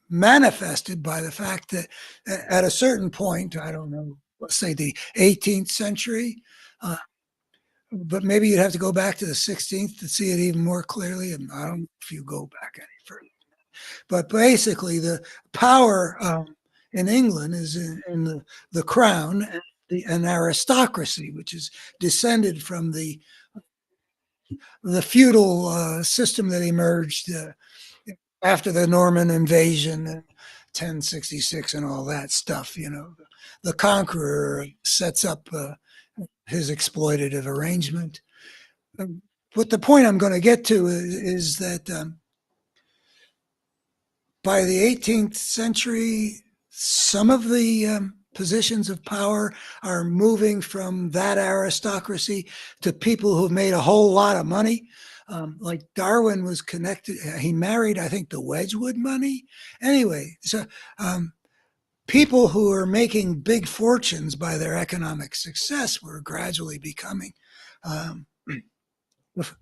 manifested by the fact that at a certain point, I don't know, let's say the 18th century, uh, but maybe you'd have to go back to the 16th to see it even more clearly. And I don't know if you go back any further. But basically, the power in England is in the crown and an aristocracy, which is descended from the feudal system that emerged after the Norman invasion in 1066 and all that stuff. The conqueror sets up his exploitative arrangement. But the point I'm going to get to is that by the 18th century, some of the positions of power are moving from that aristocracy to people who've made a whole lot of money. Like Darwin was connected, he married, I think, the Wedgwood money. Anyway, so people who are making big fortunes by their economic success were gradually becoming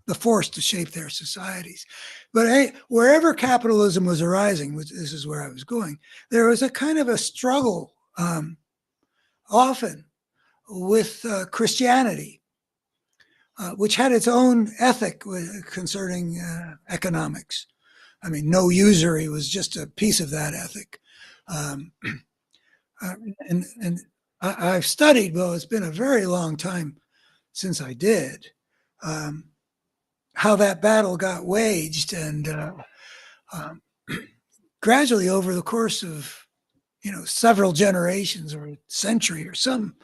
the force to shape their societies. But wherever capitalism was arising, which this is where I was going, there was a kind of a struggle often with Christianity, which had its own ethic concerning economics. I mean, no usury was just a piece of that ethic. And I've studied, well, it's been a very long time since I did, how that battle got waged, and gradually over the course of several generations or a century or some,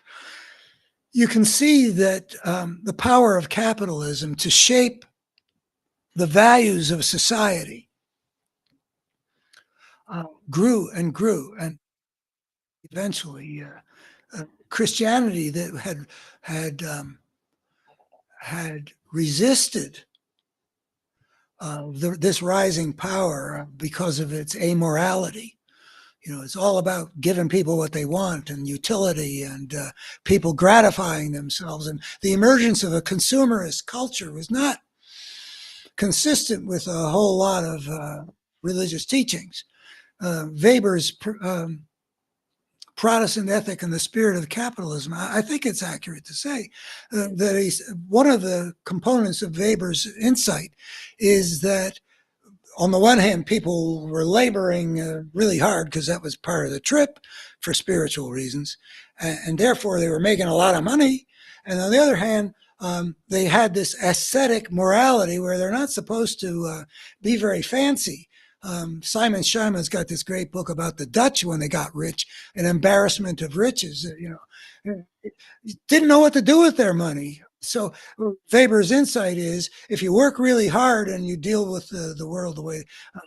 you can see that the power of capitalism to shape the values of society grew and grew, and eventually Christianity that had resisted this rising power because of its amorality. It's all about giving people what they want and utility and people gratifying themselves. And the emergence of a consumerist culture was not consistent with a whole lot of religious teachings. Weber's Protestant ethic and the spirit of capitalism, I think it's accurate to say that one of the components of Weber's insight is that on the one hand, people were laboring really hard because that was part of the trip for spiritual reasons, and therefore they were making a lot of money. And on the other hand, they had this ascetic morality where they're not supposed to be very fancy. Simon Scheinman's got this great book about the Dutch when they got rich, an embarrassment of riches. Didn't know what to do with their money. So Weber's insight is if you work really hard and you deal with the world the way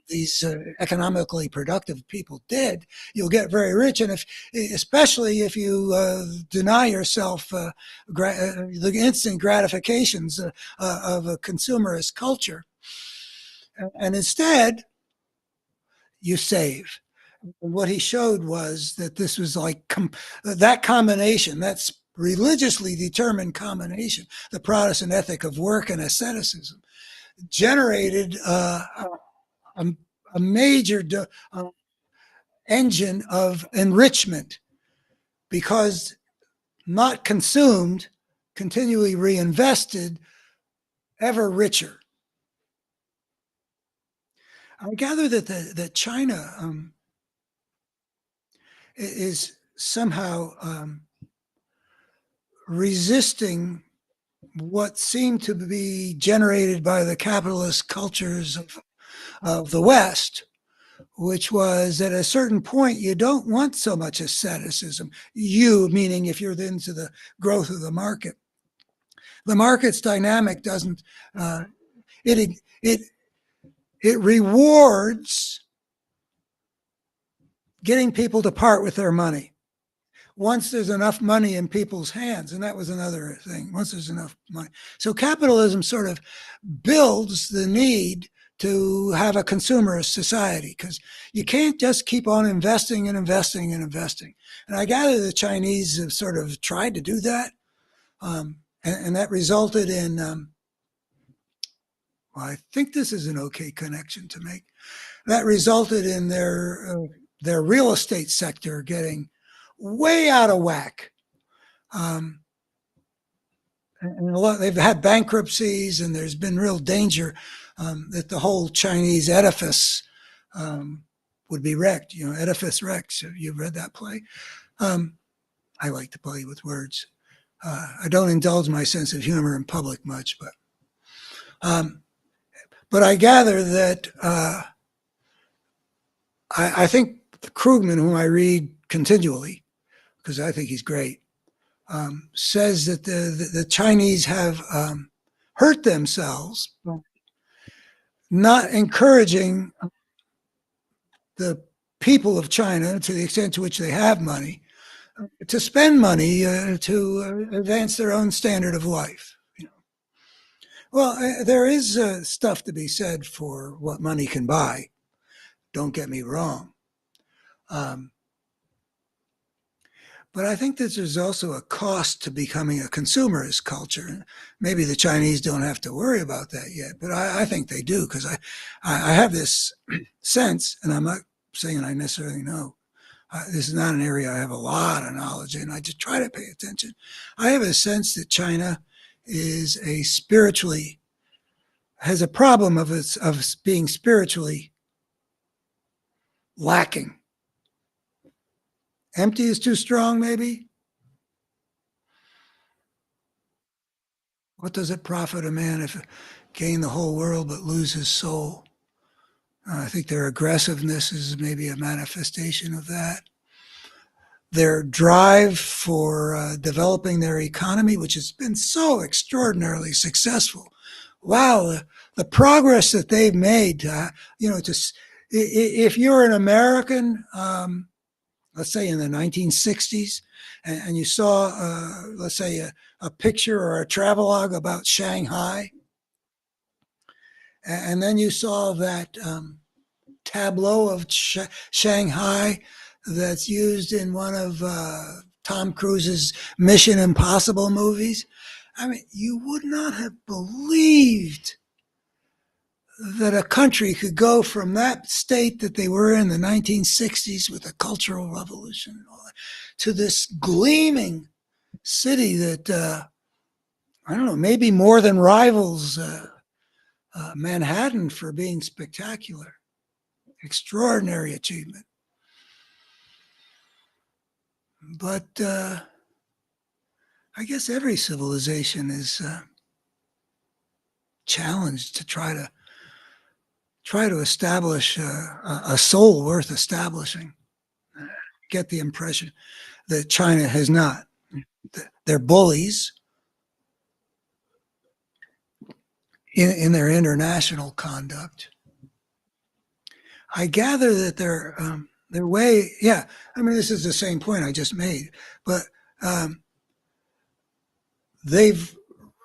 these economically productive people did, you'll get very rich. And especially if you deny yourself the instant gratifications of a consumerist culture, and instead you save. What he showed was that this was like that combination, that's religiously determined combination, the Protestant ethic of work and asceticism, generated a major engine of enrichment, because not consumed, continually reinvested, ever richer. I gather that China is somehow resisting what seemed to be generated by the capitalist cultures of the West, which was at a certain point, you don't want so much asceticism. You, meaning if you're into the growth of the market. The market's dynamic doesn't, it, it, it rewards getting people to part with their money. Once there's enough money in people's hands, and that was another thing, once there's enough money. So capitalism sort of builds the need to have a consumerist society because you can't just keep on investing and investing and investing. And I gather the Chinese have sort of tried to do that. And that resulted in, well, I think this is an okay connection to make. That resulted in their real estate sector getting way out of whack. And a lot, they've had bankruptcies, and there's been real danger that the whole Chinese edifice would be wrecked. You know, edifice wrecks. You've read that play. I like to play with words. I don't indulge my sense of humor in public much, but I gather that I think Krugman, whom I read continually, because I think he's great, says that the Chinese have hurt themselves, not encouraging the people of China, to the extent to which they have money, to spend money to advance their own standard of life. You know. Well, there is stuff to be said for what money can buy. Don't get me wrong. But I think that there's also a cost to becoming a consumerist culture. Maybe the Chinese don't have to worry about that yet, but I think they do, because I have this sense, and I'm not saying I necessarily know. This is not an area I have a lot of knowledge in. I just try to pay attention. I have a sense that China is has a problem of being spiritually lacking. Empty is too strong, maybe? What does it profit a man if he gain the whole world but lose his soul? I think their aggressiveness is maybe a manifestation of that. Their drive for developing their economy, which has been so extraordinarily successful. Wow, the progress that they've made. If you're an American, let's say in the 1960s, and you saw, let's say, a picture or a travelogue about Shanghai, and then you saw that tableau of Shanghai that's used in one of Tom Cruise's Mission Impossible movies. I mean, you would not have believed that a country could go from that state that they were in the 1960s with the Cultural Revolution and all that, to this gleaming city that, I don't know, maybe more than rivals Manhattan for being spectacular. Extraordinary achievement. But I guess every civilization is challenged to try to establish a soul worth establishing. Get the impression that China has not. They're bullies in their international conduct. I gather that their way, yeah, I mean, this is the same point I just made, but they've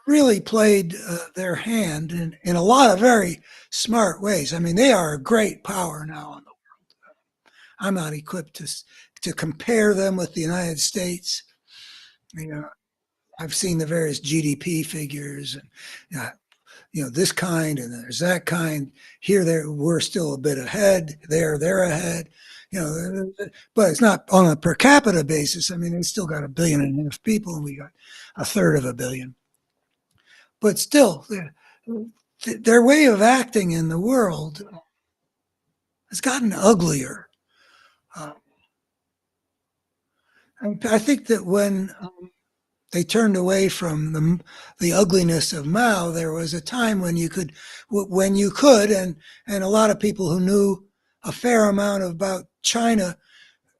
really played their hand in a lot of very smart ways. I mean, they are a great power now in the world. I'm not equipped to compare them with the United States. You know, I've seen the various GDP figures, and this kind, and there's that kind. Here, we're still a bit ahead. They're ahead. But it's not on a per capita basis. I mean, it's still got 1.5 billion people, and we got 1/3 of a billion. But still, their way of acting in the world has gotten uglier. I think that when they turned away from the ugliness of Mao, there was a time when you could, and a lot of people who knew a fair amount about China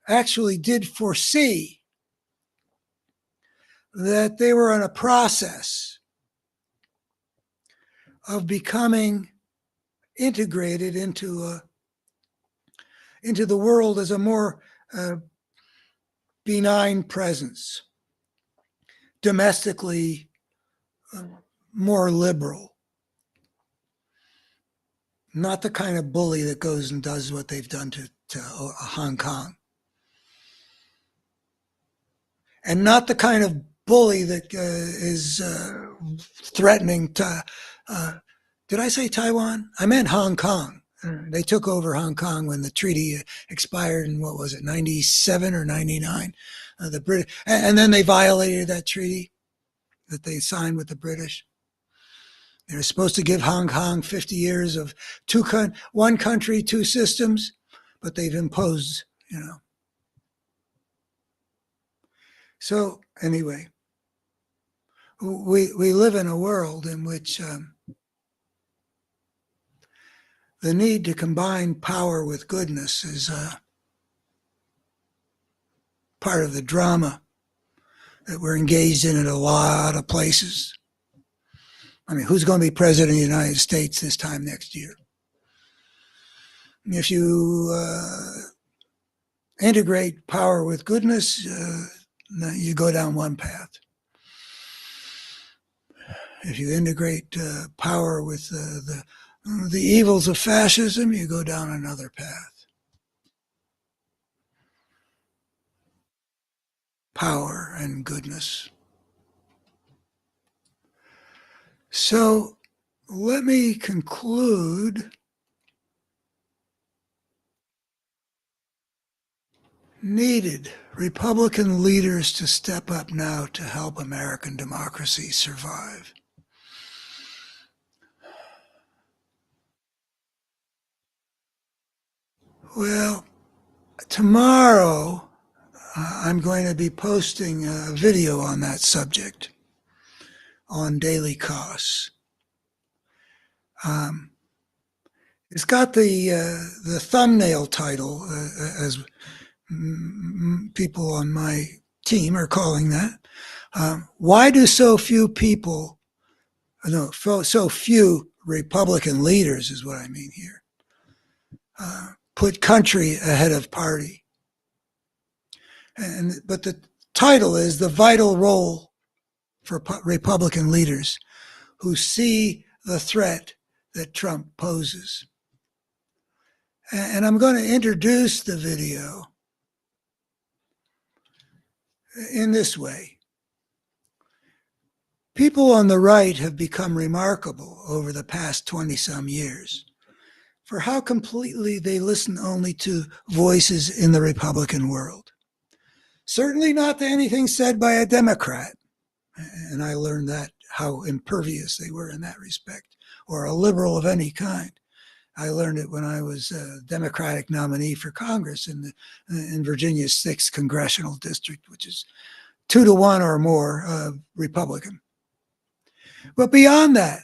actually did foresee that they were in a process of becoming integrated into the world as a more benign presence, domestically more liberal, not the kind of bully that goes and does what they've done to Hong Kong, and not the kind of bully that is threatening to. Did I say Taiwan? I meant Hong Kong. They took over Hong Kong when the treaty expired in, what was it, 97 or 99? The British, and then they violated that treaty that they signed with the British. They were supposed to give Hong Kong 50 years of one country, two systems, but they've imposed, So anyway, we live in a world in which the need to combine power with goodness is part of the drama that we're engaged in a lot of places. I mean, who's going to be president of the United States this time next year? If you integrate power with goodness, you go down one path. If you integrate power with the evils of fascism, you go down another path. Power and goodness. So let me conclude. Needed Republican leaders to step up now to help American democracy survive. Well, tomorrow I'm going to be posting a video on that subject on Daily Costs. It's got the thumbnail title, as people on my team are calling that. Why do so few Republican leaders, is what I mean here, put country ahead of party? But the title is The Vital Role for Republican Leaders Who See the Threat that Trump poses. And I'm going to introduce the video in this way. People on the right have become remarkable over the past 20-some years for how completely they listen only to voices in the Republican world. Certainly not to anything said by a Democrat, and I learned that, how impervious they were in that respect, or a liberal of any kind. I learned it when I was a Democratic nominee for Congress in Virginia's 6th congressional district, which is 2-to-1 or more Republican. But beyond that,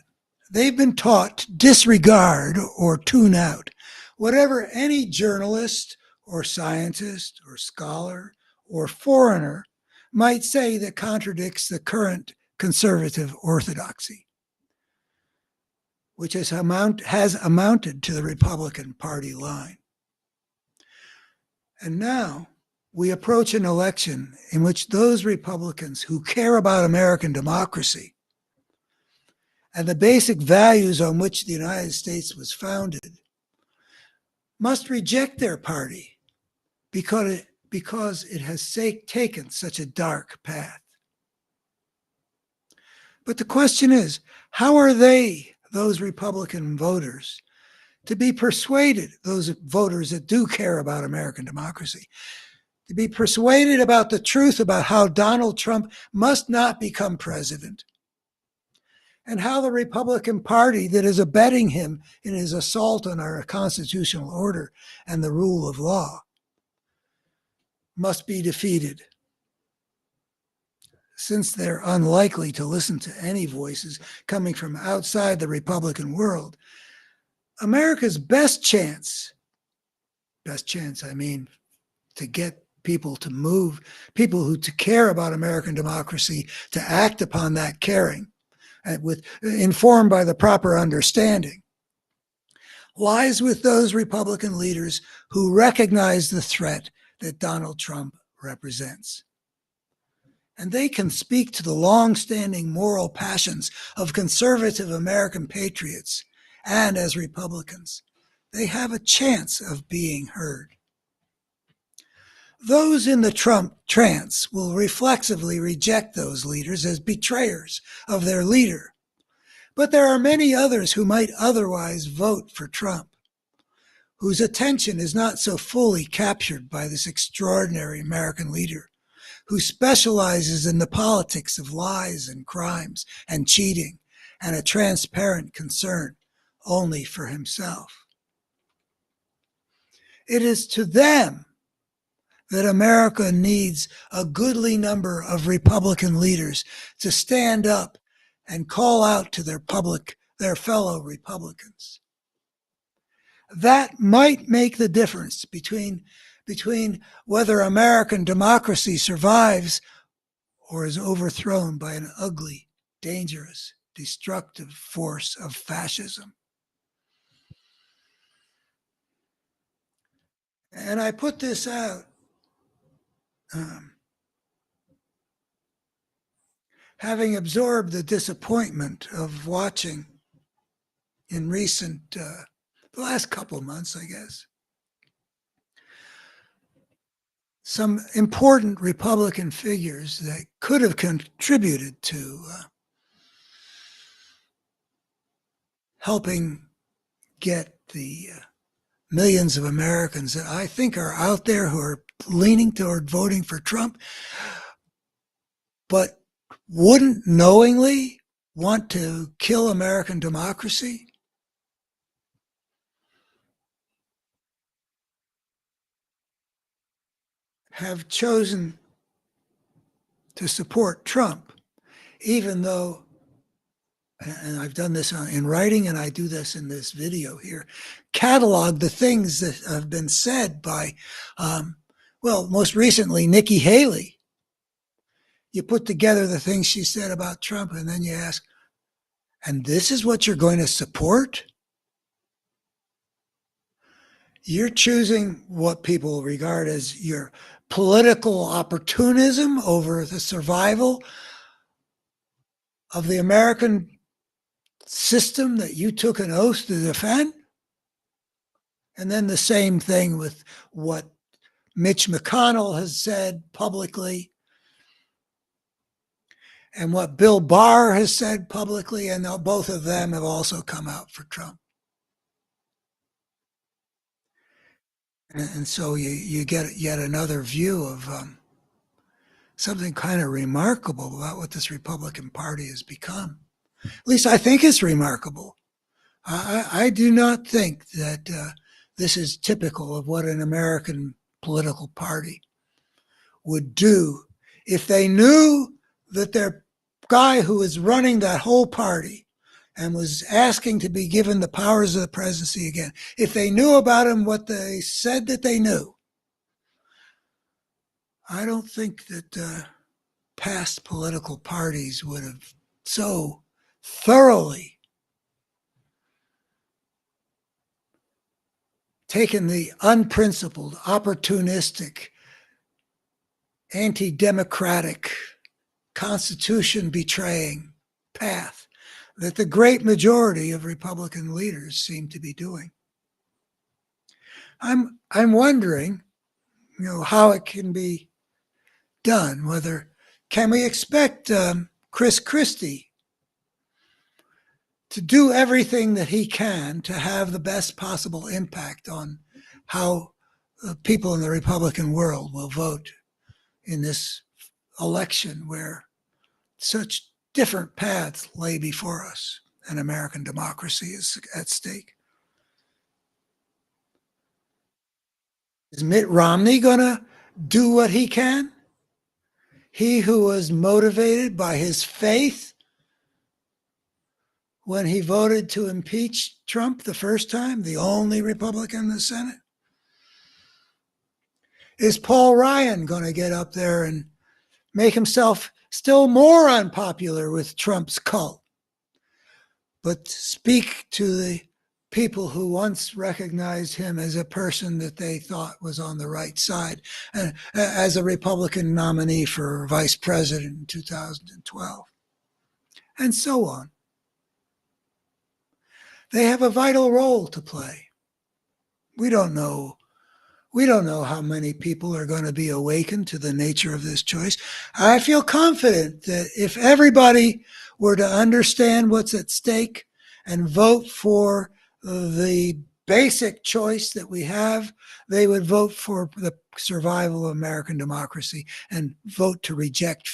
they've been taught to disregard or tune out whatever any journalist or scientist or scholar or foreigner might say that contradicts the current conservative orthodoxy, which has amounted to the Republican Party line. And now we approach an election in which those Republicans who care about American democracy and the basic values on which the United States was founded must reject their party because it has taken such a dark path. But the question is, how are those Republican voters, to be persuaded, those voters that do care about American democracy, to be persuaded about the truth about how Donald Trump must not become president, and how the Republican Party that is abetting him in his assault on our constitutional order and the rule of law must be defeated? Since they're unlikely to listen to any voices coming from outside the Republican world, America's best chance best chance, I mean, to get people to move, people who to care about American democracy, to act upon that caring, and informed by the proper understanding, lies with those Republican leaders who recognize the threat that Donald Trump represents. And they can speak to the long-standing moral passions of conservative American patriots, and as Republicans, they have a chance of being heard. Those in the Trump trance will reflexively reject those leaders as betrayers of their leader. But there are many others who might otherwise vote for Trump, whose attention is not so fully captured by this extraordinary American leader, who specializes in the politics of lies and crimes and cheating and a transparent concern only for himself. It is to them that America needs a goodly number of Republican leaders to stand up and call out to their fellow Republicans. That might make the difference between whether American democracy survives or is overthrown by an ugly, dangerous, destructive force of fascism. And I put this out having absorbed the disappointment of watching in recent, the last couple of months, I guess, some important Republican figures that could have contributed to helping get the millions of Americans that I think are out there who are leaning toward voting for Trump, but wouldn't knowingly want to kill American democracy. Have chosen to support Trump, even though, and I've done this in writing and I do this in this video here, catalog the things that have been said by, most recently, Nikki Haley. You put together the things she said about Trump and then you ask, and this is what you're going to support? You're choosing what people regard as your political opportunism over the survival of the American system that you took an oath to defend? And then the same thing with what Mitch McConnell has said publicly and what Bill Barr has said publicly, and both of them have also come out for Trump. And so you get yet another view of something kind of remarkable about what this Republican Party has become. At least I think it's remarkable. I do not think that this is typical of what an American political party would do if they knew that their guy who was running that whole party and was asking to be given the powers of the presidency again, if they knew about him what they said that they knew, I don't think that past political parties would have so thoroughly taken the unprincipled, opportunistic, anti-democratic, constitution-betraying path that the great majority of Republican leaders seem to be doing. I'm wondering, how it can be done. Can we expect Chris Christie to do everything that he can to have the best possible impact on how people in the Republican world will vote in this election where such different paths lay before us and American democracy is at stake? Is Mitt Romney going to do what he can? He who was motivated by his faith when he voted to impeach Trump the first time, the only Republican in the Senate? Is Paul Ryan going to get up there and make himself still more unpopular with Trump's cult, but speak to the people who once recognized him as a person that they thought was on the right side, and as a Republican nominee for vice president in 2012, and so on? They have a vital role to play. We don't know how many people are going to be awakened to the nature of this choice. I feel confident that if everybody were to understand what's at stake and vote for the basic choice that we have, they would vote for the survival of American democracy and vote to reject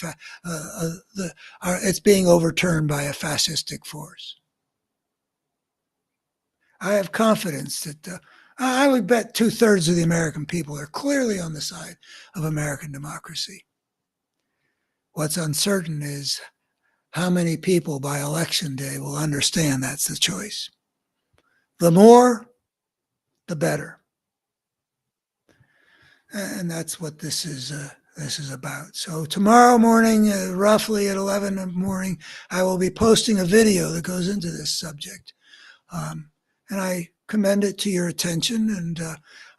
it's being overturned by a fascistic force. I have confidence that I would bet 2/3 of the American people are clearly on the side of American democracy. What's uncertain is how many people by election day will understand that's the choice. The more, the better. And that's what this is about. So tomorrow morning, roughly at 11 in the morning, I will be posting a video that goes into this subject. And I commend it to your attention. And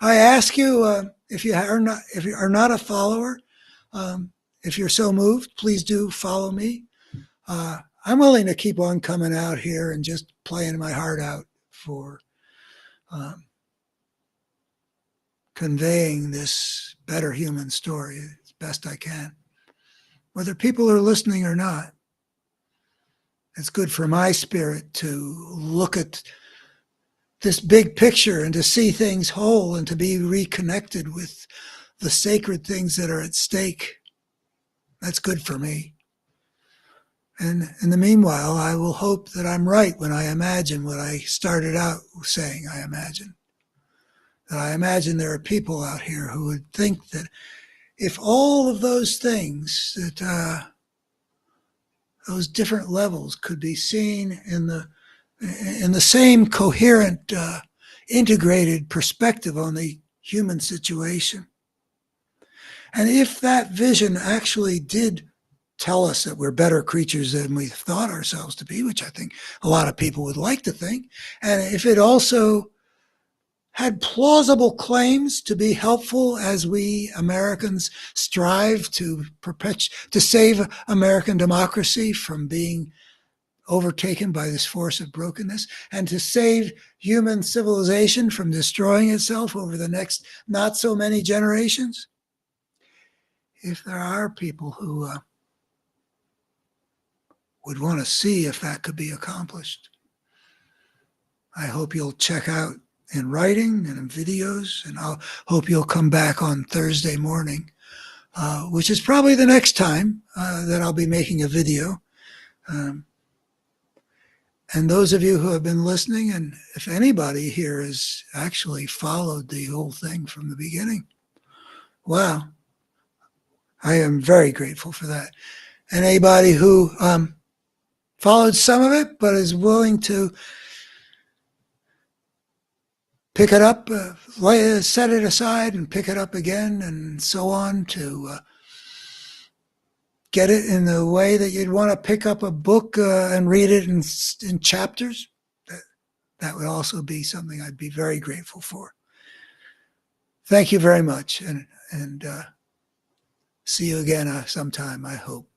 I ask you, if you are not a follower, if you're so moved, please do follow me. I'm willing to keep on coming out here and just playing my heart out for conveying this better human story as best I can. Whether people are listening or not, it's good for my spirit to look at this big picture and to see things whole and to be reconnected with the sacred things that are at stake. That's good for me. And in the meanwhile, I will hope that I'm right when I imagine what I started out saying I imagine. That I imagine there are people out here who would think that if all of those things, that those different levels could be seen in the same coherent, integrated perspective on the human situation. And if that vision actually did tell us that we're better creatures than we thought ourselves to be, which I think a lot of people would like to think, and if it also had plausible claims to be helpful as we Americans strive to save American democracy from being overtaken by this force of brokenness, and to save human civilization from destroying itself over the next not so many generations. If there are people who would want to see if that could be accomplished, I hope you'll check out in writing and in videos, and I'll hope you'll come back on Thursday morning, which is probably the next time that I'll be making a video. And those of you who have been listening, and if anybody here has actually followed the whole thing from the beginning, wow, I am very grateful for that. And anybody who followed some of it but is willing to pick it up, set it aside and pick it up again and so on, to get it in the way that you'd want to pick up a book and read it in chapters, that would also be something I'd be very grateful for. Thank you very much, and see you again sometime, I hope.